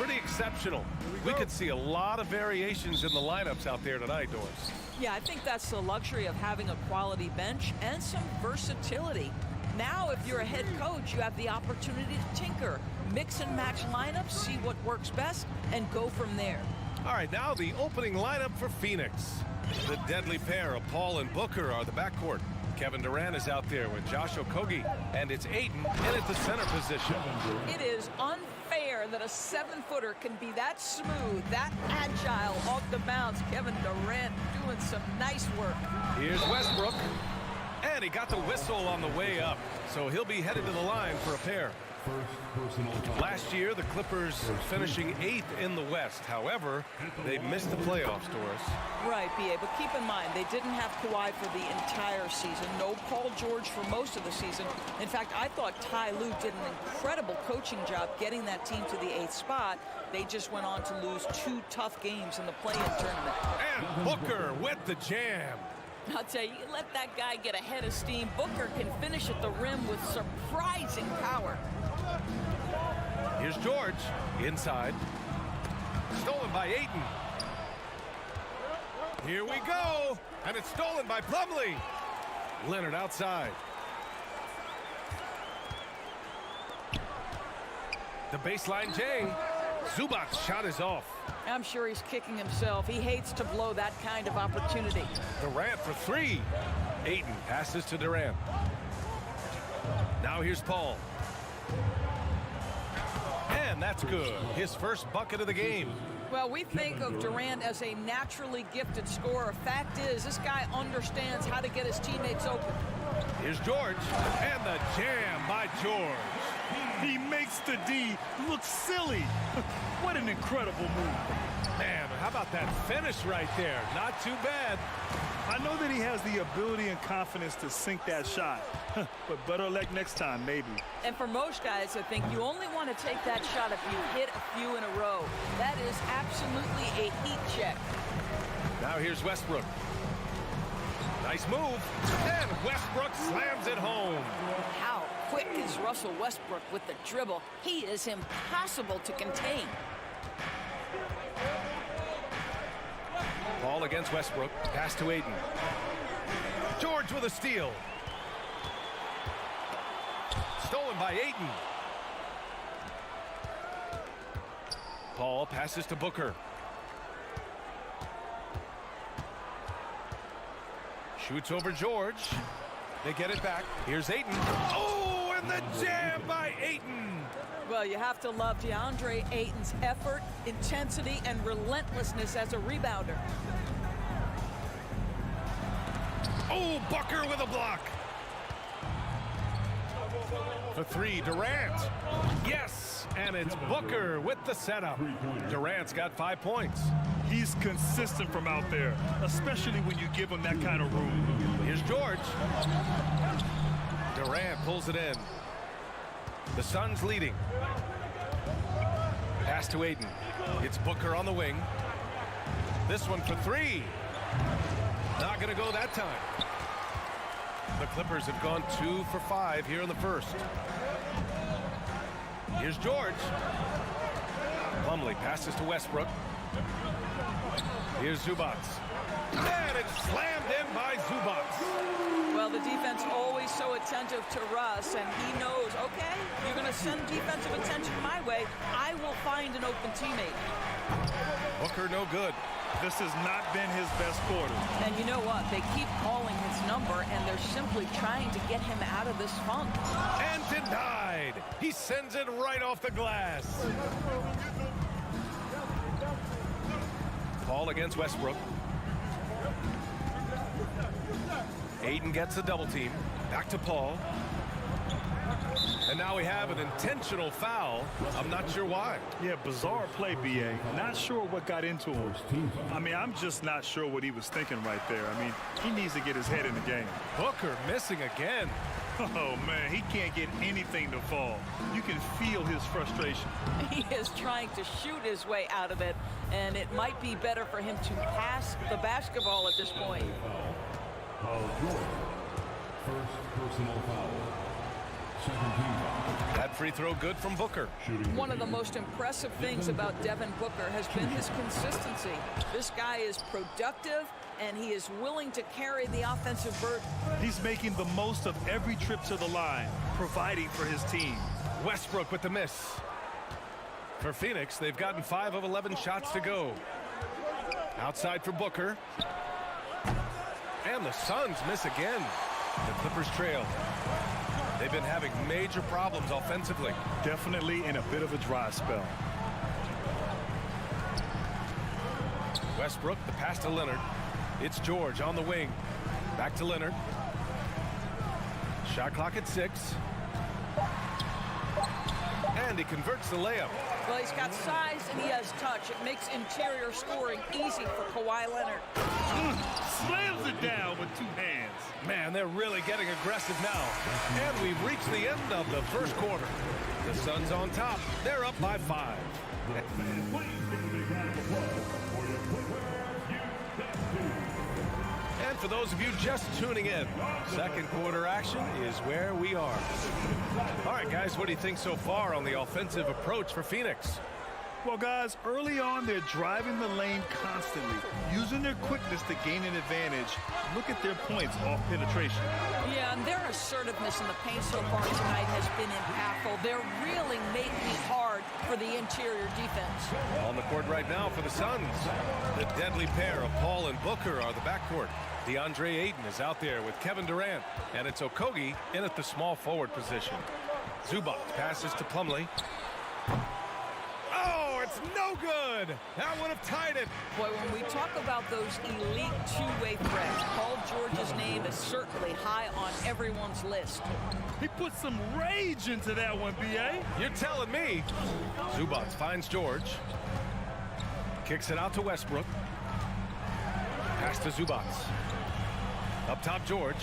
A: pretty exceptional. We could see a lot of variations in the lineups out there tonight, Doris.
M: Yeah, I think that's the luxury of having a quality bench and some versatility. Now, if you're a head coach, you have the opportunity to tinker, mix and match lineups, see what works best, and go from there.
A: All right, now the opening lineup for Phoenix. The deadly pair of Paul and Booker are the backcourt. Kevin Durant is out there with Josh Okogie, and it's Ayton in at the center position.
M: It is unfair that a 7-footer can be that smooth, that agile off the bounce. Kevin Durant doing some nice work.
A: Here's Westbrook, and he got the whistle on the way up, so he'll be headed to the line for a pair. Last year, the Clippers finishing 8th in the West. However, they missed the playoffs, Doris.
M: Right, B.A., but keep in mind, they didn't have Kawhi for the entire season. No Paul George for most of the season. In fact, I thought Ty Lue did an incredible coaching job getting that team to the 8th spot. They just went on to lose 2 tough games in the play-in tournament.
A: And Booker with the jam.
M: I'll tell you, you let that guy get ahead of steam. Booker can finish at the rim with surprising power.
A: Here's George inside. Stolen by Ayton. Here we go. And it's stolen by Plumlee. Leonard outside. The baseline J. Zubac's shot is off.
M: I'm sure he's kicking himself. He hates to blow that kind of opportunity.
A: Durant for 3. Ayton passes to Durant. Now here's Paul. And that's good. His first bucket of the game.
M: Well, we think of Durant as a naturally gifted scorer. Fact is, this guy understands how to get his teammates open.
A: Here's George. And the jam by George.
B: He makes the D look silly. What an incredible move.
A: Man, how about that finish right there? Not too bad.
B: I know that he has the ability and confidence to sink that shot, but better luck next time, maybe.
M: And for most guys, I think you only want to take that shot if you hit a few in a row. That is absolutely a heat check.
A: Now here's Westbrook. Nice move. And Westbrook slams it home.
M: How quick is Russell Westbrook with the dribble? He is impossible to contain.
A: Ball against Westbrook. Pass to Ayton. George with a steal. Stolen by Ayton. Paul passes to Booker. Shoots over George. They get it back. Here's Ayton. Oh, and the jam by Ayton.
M: Well, you have to love DeAndre Ayton's effort, intensity, and relentlessness as a rebounder.
A: Oh, Booker with a block. For 3, Durant. Yes, and it's Booker with the setup. Durant's got 5 points.
B: He's consistent from out there, especially when you give him that kind of room.
A: Here's George. Durant pulls it in. The Suns leading. Pass to Ayton. It's Booker on the wing. This one for 3. Not going to go that time. The Clippers have gone 2 for 5 here in the first. Here's George. Plumlee passes to Westbrook. Here's Zubac. And it's slammed in by Zubac.
M: Well, the defense always so attentive to Russ, and he knows, okay, you're going to send defensive attention my way. I will find an open teammate.
A: Booker no good.
B: This has not been his best quarter.
M: And you know what? They keep calling his number, and they're simply trying to get him out of this funk.
A: And denied. He sends it right off the glass. Paul against Westbrook. Ayton gets a double team. Back to Paul. And now we have an intentional foul. I'm not sure why.
B: Yeah, bizarre play, B.A. Not sure what got into him. I mean, I'm just not sure what he was thinking right there. I mean, he needs to get his head in the game.
A: Booker missing again.
B: Oh, man, he can't get anything to fall. You can feel his frustration.
M: He is trying to shoot his way out of it, and it might be better for him to pass the basketball at this point.
D: First personal foul.
A: That free throw good from Booker.
M: One of the most impressive things about Devin Booker has been his consistency. This guy is productive, and he is willing to carry the offensive burden.
B: He's making the most of every trip to the line, providing for his team.
A: Westbrook with the miss. For Phoenix, they've gotten 5 of 11 shots to go. Outside for Booker. And the Suns miss again. The Clippers trail. They've been having major problems offensively.
B: Definitely in a bit of a dry spell.
A: Westbrook, the pass to Leonard. It's George on the wing. Back to Leonard. Shot clock at 6. And he converts the layup.
M: Well, he's got size and he has touch. It makes interior scoring easy for Kawhi Leonard.
B: Slams it down with 2 hands.
A: Man, they're really getting aggressive now. And we've reached the end of the first quarter. The Suns on top. They're up by 5. And for those of you just tuning in, second quarter action is where we are. All right, guys, what do you think so far on the offensive approach for Phoenix?
B: Well, guys, early on, they're driving the lane constantly, using their quickness to gain an advantage. Look at their points off penetration.
M: Yeah, and their assertiveness in the paint so far tonight has been impactful. They're really making it hard for the interior defense.
A: On the court right now for the Suns, the deadly pair of Paul and Booker are the backcourt. DeAndre Ayton is out there with Kevin Durant, and it's Okogie in at the small forward position. Zubac passes to Plumlee. Oh, it's no good. That would have tied it.
M: Boy, when we talk about those elite two-way threats, Paul George's name is certainly high on everyone's list.
B: He put some rage into that one, B.A.
A: You're telling me. Zubac finds George. Kicks it out to Westbrook. Pass to Zubac. Up top, George.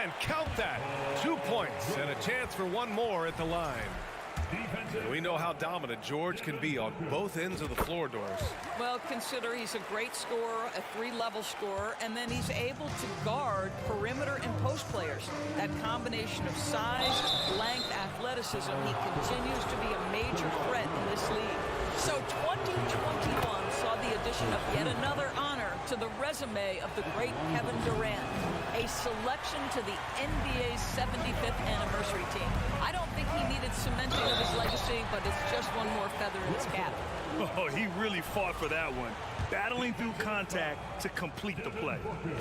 A: And count that. 2 points and a chance for one more at the line. We know how dominant George can be on both ends of the floor, Doris.
M: Well, consider he's a great scorer, a 3-level scorer, and then he's able to guard perimeter and post players. That combination of size, length, athleticism, he continues to be a major threat in this league. So 2021 saw the addition of yet another honor to the resume of the great Kevin Durant, a selection to the NBA's 75th anniversary team. I don't think he needed cementing of his legacy, but it's just one more feather in his cap.
B: Oh, he really fought for that one, battling through contact to complete the play.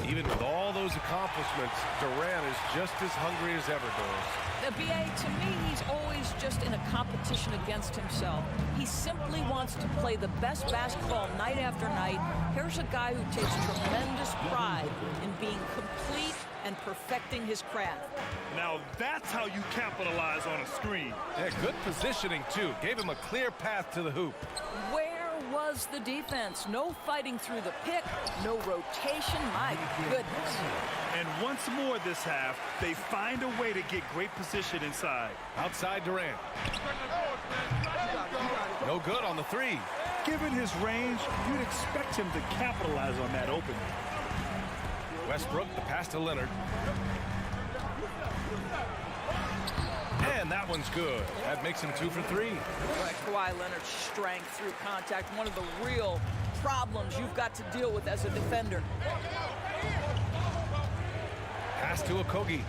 A: Even with all those accomplishments, Durant is just as hungry as ever, Doris.
M: The BA, to me, he's always just in a competition against himself. He simply wants to play the best basketball night after night. Here's a guy who takes tremendous pride in being complete and perfecting his craft.
B: Now that's how you capitalize on a screen.
A: Yeah, good positioning, too. Gave him a clear path to the hoop.
M: Where was the defense? No fighting through the pick, no rotation, my goodness.
B: And once more this half, they find a way to get great position inside.
A: Outside Durant. No good on the 3.
B: Given his range, you'd expect him to capitalize on that opening.
A: Westbrook, the pass to Leonard. And that one's good. That makes him 2 for 3.
M: Kawhi Leonard's strength through contact, one of the real problems you've got to deal with as a defender.
A: Pass to Okogie.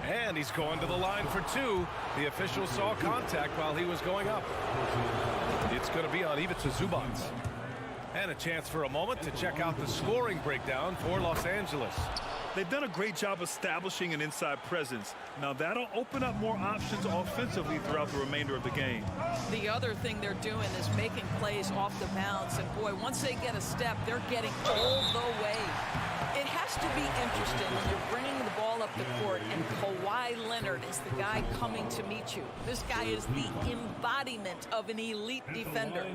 A: And he's going to the line for 2. The official saw contact while he was going up. It's going to be on Ivica Zubac. And a chance for a moment to check out the scoring breakdown for Los Angeles.
B: They've done a great job establishing an inside presence. Now that'll open up more options offensively throughout the remainder of the game.
M: The other thing they're doing is making plays off the bounce. And boy, once they get a step, they're getting all the way. It has to be interesting when you're bringing the ball up the court, and Kawhi Leonard is the guy coming to meet you. This guy is the embodiment of an elite defender.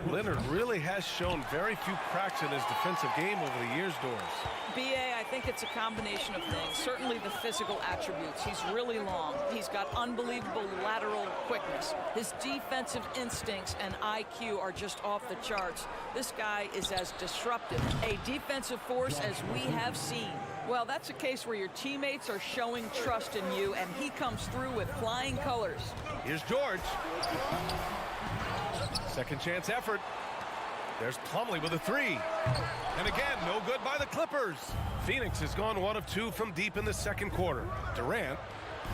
A: Leonard really has shown very few cracks in his defensive game over the years, Doris.
M: B.A., I think it's a combination of things. Certainly the physical attributes. He's really long. He's got unbelievable lateral quickness. His defensive instincts and IQ are just off the charts. This guy is as disruptive a defensive force as we have seen. Well, that's a case where your teammates are showing trust in you, and he comes through with flying colors.
A: Here's George. Second chance effort. There's Plumlee with a three. And again, no good by the Clippers. Phoenix has gone 1 of 2 from deep in the second quarter. Durant.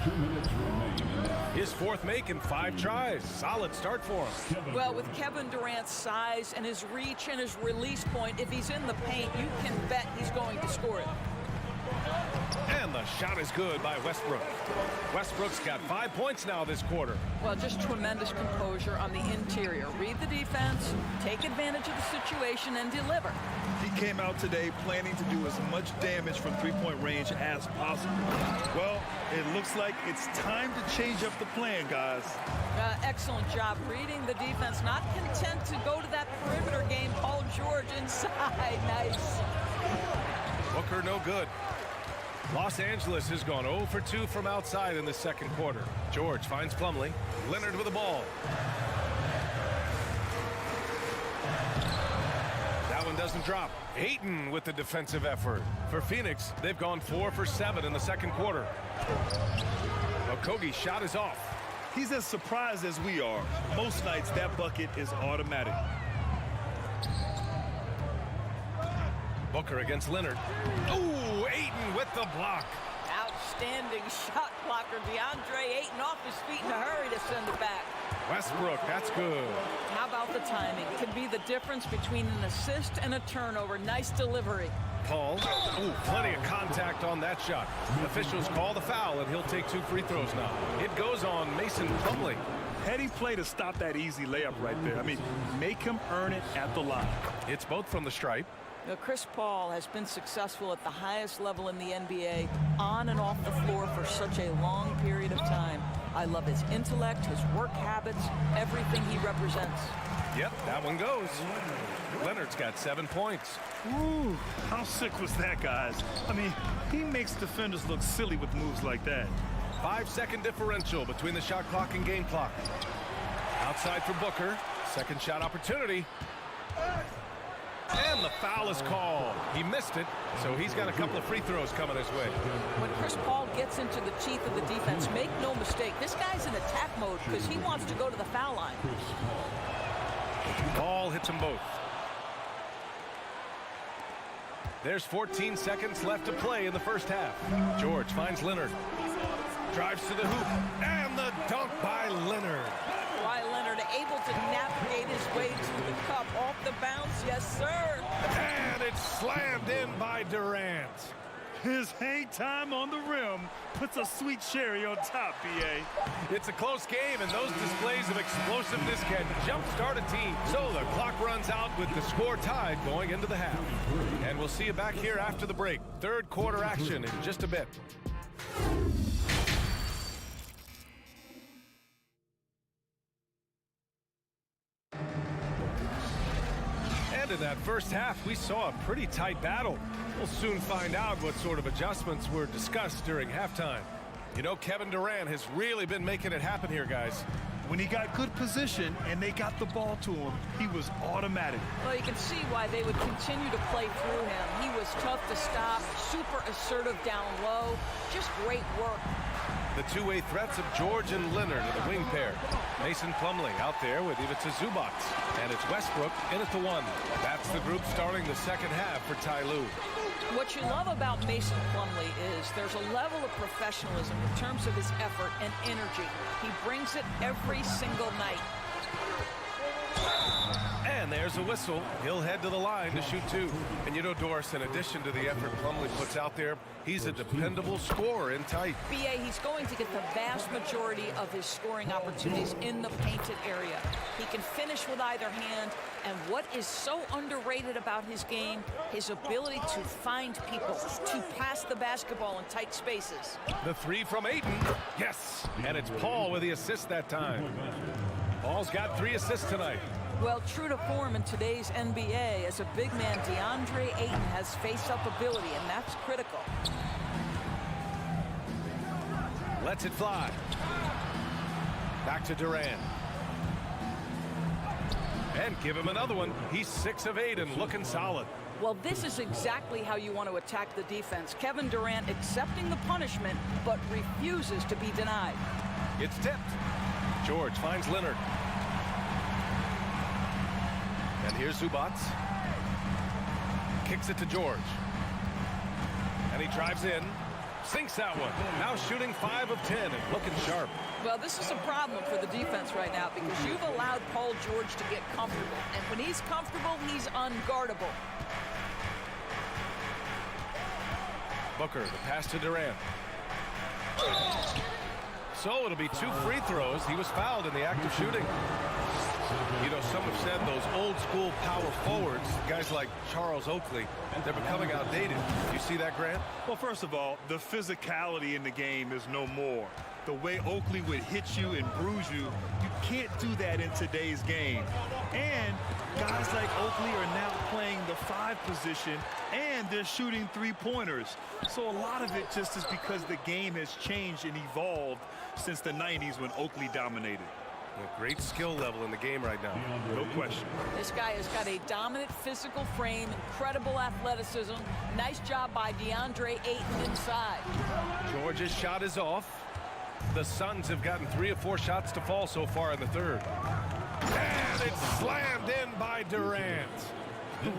D: 2 minutes remaining.
A: His fourth make in 5 tries. Solid start for him.
M: Well, with Kevin Durant's size and his reach and his release point, if he's in the paint, you can bet he's going to score it.
A: And the shot is good by Westbrook. Westbrook's got 5 points now this quarter.
M: Well, just tremendous composure on the interior. Read the defense, take advantage of the situation, and deliver.
B: He came out today planning to do as much damage from three-point range as possible. Well, it looks like it's time to change up the plan, guys.
M: Excellent job reading the defense. Not content to go to that perimeter game. Paul George inside. Nice.
A: Booker no good. Los Angeles has gone 0 for 2 from outside in the second quarter. George finds Plumlee. Leonard with the ball. That one doesn't drop. Ayton with the defensive effort. For Phoenix, they've gone 4 for 7 in the second quarter. Okogie's shot is off.
B: He's as surprised as we are. Most nights, that bucket is automatic.
A: Booker against Leonard. Ooh, Ayton with the block.
M: Outstanding shot blocker. DeAndre Ayton off his feet in a hurry to send it back.
A: Westbrook, that's good.
M: How about the timing? Can be the difference between an assist and a turnover. Nice delivery.
A: Paul. Ooh, plenty of contact on that shot. Officials call the foul, and he'll take 2 free throws now. It goes on Mason Plumlee.
B: Heady play to stop that easy layup right there. I mean, make him earn it at the line.
A: It's both from the stripe.
M: Now, Chris Paul has been successful at the highest level in the NBA, on and off the floor for such a long period of time. I love his intellect, his work habits, everything he represents.
A: Yep, that one goes. Leonard's got 7 points.
B: Ooh, how sick was that, guys? I mean, he makes defenders look silly with moves like that.
A: 5-second differential between the shot clock and game clock. Outside for Booker. Second shot opportunity. And the foul is called. He missed it, so he's got a couple of free throws coming his way.
M: When Chris Paul gets into the teeth of the defense, make no mistake, this guy's in attack mode because he wants to go to the foul line.
A: Paul hits them both. There's 14 seconds left to play in the first half. George finds Leonard. Drives to the hoop, and the dunk by Leonard.
M: Kawhi Leonard able to navigate his way to the cup off the bounce. Yes, sir.
A: And it's slammed in by Durant.
B: His hang time on the rim puts a sweet cherry on top, B.A.
A: It's a close game, and those displays of explosiveness can jumpstart a team. So the clock runs out with the score tied going into the half. And we'll see you back here after the break. Third quarter action in just a bit. And in that first half, we saw a pretty tight battle. We'll soon find out what sort of adjustments were discussed during halftime. You know, Kevin Durant has really been making it happen here, guys.
B: When he got good position and they got the ball to him, he was automatic.
M: Well, you can see why they would continue to play through him. He was tough to stop, super assertive down low, just great work.
A: The two-way threats of George and Leonard are the wing pair. Mason Plumlee out there with Ivica Zubac. And it's Westbrook in at the 1. That's the group starting the second half for Ty Lue.
M: What you love about Mason Plumlee is there's a level of professionalism in terms of his effort and energy. He brings it every single night.
A: And And there's a whistle. He'll head to the line to shoot 2. And you know, Doris, in addition to the effort Plumlee puts out there, he's a dependable scorer in tight.
M: B.A., he's going to get the vast majority of his scoring opportunities in the painted area. He can finish with either hand, and what is so underrated about his game, his ability to find people, to pass the basketball in tight spaces.
A: The 3 from Ayton. Yes, and it's Paul with the assist that time. Paul's got 3 assists tonight.
M: Well, true to form in today's NBA, as a big man, DeAndre Ayton has face-up ability, and that's critical.
A: Lets it fly. Back to Durant. And give him another one. He's 6 of 8 and looking solid.
M: Well, this is exactly how you want to attack the defense. Kevin Durant accepting the punishment, but refuses to be denied.
A: It's tipped. George finds Leonard. And here's Zubac. Kicks it to George. And he drives in. Sinks that one. Now shooting 5 of 10 and looking sharp.
M: Well, this is a problem for the defense right now because you've allowed Paul George to get comfortable. And when he's comfortable, he's unguardable.
A: Booker, the pass to Durant. So it'll be 2 free throws. He was fouled in the act of shooting. You know, some have said those old school power forwards, guys like Charles Oakley, they're becoming outdated. You see that, Grant?
B: Well, first of all, the physicality in the game is no more. The way Oakley would hit you and bruise you, you can't do that in today's game. And guys like Oakley are now playing the 5 position, and they're shooting 3-pointers. So a lot of it just is because the game has changed and evolved since the 90s when Oakley dominated.
A: A great skill level in the game right now.
B: No question.
M: This guy has got a dominant physical frame, incredible athleticism. Nice job by DeAndre Ayton inside.
A: George's shot is off. The Suns have gotten 3 or 4 shots to fall so far in the third. And it's slammed in by Durant.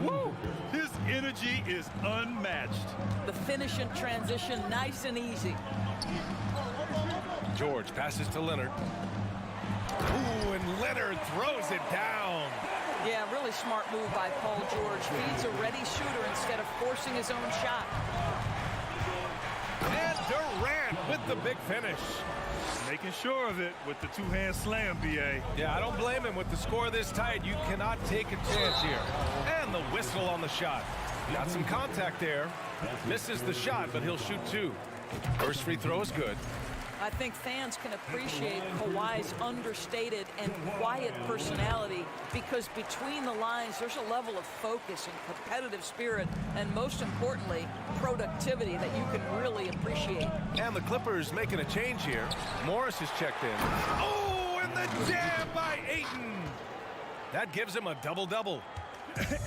B: Woo! His energy is unmatched.
M: The finish in transition, nice and easy.
A: George passes to Leonard. Ooh, and Leonard throws it down.
M: Yeah, really smart move by Paul George. Feeds a ready shooter instead of forcing his own shot.
A: And Durant with the big finish.
B: Making sure of it with the 2-hand slam, B.A.
A: Yeah, I don't blame him. With the score this tight, you cannot take a chance here. And the whistle on the shot. Got some contact there. Misses the shot, but he'll shoot 2. First free throw is good.
M: I think fans can appreciate Kawhi's understated and quiet personality because between the lines, there's a level of focus and competitive spirit, and most importantly, productivity that you can really appreciate.
A: And the Clippers making a change here. Morris has checked in. Oh, and the jam by Ayton. That gives him a double-double.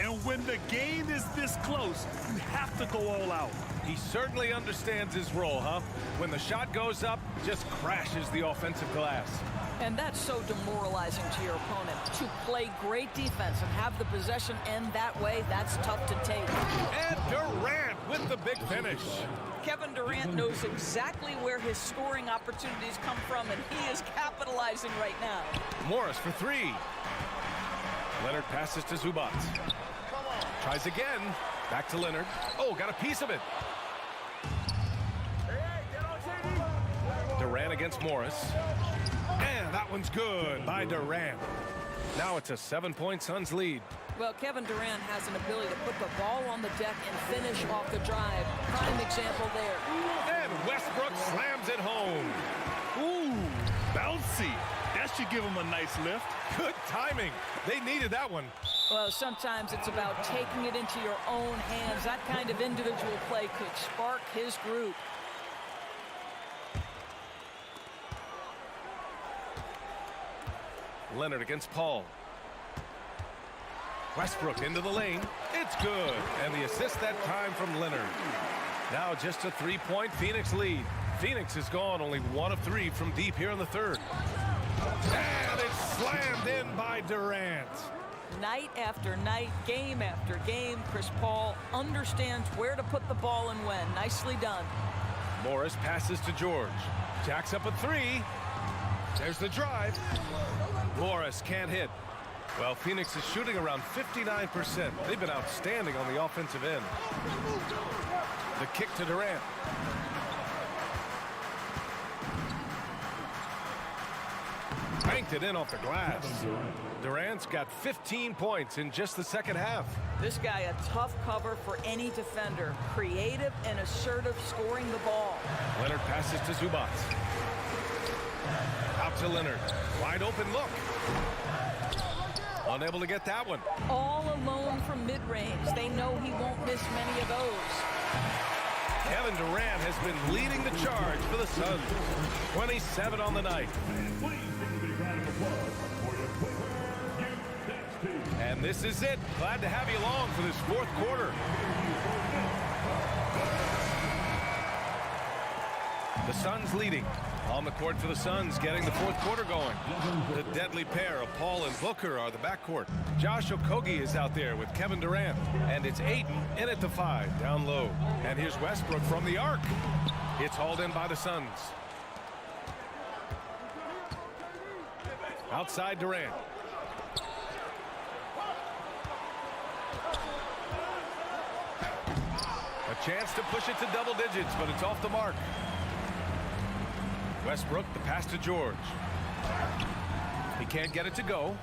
B: And when the game is this close, you have to go all out.
A: He certainly understands his role, huh? When the shot goes up, just crashes the offensive glass.
M: And that's so demoralizing to your opponent. To play great defense and have the possession end that way, that's tough to take.
A: And Durant with the big finish.
M: Kevin Durant knows exactly where his scoring opportunities come from, and he is capitalizing right now.
A: Morris for 3. Leonard passes to Zubac. Tries again. Back to Leonard. Oh, got a piece of it. Durant against Morris. And that one's good by Durant. Now it's a 7-point Suns lead.
M: Well, Kevin Durant has an ability to put the ball on the deck and finish off the drive. Prime example there.
A: And Westbrook slams it home.
B: Ooh, bouncy. That should give him a nice lift.
A: Good timing. They needed that one.
M: Well, sometimes it's about taking it into your own hands. That kind of individual play could spark his group.
A: Leonard against Paul. Westbrook into the lane. It's good. And the assist that time from Leonard. Now just a 3-point Phoenix lead. Phoenix has gone only 1 of 3 from deep here in the third. And it's slammed in by Durant.
M: Night after night, game after game, Chris Paul understands where to put the ball and when. Nicely done.
A: Morris passes to George. Jacks up a 3. There's the drive. Morris can't hit. Well, Phoenix is shooting around 59%. They've been outstanding on the offensive end. The kick to Durant. Banked it in off the glass. Durant's got 15 points in just the second half.
M: This guy a tough cover for any defender. Creative and assertive scoring the ball.
A: Leonard passes to Zubac. Out to Leonard. Wide open look. Unable to get that one.
M: All alone from mid-range. They know he won't miss many of those.
A: Kevin Durant has been leading the charge for the Suns. 27 on the night. And this is it. Glad to have you along for this fourth quarter. The Suns leading. On the court for the Suns, getting the fourth quarter going. The deadly pair of Paul and Booker are the backcourt. Josh Okogie is out there with Kevin Durant. And it's Ayton in at the 5, down low. And here's Westbrook from the arc. It's hauled in by the Suns. Outside Durant. A chance to push it to double digits, but it's off the mark. Westbrook, the pass to George. He can't get it to go.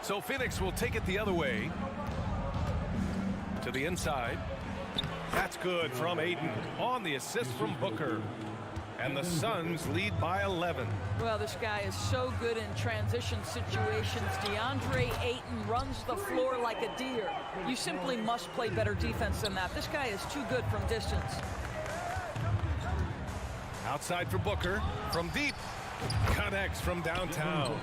A: So Phoenix will take it the other way. To the inside. That's good from Ayton on the assist from Booker. And the Suns lead by 11.
M: Well, this guy is so good in transition situations. DeAndre Ayton runs the floor like a deer. You simply must play better defense than that. This guy is too good from distance.
A: Outside for Booker from deep. Connects from downtown.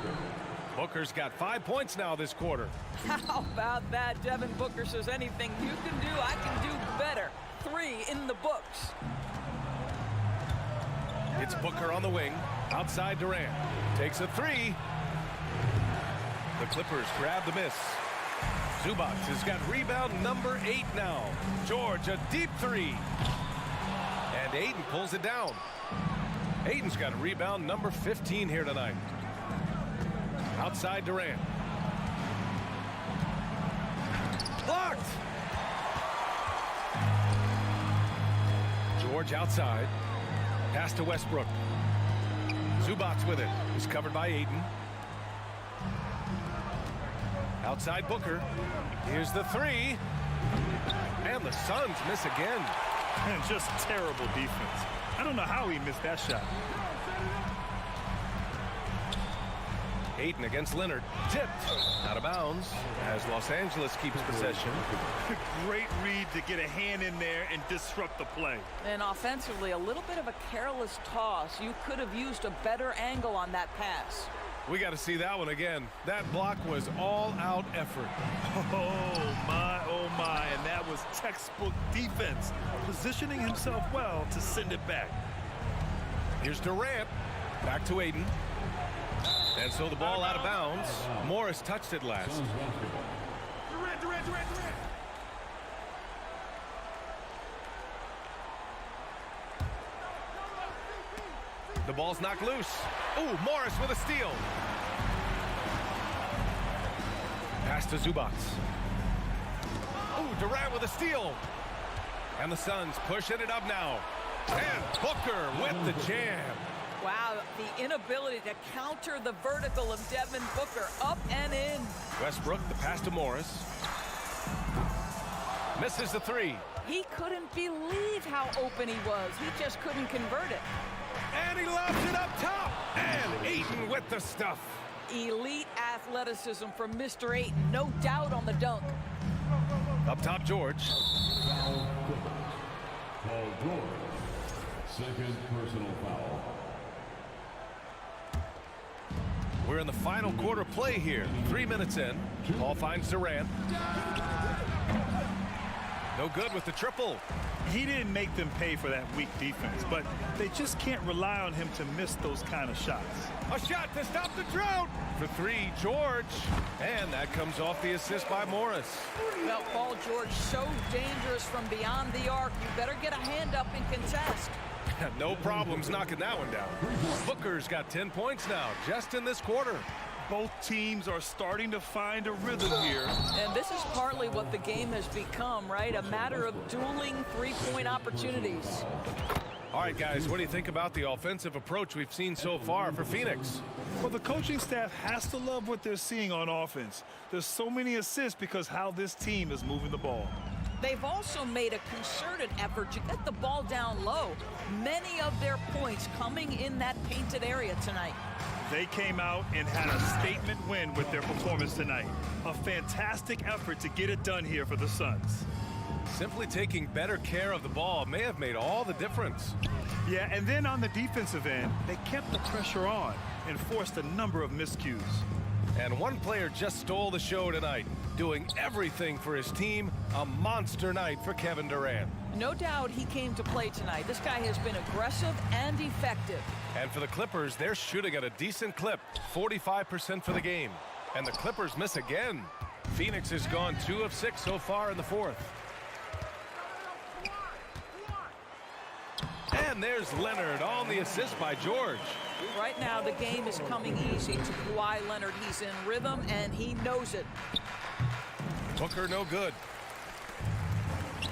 A: Booker's got 5 points now this quarter.
M: How about that? Devin Booker says anything you can do, I can do better. 3 in the books.
A: It's Booker on the wing. Outside Durant. Takes a 3. The Clippers grab the miss. Zubac has got rebound number 8 now. George, a deep 3. And Ayton pulls it down. Ayton's got a rebound number 15 here tonight. Outside Durant. Blocked! George outside. Pass to Westbrook. Zubac with it. He's covered by Ayton. Outside Booker. Here's the 3. And the Suns miss again.
B: And just terrible defense. I don't know how he missed that shot.
A: Ayton against Leonard. Tipped. Out of bounds as Los Angeles keeps possession.
B: Great read to get a hand in there and disrupt the play.
M: And offensively, a little bit of a careless toss. You could have used a better angle on that pass.
A: We got to see that one again. That block was all-out effort.
B: Oh, my. And that was textbook defense. Positioning himself well to send it back.
A: Here's Durant. Back to Ayton. And so the ball out of bounds. Morris touched it last.
B: Durant.
A: The ball's knocked loose. Ooh, Morris with a steal. Pass to Zubac. Ooh, Durant with a steal. And the Suns pushing it up now. And Booker with the jam.
M: Wow, the inability to counter the vertical of Devin Booker. Up and in.
A: Westbrook, the pass to Morris. Misses the 3.
M: He couldn't believe how open he was. He just couldn't convert it.
A: And he lobs it up top. And Ayton with the stuff.
M: Elite athleticism from Mr. Ayton. No doubt on the dunk.
A: Up top, George.
D: Paul George. Second personal foul.
A: We're in the final quarter play here. 3 minutes in. Paul finds Durant. No good with the triple.
B: He didn't make them pay for that weak defense, but they just can't rely on him to miss those kind of shots.
A: A shot to stop the drought. For 3, George. And that comes off the assist by Morris.
M: Well, Paul George so dangerous from beyond the arc. You better get a hand up and contest.
A: No problems knocking that one down. Booker's got 10 points now, just in this quarter.
B: Both teams are starting to find a rhythm here.
M: And this is partly what the game has become, right? A matter of dueling three-point opportunities.
A: All right, guys, what do you think about the offensive approach we've seen so far for Phoenix?
B: Well, the coaching staff has to love what they're seeing on offense. There's so many assists because how this team is moving the ball.
M: They've also made a concerted effort to get the ball down low. Many of their points coming in that painted area tonight.
B: They came out and had a statement win with their performance tonight. A fantastic effort to get it done here for the Suns.
A: Simply taking better care of the ball may have made all the difference.
B: Yeah, and then on the defensive end, they kept the pressure on and forced a number of miscues.
A: And one player just stole the show tonight, doing everything for his team. A monster night for Kevin Durant.
M: No doubt he came to play tonight. This guy has been aggressive and effective.
A: And for the Clippers, they're shooting at a decent clip, 45% for the game. And the Clippers miss again. Phoenix has gone 2 of 6 so far in the fourth. And there's Leonard on the assist by George.
M: Right now, the game is coming easy to Kawhi Leonard. He's in rhythm, and he knows it.
A: Booker no good.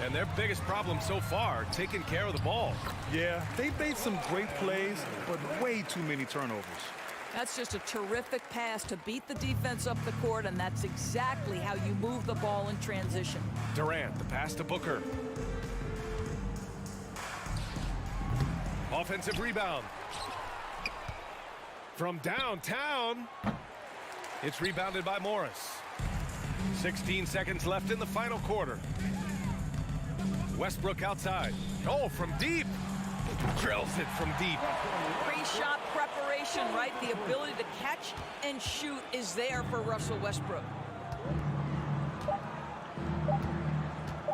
A: And their biggest problem so far, taking care of the ball.
B: Yeah, they've made some great plays, but way too many turnovers.
M: That's just a terrific pass to beat the defense up the court, and that's exactly how you move the ball in transition.
A: Durant, the pass to Booker. Offensive rebound. From downtown, it's rebounded by Morris. 16 seconds left in the final quarter. Westbrook outside. Oh, from deep. Drills it from deep.
M: Pre-shot preparation, right? The ability to catch and shoot is there for Russell Westbrook.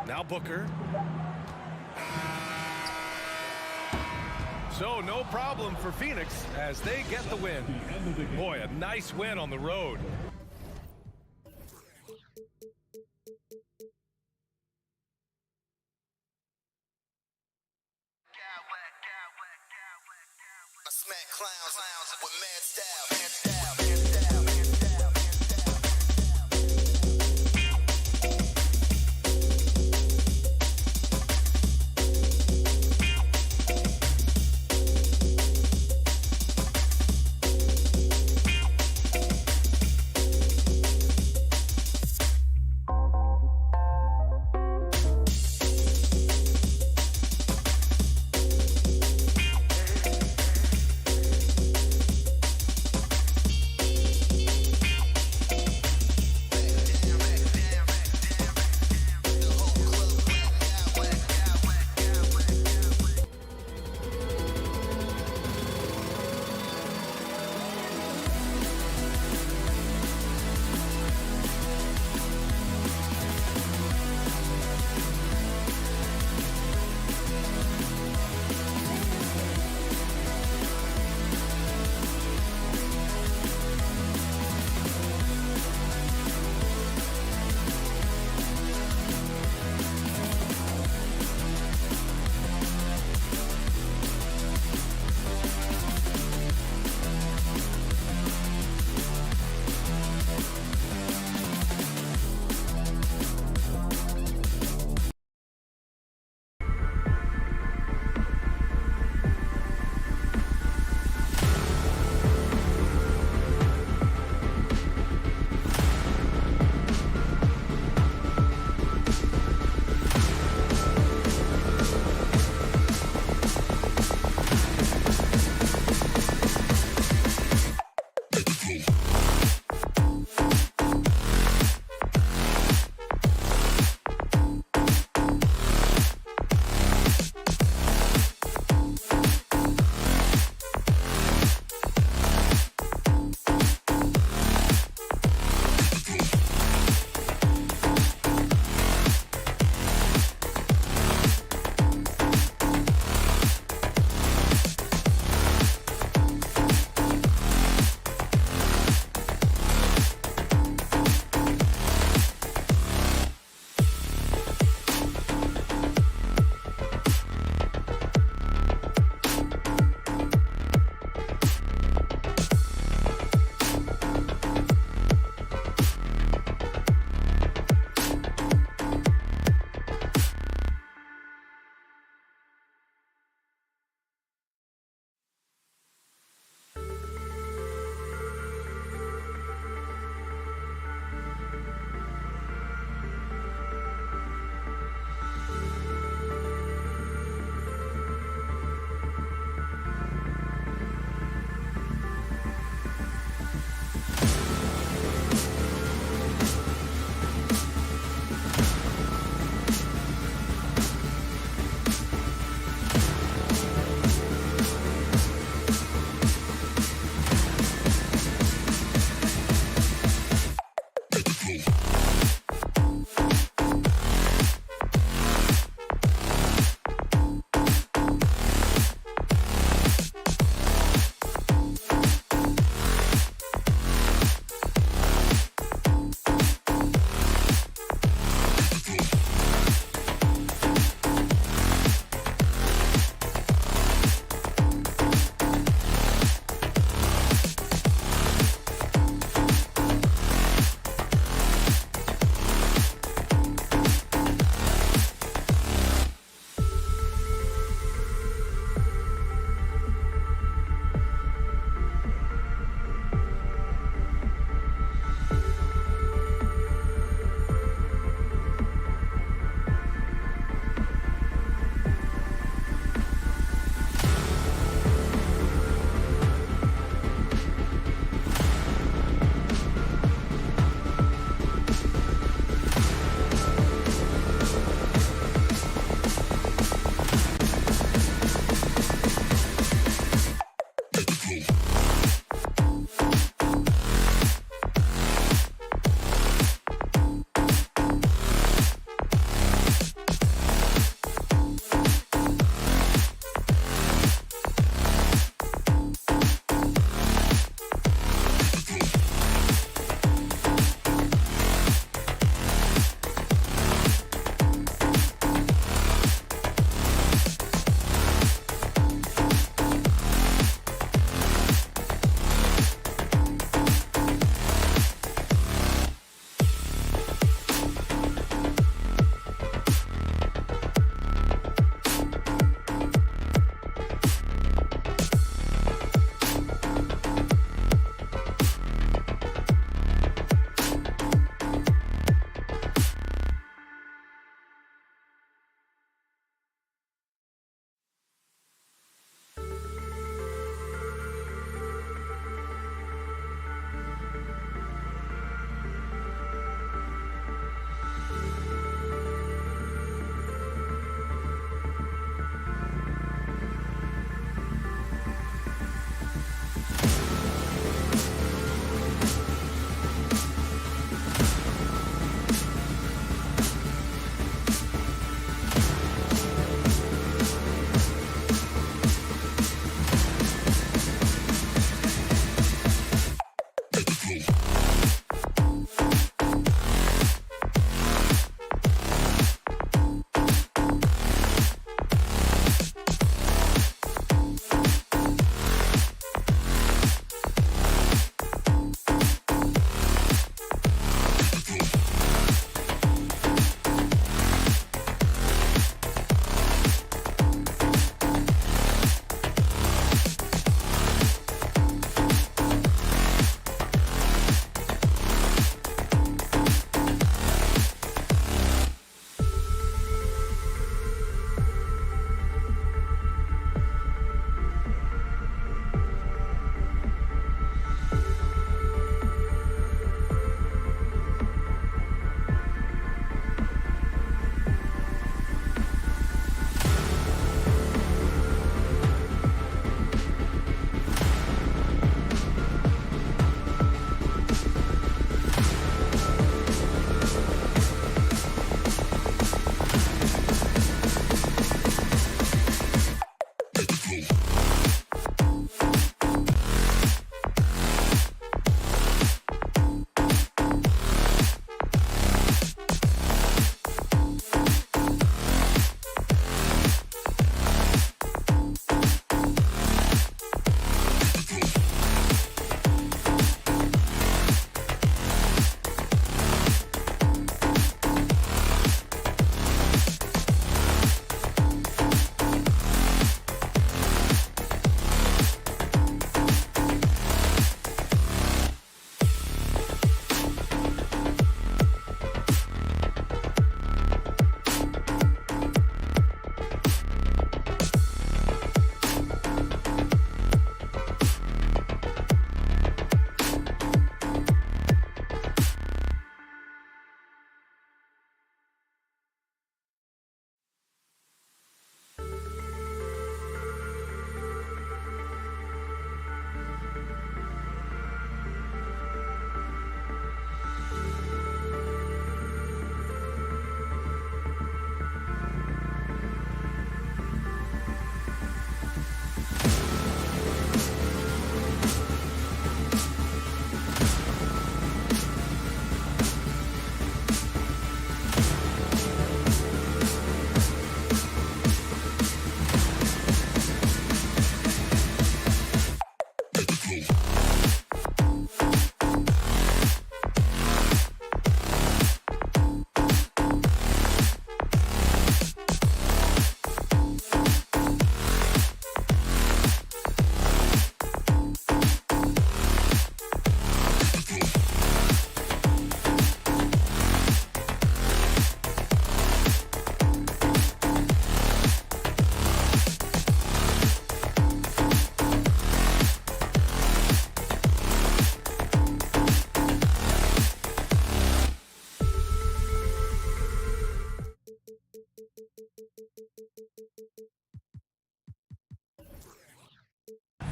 A: Now Booker. So no problem for Phoenix as they get the win. Boy, a nice win on the road.
E: I smack clowns with mad style.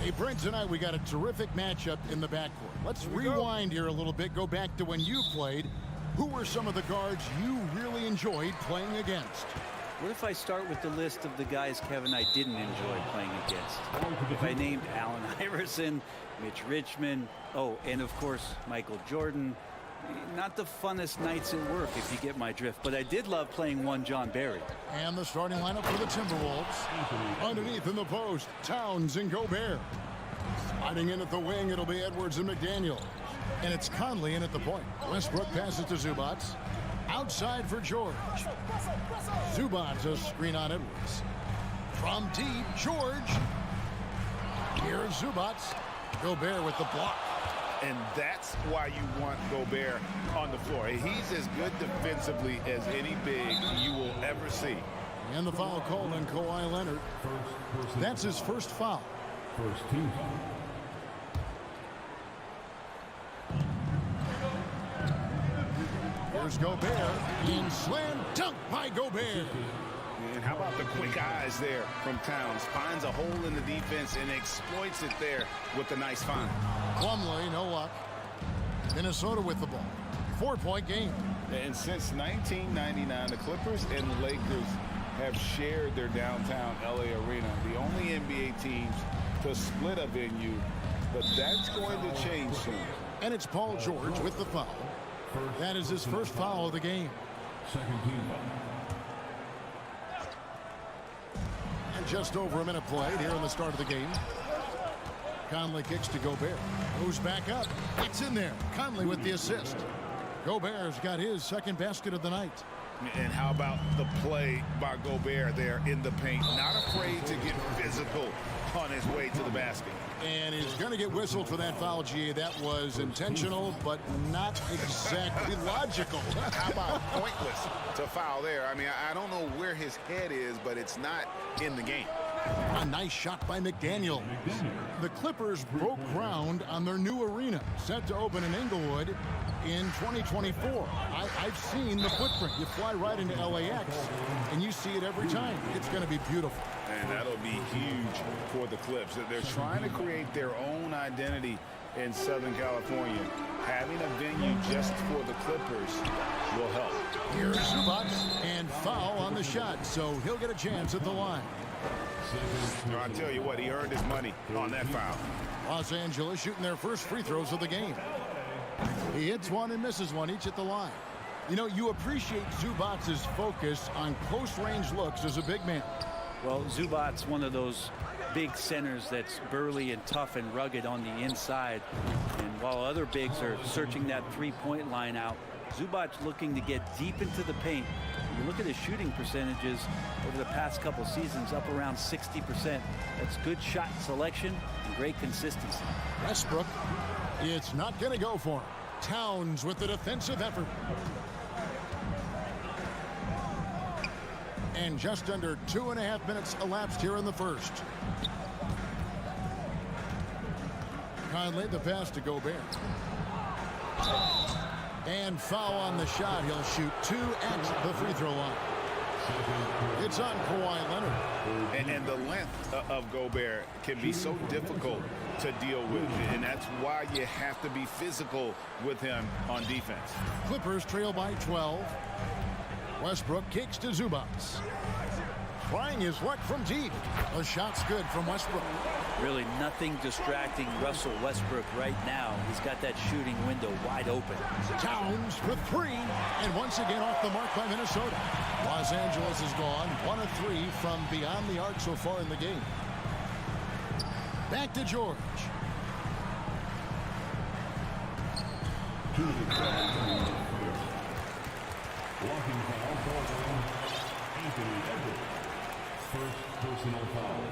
F: Hey, Brent, tonight we got a terrific matchup in the backcourt. Let's rewind here a little bit, go back to when you played. Who were some of the guards you really enjoyed playing against?
C: What if I start with the list of the guys, Kevin, I didn't enjoy playing against? If I named Allen Iverson, Mitch Richmond, and of course, Michael Jordan. Not the funnest nights at work, if you get my drift, but I did love playing one John Barry.
F: And the starting lineup for the Timberwolves. Underneath in the post, Towns and Gobert. Sliding in at the wing, it'll be Edwards and McDaniel. And it's Conley in at the point. Westbrook passes to Zubac. Outside for George. Zubac, a screen on Edwards. From deep, George. Here's Zubac. Gobert with the block.
G: And that's why you want Gobert on the floor. He's as good defensively as any big you will ever see.
F: And the foul called on Kawhi Leonard. That's his first foul.
D: First team foul.
F: Here's Gobert. In slam dunk by Gobert.
G: And how about the quick eyes there from Towns? Finds a hole in the defense and exploits it there with a nice find.
F: Plumlee, no luck. Minnesota with the ball. 4-point game.
G: And since 1999, the Clippers and the Lakers have shared their downtown LA arena. The only NBA teams to split a venue, but that's going to change soon.
F: And it's Paul George with the foul. That is his first foul of the game.
D: Second team foul.
F: And just over a minute played here in the start of the game. Conley kicks to Gobert. Moves back up. It's in there. Conley with the assist. Gobert's got his second basket of the night.
G: And how about the play by Gobert there in the paint? Not afraid to get physical on his way to the basket.
F: And he's going to get whistled for that foul, GA. That was intentional, but not exactly logical.
G: How about pointless to foul there? I mean, I don't know where his head is, but it's not in the game.
F: A nice shot by McDaniel. The Clippers broke ground on their new arena, set to open in Inglewood in 2024. I've seen the footprint. You fly right into LAX, and you see it every time. It's going to be beautiful.
G: And that'll be huge for the Clips. They're trying to create their own identity in Southern California. Having a venue just for the Clippers will help.
F: Here's Zubac, and foul on the shot, so he'll get a chance at the line.
G: I tell you what, he earned his money on that foul.
F: Los Angeles shooting their first free throws of the game. He hits one and misses one, each at the line. You know, you appreciate Zubac's focus on close-range looks as a big man.
C: Well, Zubac's one of those big centers that's burly and tough and rugged on the inside. And while other bigs are searching that three-point line out, Zubac looking to get deep into the paint. When you look at his shooting percentages over the past couple seasons, up around 60%. That's good shot selection and great consistency.
F: Westbrook, it's not going to go for him. Towns with the defensive effort. And just under 2.5 minutes elapsed here in the first. Conley the pass to Gobert. And foul on the shot. He'll shoot 2 at the free throw line. It's on Kawhi Leonard.
G: And the length of Gobert can be so difficult to deal with. And that's why you have to be physical with him on defense.
F: Clippers trail by 12. Westbrook kicks to Zubac. Trying his luck from deep. A shot's good from Westbrook.
C: Really nothing distracting Russell Westbrook right now. He's got that shooting window wide open.
F: Towns for 3. And once again off the mark by Minnesota. Los Angeles is gone 1 of 3 from beyond the arc so far in the game. Back to George.
D: Walking foul called on Anthony Edwards. First personal foul.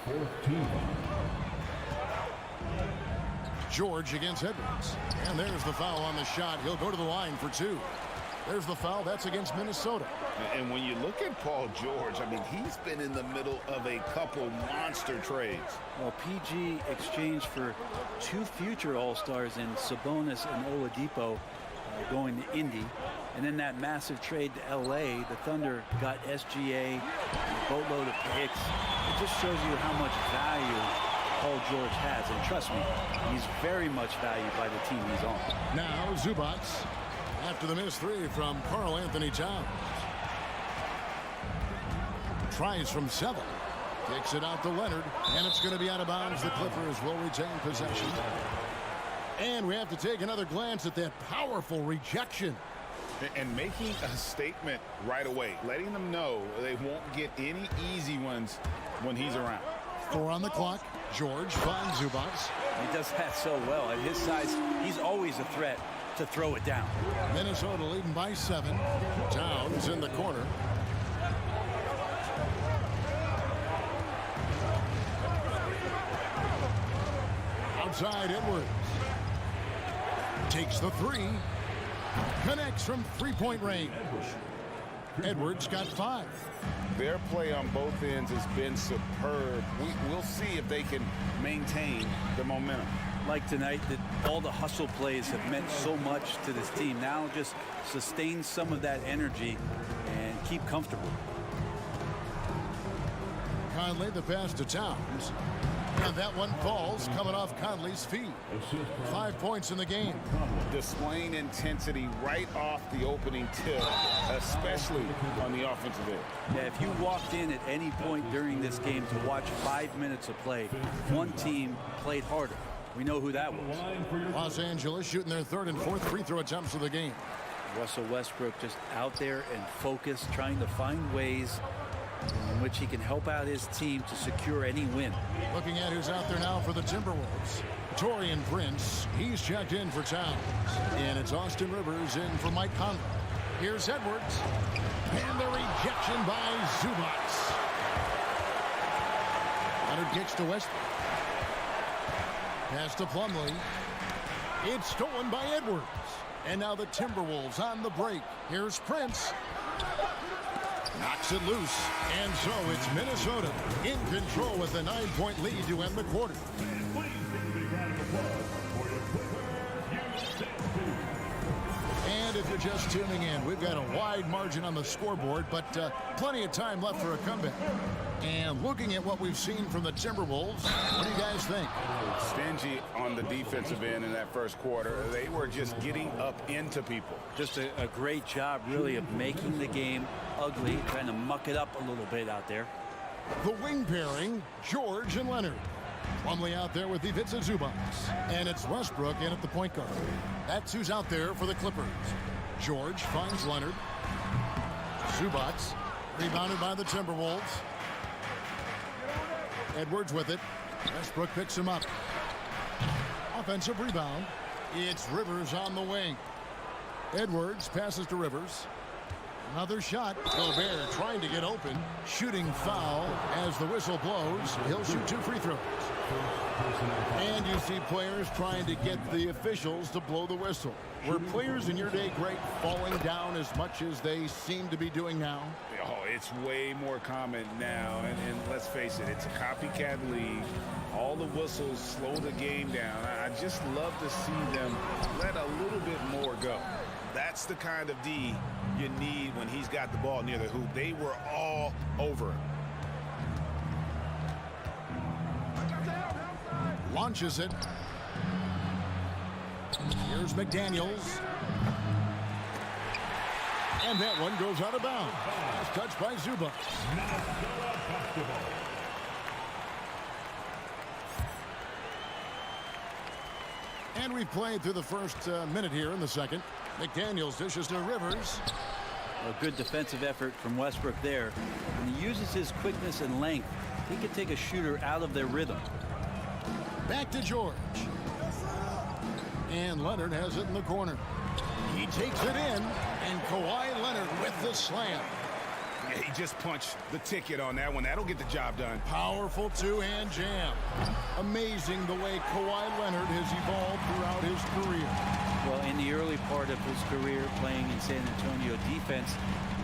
D: 4th team foul.
F: George against Edwards. And there's the foul on the shot. He'll go to the line for 2. There's the foul. That's against Minnesota.
G: And when you look at Paul George, I mean, he's been in the middle of a couple monster trades.
C: Well, PG exchanged for 2 future All-Stars in Sabonis and Oladipo going to Indy. And then that massive trade to LA, the Thunder got SGA, a boatload of picks. It just shows you how much value Paul George has. And trust me, he's very much valued by the team he's on.
F: Now Zubac after the missed three from Karl Anthony Towns. Tries from 7. Kicks it out to Leonard, and it's going to be out of bounds. The Clippers will retain possession. And we have to take another glance at that powerful rejection.
G: And making a statement right away, letting them know they won't get any easy ones when he's around.
F: 4 on the clock. George finds Zubac.
C: He does that so well. At his size, he's always a threat to throw it down.
F: Minnesota leading by 7. Towns in the corner. Outside Edwards. Takes the 3. Connects from 3-point range. Edwards got 5.
G: Their play on both ends has been superb. We'll see if they can maintain the momentum.
C: Like tonight, that all the hustle plays have meant so much to this team. Now just sustain some of that energy and keep comfortable.
F: Conley the pass to Towns. And that one falls coming off Conley's feet. 5 points in the game.
G: Displaying intensity right off the opening tip, especially on the offensive end.
C: Yeah, if you walked in at any point during this game to watch 5 minutes of play, one team played harder. We know who that was.
F: Los Angeles shooting their 3rd and 4th free throw attempts of the game.
C: Russell Westbrook just out there and focused, trying to find ways in which he can help out his team to secure any win.
F: Looking at who's out there now for the Timberwolves. Taurean Prince, he's checked in for Towns. And it's Austin Rivers in for Mike Conley. Here's Edwards. And the rejection by Zubac. Leonard kicks to Westbrook. Pass to Plumlee. It's stolen by Edwards. And now the Timberwolves on the break. Here's Prince. Knocks it loose. And so it's Minnesota in control with a 9-point lead to end the quarter. And if you're just tuning in, we've got a wide margin on the scoreboard, but plenty of time left for a comeback. And looking at what we've seen from the Timberwolves, what do you guys think?
G: Stingy on the defensive end in that first quarter. They were just getting up into people.
C: Just a great job, really, of making the game ugly, trying to muck it up a little bit out there.
F: The wing pairing, George and Leonard. Plumlee out there with Ivica Zubac. And it's Westbrook in at the point guard. That's who's out there for the Clippers. George finds Leonard. Zubac rebounded by the Timberwolves. Edwards with it. Westbrook picks him up. Offensive rebound. It's Rivers on the wing. Edwards passes to Rivers. Another shot. Gobert trying to get open. Shooting foul as the whistle blows. He'll shoot 2 free throws. And you see players trying to get the officials to blow the whistle. Were players in your day great falling down as much as they seem to be doing now?
G: Oh, it's way more common now. And let's face it, it's a copycat league. All the whistles slow the game down. I just love to see them let a little bit more go. That's the kind of D you need when he's got the ball near the hoop. They were all over him.
F: Launches it. Here's McDaniels. And that one goes out of bounds. Touched by Zubac. And we've played through the first minute here in the second. McDaniels dishes to Rivers.
C: A good defensive effort from Westbrook there. When he uses his quickness and length, he can take a shooter out of their rhythm.
F: Back to George. And Leonard has it in the corner. He takes it in, and Kawhi Leonard with the slam.
G: Yeah, he just punched the ticket on that one. That'll get the job done.
F: Powerful two-hand jam. Amazing the way Kawhi Leonard has evolved throughout his career.
C: Well, in the early part of his career playing in San Antonio, defense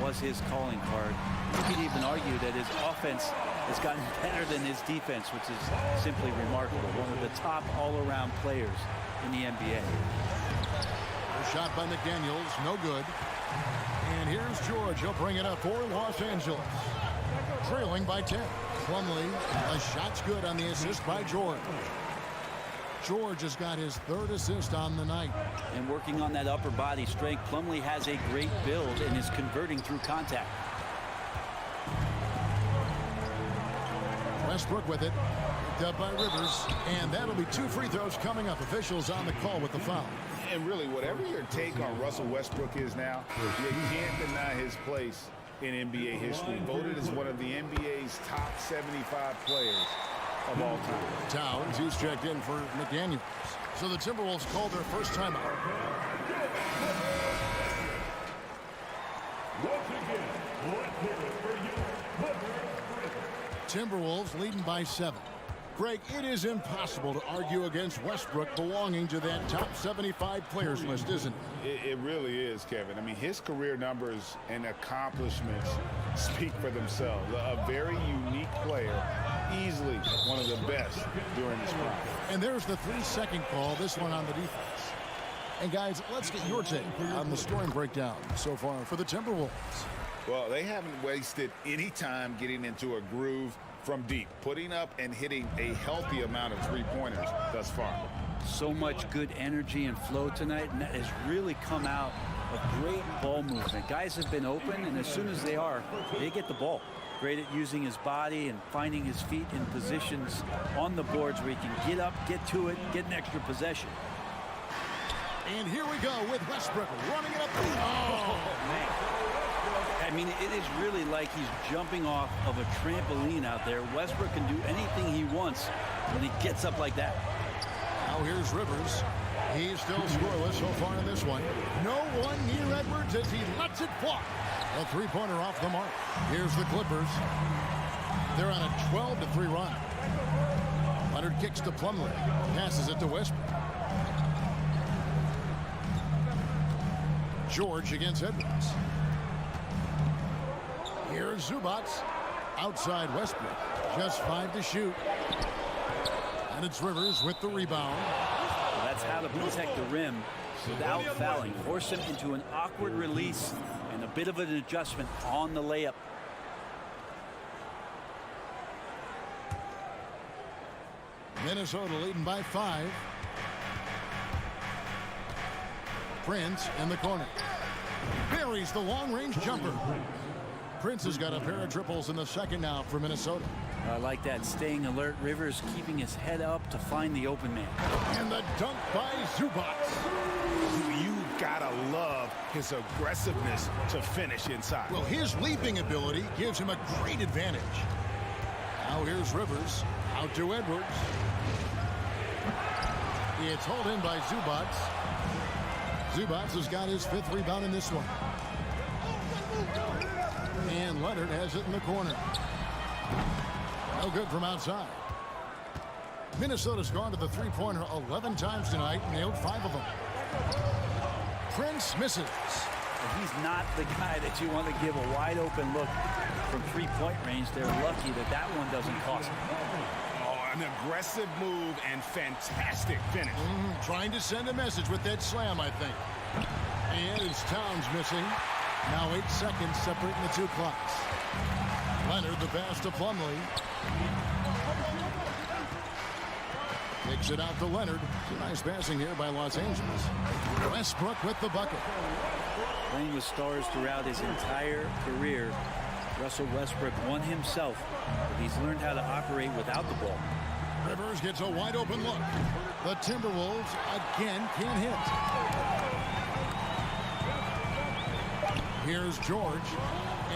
C: was his calling card. You could even argue that his offense has gotten better than his defense, which is simply remarkable. One of the top all-around players in the NBA.
F: A shot by McDaniels, no good. And here's George. He'll bring it up for Los Angeles. trailing by 10. Plumlee, a shot's good on the assist by George. George has got his 3rd assist on the night.
C: And working on that upper body strength, Plumlee has a great build and is converting through contact.
F: Westbrook with it. Picked up by Rivers. And that'll be 2 free throws coming up. Officials on the call with the foul.
G: And really, whatever your take on Russell Westbrook is now, you can't deny his place in NBA history. Voted as one of the NBA's top 75 players of all time.
F: Towns, he's checked in for McDaniels. So the Timberwolves called their first timeout. Timberwolves leading by 7. Greg, it is impossible to argue against Westbrook belonging to that top 75 players list, isn't it?
G: It really is, Kevin. I mean, his career numbers and accomplishments speak for themselves. A very unique player, easily one of the best during his prime.
F: And there's the 3-second call, this one on the defense. And guys, let's get your take on the scoring breakdown so far for the Timberwolves.
G: Well, they haven't wasted any time getting into a groove from deep, putting up and hitting a healthy amount of three-pointers thus far.
C: So much good energy and flow tonight, and that has really come out of great ball movement. Guys have been open, and as soon as they are, they get the ball. Great at using his body and finding his feet in positions on the boards where he can get up, get to it, get an extra possession.
F: And here we go with Westbrook running it up. Oh,
C: man. I mean, it is really like he's jumping off of a trampoline out there. Westbrook can do anything he wants when he gets up like that.
F: Now here's Rivers. He's still scoreless so far in this one. No one near Edwards as he lets it fly. A 3-pointer off the mark. Here's the Clippers. They're on a 12-3 run. Leonard kicks to Plumlee. Passes it to Westbrook. George against Edwards. Here's Zubac. Outside Westbrook. Just 5 to shoot. And it's Rivers with the rebound.
C: Well, that's how to protect the rim without fouling. Force him into an awkward release and a bit of an adjustment on the layup.
F: Minnesota leading by 5. Prince in the corner. Buries the long-range jumper. Prince has got a pair of triples in the second now for Minnesota.
C: I like that, staying alert. Rivers keeping his head up to find the open man.
F: And the dunk by Zubac.
G: You gotta love his aggressiveness to finish inside.
F: Well, his leaping ability gives him a great advantage. Now here's Rivers. Out to Edwards. It's hauled in by Zubac. Zubac has got his 5th rebound in this one. And Leonard has it in the corner. No good from outside. Minnesota's gone to the three-pointer 11 times tonight, nailed 5 of them. Prince misses.
C: He's not the guy that you want to give a wide-open look from three-point range. They're lucky that that one doesn't cost them.
G: Oh, an aggressive move and fantastic finish.
F: Trying to send a message with that slam, I think. And it's Towns missing. Now 8 seconds separating the 2 clocks. Leonard the pass to Plumlee. Takes it out to Leonard. Nice passing here by Los Angeles. Westbrook with the bucket.
C: Playing with stars throughout his entire career, Russell Westbrook won himself, but he's learned how to operate without the ball.
F: Rivers gets a wide open look. The Timberwolves again can't hit. Here's George.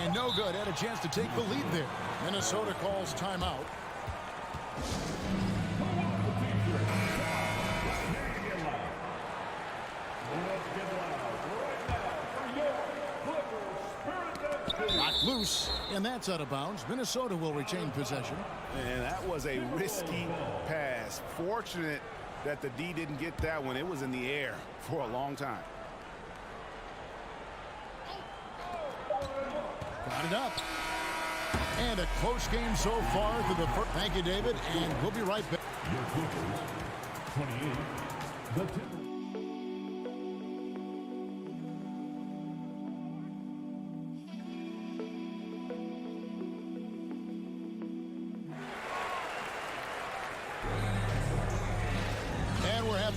F: And no good. Had a chance to take the lead there. Minnesota calls timeout. Knocked loose, and that's out of bounds. Minnesota will retain possession.
G: And that was a risky pass. Fortunate that the D didn't get that one. It was in the air for a long time.
F: Got it up. And a close game so far to the first. Thank you, David, and we'll be right back.
D: 28.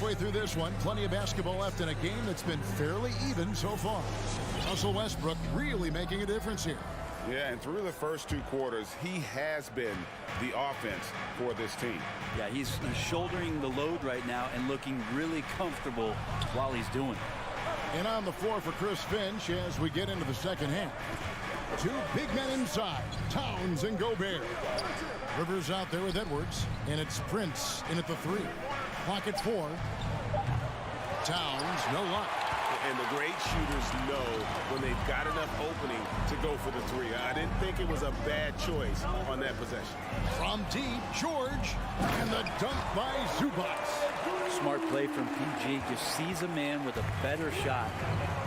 F: halfway through this one. Plenty of basketball left in a game that's been fairly even so far. Russell Westbrook really making a difference here.
G: Yeah, and through the first 2 quarters, he has been the offense for this team.
C: Yeah, he's shouldering the load right now and looking really comfortable while he's doing it.
F: And on the floor for Chris Finch as we get into the second half. 2 big men inside, Towns and Gobert. Rivers out there with Edwards, and it's Prince in at the 3. Clock at 4. Towns, no luck.
I: And the great shooters know when they've got enough opening to go for the 3. I didn't think it was a bad choice on that possession.
F: From deep, George, and the dunk by Zubac.
C: Smart play from PG. Just sees a man with a better shot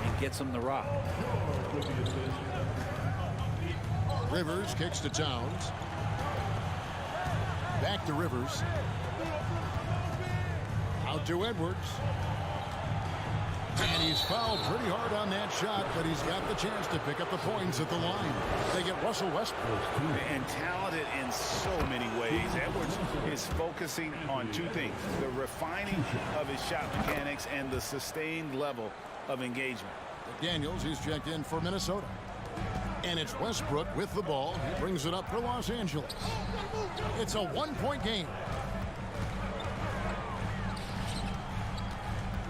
C: and gets him the rock.
F: Rivers kicks to Towns. Back to Rivers. Out to Edwards. And he's fouled pretty hard on that shot, but he's got the chance to pick up the points at the line. They get Russell Westbrook.
G: And talented in so many ways. Edwards is focusing on 2 things. The refining of his shot mechanics and the sustained level of engagement.
F: Daniels, he's checked in for Minnesota. And it's Westbrook with the ball. He brings it up for Los Angeles. It's a 1-point game.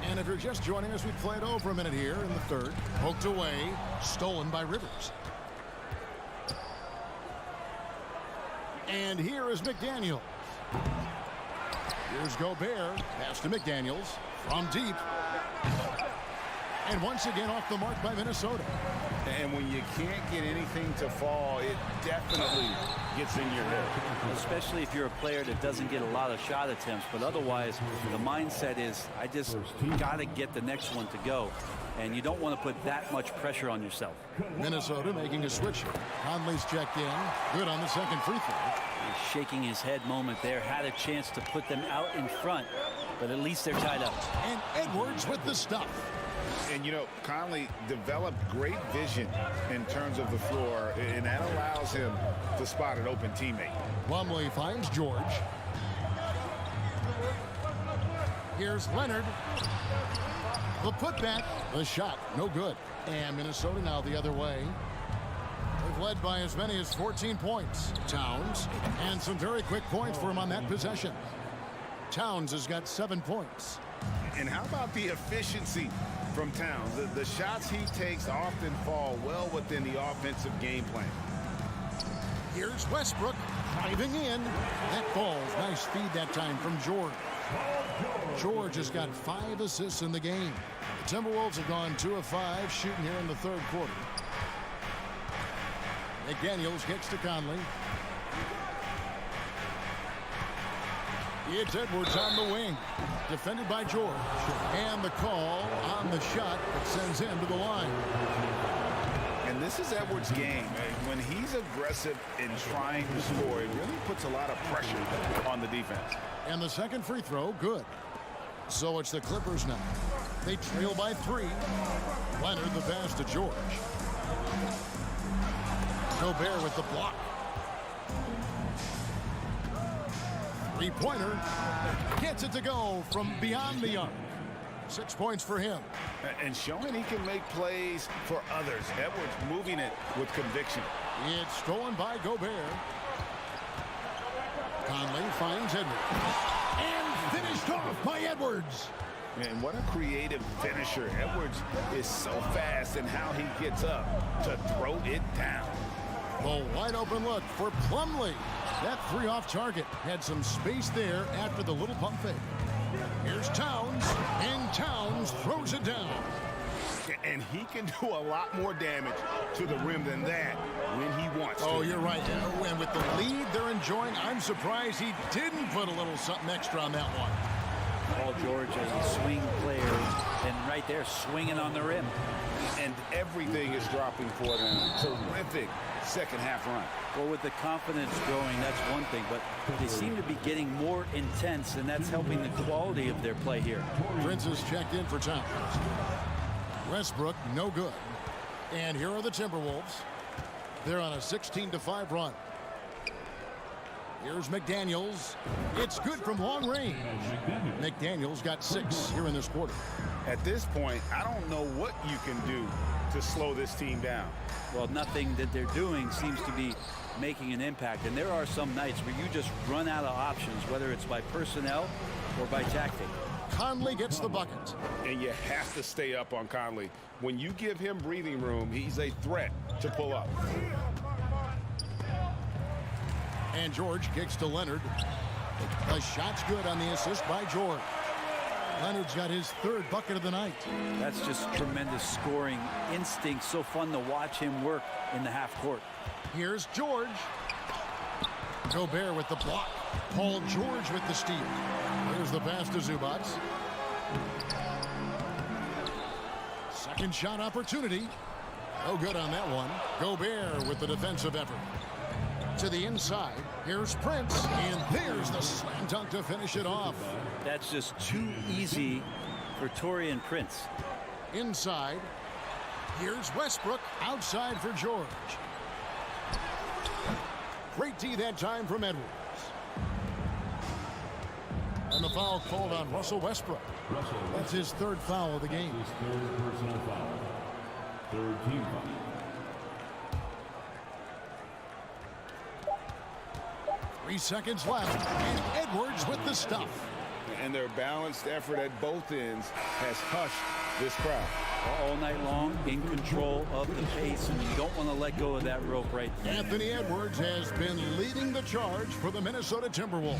F: And if you're just joining us, we played over a minute here in the third. Poked away, stolen by Rivers. And here is McDaniels. Here's Gobert. Pass to McDaniels from deep. And once again off the mark by Minnesota.
G: And when you can't get anything to fall, it definitely gets in your head.
C: Especially if you're a player that doesn't get a lot of shot attempts. But otherwise, the mindset is, I just got to get the next one to go. And you don't want to put that much pressure on yourself.
F: Minnesota making a switch here. Conley's checked in. Good on the second free throw.
C: He's shaking his head moment there. Had a chance to put them out in front. But at least they're tied up.
F: And Edwards with the stuff.
G: And, you know, Conley developed great vision in terms of the floor, and that allows him to spot an open teammate.
F: Plumlee finds George. Here's Leonard. The putback. The shot. No good. And Minnesota now the other way. They've led by as many as 14 points. Towns. And some very quick points for him on that possession. Towns has got 7 points.
G: And how about the efficiency from Towns? The shots he takes often fall well within the offensive game plan.
F: Here's Westbrook driving in. That falls. Nice feed that time from George. George has got 5 assists in the game. The Timberwolves have gone 2 of 5 shooting here in the third quarter. McDaniels kicks to Conley. It's Edwards on the wing. Defended by George. And the call on the shot that sends him to the line.
G: And this is Edwards' game. When he's aggressive in trying to score, it really puts a lot of pressure on the defense.
F: And the second free throw, good. So it's the Clippers now. They trail by 3. Leonard the pass to George. Gobert with the block. Three-pointer. Gets it to go from beyond the arc. 6 points for him.
G: And showing he can make plays for others. Edwards moving it with conviction.
F: It's stolen by Gobert. Conley finds Edwards. And finished off by Edwards.
G: And what a creative finisher. Edwards is so fast in how he gets up to throw it down.
F: A wide open look for Plumlee. That 3 off target. Had some space there after the little pump fake. Here's Towns. And Towns throws it down.
G: And he can do a lot more damage to the rim than that when he wants to.
F: Oh, you're right. And with the lead they're enjoying, I'm surprised he didn't put a little something extra on that one.
C: Paul George as a swing player, and right there swinging on the rim.
G: And everything is dropping for them. Terrific second half run.
C: Well, with the confidence growing, that's one thing, but they seem to be getting more intense, and that's helping the quality of their play here.
F: Prince is checked in for Towns. Westbrook, no good. And here are the Timberwolves. They're on a 16-5 run. Here's McDaniels. It's good from long range. McDaniels got 6 here in this quarter.
G: At this point, I don't know what you can do to slow this team down.
C: Well, nothing that they're doing seems to be making an impact. And there are some nights where you just run out of options, whether it's by personnel or by tactic.
F: Conley gets the bucket.
G: And you have to stay up on Conley. When you give him breathing room, he's a threat to pull up.
F: And George kicks to Leonard. The shot's good on the assist by George. Leonard's got his 3rd bucket of the night.
C: That's just tremendous scoring instinct. So fun to watch him work in the half court.
F: Here's George. Gobert with the block. Paul George with the steal. Here's the pass to Zubac. Second shot opportunity. No good on that one. Gobert with the defensive effort. To the inside. Here's Prince. And there's the slam dunk to finish it off.
C: That's just too easy for Taurean Prince.
F: Inside. Here's Westbrook. Outside for George. Great D that time from Edwards. And the foul called on Russell Westbrook. That's his 3rd foul of the game.
D: His 3rd personal foul. 3rd team foul.
F: Three seconds left, and Edwards with the stuff.
G: And their balanced effort at both ends has hushed this crowd.
C: All night long, in control of the pace, and you don't want to let go of that rope right there.
F: Anthony Edwards has been leading the charge for the Minnesota Timberwolves.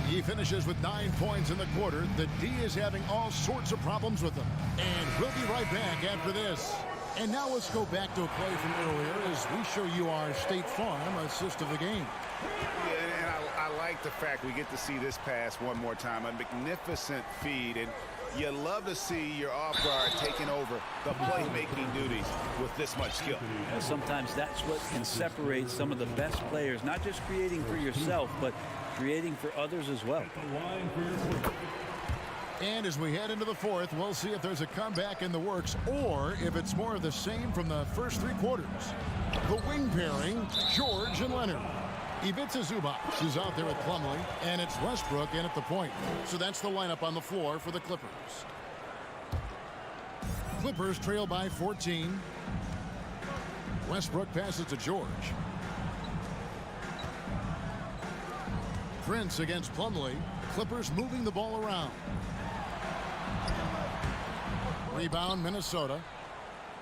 F: He finishes with 9 points in the quarter. The D is having all sorts of problems with him. And we'll be right back after this. And now let's go back to a play from earlier as we show you our State Farm assist of the game.
G: Yeah, and I like the fact we get to see this pass one more time. A magnificent feed, and you love to see your off guard taking over the playmaking duties with this much skill.
C: And sometimes that's what can separate some of the best players, not just creating for yourself, but creating for others as well.
F: And as we head into the 4th, we'll see if there's a comeback in the works or if it's more of the same from the first 3 quarters. The wing pairing, George and Leonard. Ivica Zubac is out there with Plumlee, and it's Westbrook in at the point. So that's the lineup on the floor for the Clippers. Clippers trail by 14. Westbrook passes to George. Prince against Plumlee. Clippers moving the ball around. Rebound, Minnesota.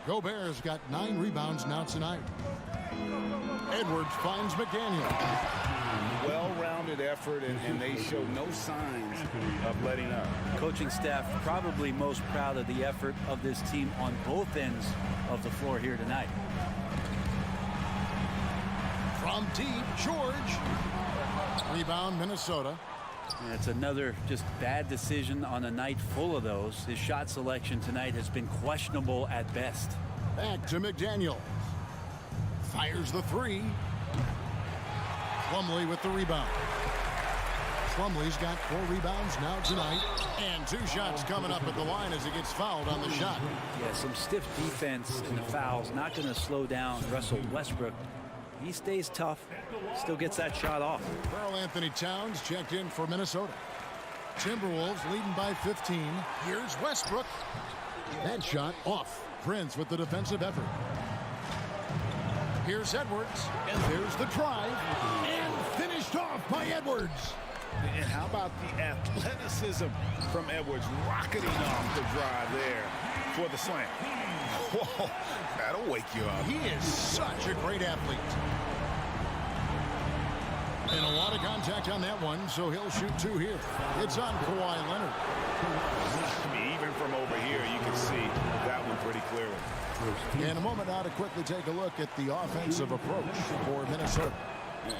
F: Gobert's got 9 rebounds now tonight. Edwards finds McDaniel.
G: Well-rounded effort, and they show no signs of letting up.
C: Coaching staff probably most proud of the effort of this team on both ends of the floor here tonight.
F: From deep, George. Rebound, Minnesota.
C: And it's another just bad decision on a night full of those. His shot selection tonight has been questionable at best.
F: Back to McDaniel. Fires the 3. Plumlee with the rebound. Plumlee's got 4 rebounds now tonight. And 2 shots coming up at the line as he gets fouled on the shot.
C: Yeah, some stiff defense in the fouls. Not going to slow down Russell Westbrook. He stays tough, still gets that shot off.
F: Karl Anthony Towns checked in for Minnesota. Timberwolves leading by 15. Here's Westbrook. That shot off. Prince with the defensive effort. Here's Edwards. And there's the drive. And finished off by Edwards.
G: And how about the athleticism from Edwards rocketing off the drive there for the slam. Whoa, that'll wake you up.
F: He is such a great athlete. And a lot of contact on that one, so he'll shoot 2 here. It's on Kawhi Leonard.
G: I mean, even from over here, you can see that one pretty clearly.
F: In a moment now to quickly take a look at the offensive approach for Minnesota.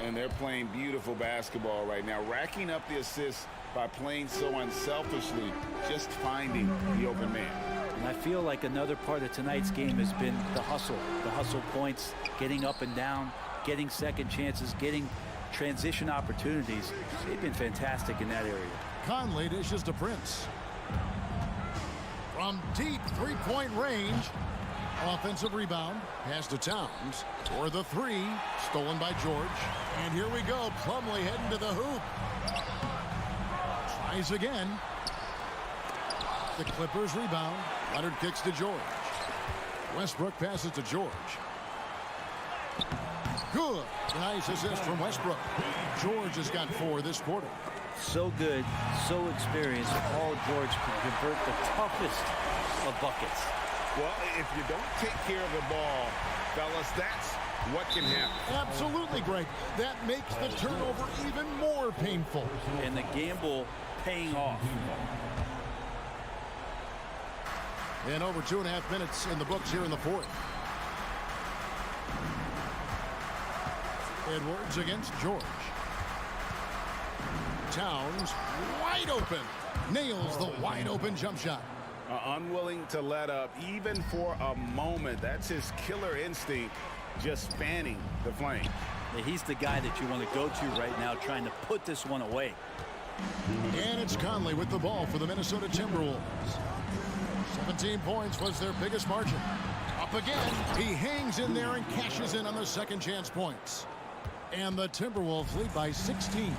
G: And they're playing beautiful basketball right now, racking up the assists by playing so unselfishly, just finding the open man.
C: And I feel like another part of tonight's game has been the hustle points, getting up and down, getting second chances, getting transition opportunities. They've been fantastic in that area.
F: Conley dishes to Prince. From deep 3-point range, Offensive rebound. Pass to Towns. For the three. Stolen by George. And here we go. Plumlee heading to the hoop. Tries again. The Clippers rebound. Leonard kicks to George. Westbrook passes to George. Good. Nice assist from Westbrook. George has got 4 this quarter.
C: So good, so experienced. Paul George can convert the toughest of buckets.
I: Well, if you don't take care of the ball, fellas, that's what can happen.
F: Absolutely, Greg. That makes the turnover even more painful.
C: And the gamble paying off.
F: And over 2.5 minutes in the books here in the fourth. Edwards against George. Towns wide open. Nails the wide open jump shot.
I: Unwilling to let up even for a moment. That's his killer instinct, just fanning the flame.
C: Yeah, he's the guy that you want to go to right now, trying to put this one away.
F: And it's Conley with the ball for the Minnesota Timberwolves. 17 points was their biggest margin. Up again. He hangs in there and cashes in on the second chance points. And the Timberwolves lead by 16.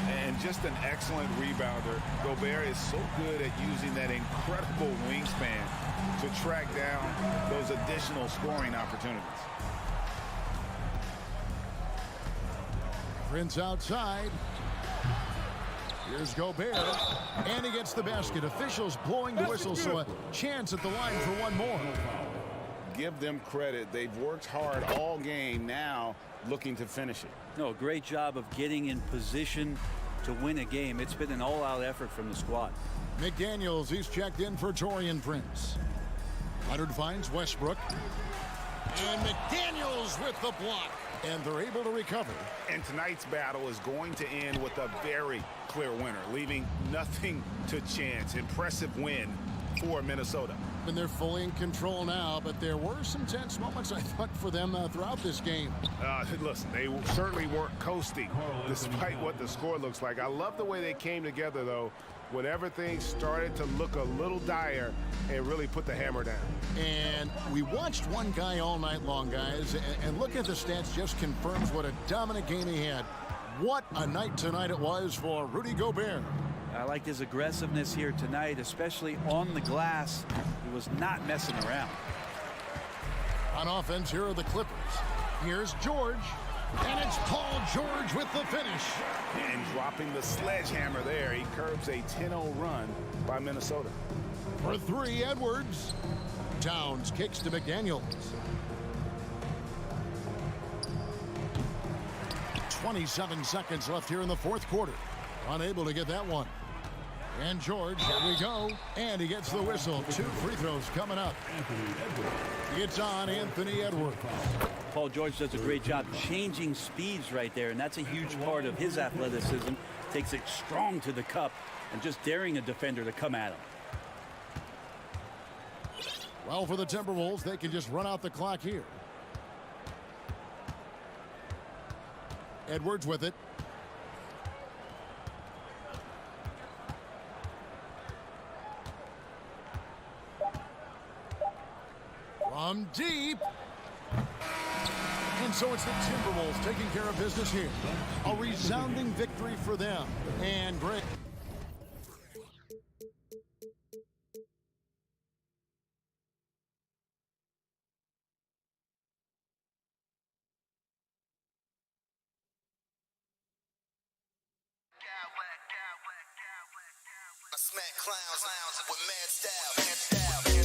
G: And just an excellent rebounder. Gobert is so good at using that incredible wingspan to track down those additional scoring opportunities.
F: Prince outside. Here's Gobert. And he gets the basket. Officials blowing the whistle, so a chance at the line for one more.
I: Give them credit. They've worked hard all game, now looking to finish it.
C: No, great job of getting in position to win a game. It's been an all-out effort from the squad.
F: McDaniels, he's checked in for Taurean Prince. Leonard finds Westbrook. And McDaniels with the block. And they're able to recover.
G: And tonight's battle is going to end with a very clear winner, leaving nothing to chance. Impressive win for Minnesota.
F: And they're fully in control now, but there were some tense moments, I thought, for them throughout this game.
G: Listen, they certainly weren't coasting, despite what the score looks like. I love the way they came together, though, when everything started to look a little dire and really put the hammer down.
F: And we watched one guy all night long, guys, and look at the stats just confirms what a dominant game he had. What a night tonight it was for Rudy Gobert.
C: I liked his aggressiveness here tonight, especially on the glass. He was not messing around.
F: On offense, here are the Clippers. Here's George. And it's Paul George with the finish.
G: And dropping the sledgehammer there, he curbs a 10-0 run by Minnesota.
F: For three, Edwards. Towns kicks to McDaniels. 27 seconds left here in the fourth quarter. Unable to get that one. And George, here we go. And he gets the whistle. 2 free throws coming up. It's on Anthony Edwards.
C: Paul George does a great job changing speeds right there, and that's a huge part of his athleticism. Takes it strong to the cup and just daring a defender to come at him.
F: Well, for the Timberwolves, they can just run out the clock here. Edwards with it. From deep. And so it's the Timberwolves taking care of business here. A resounding victory for them. And great.
E: I smack clowns with mad style.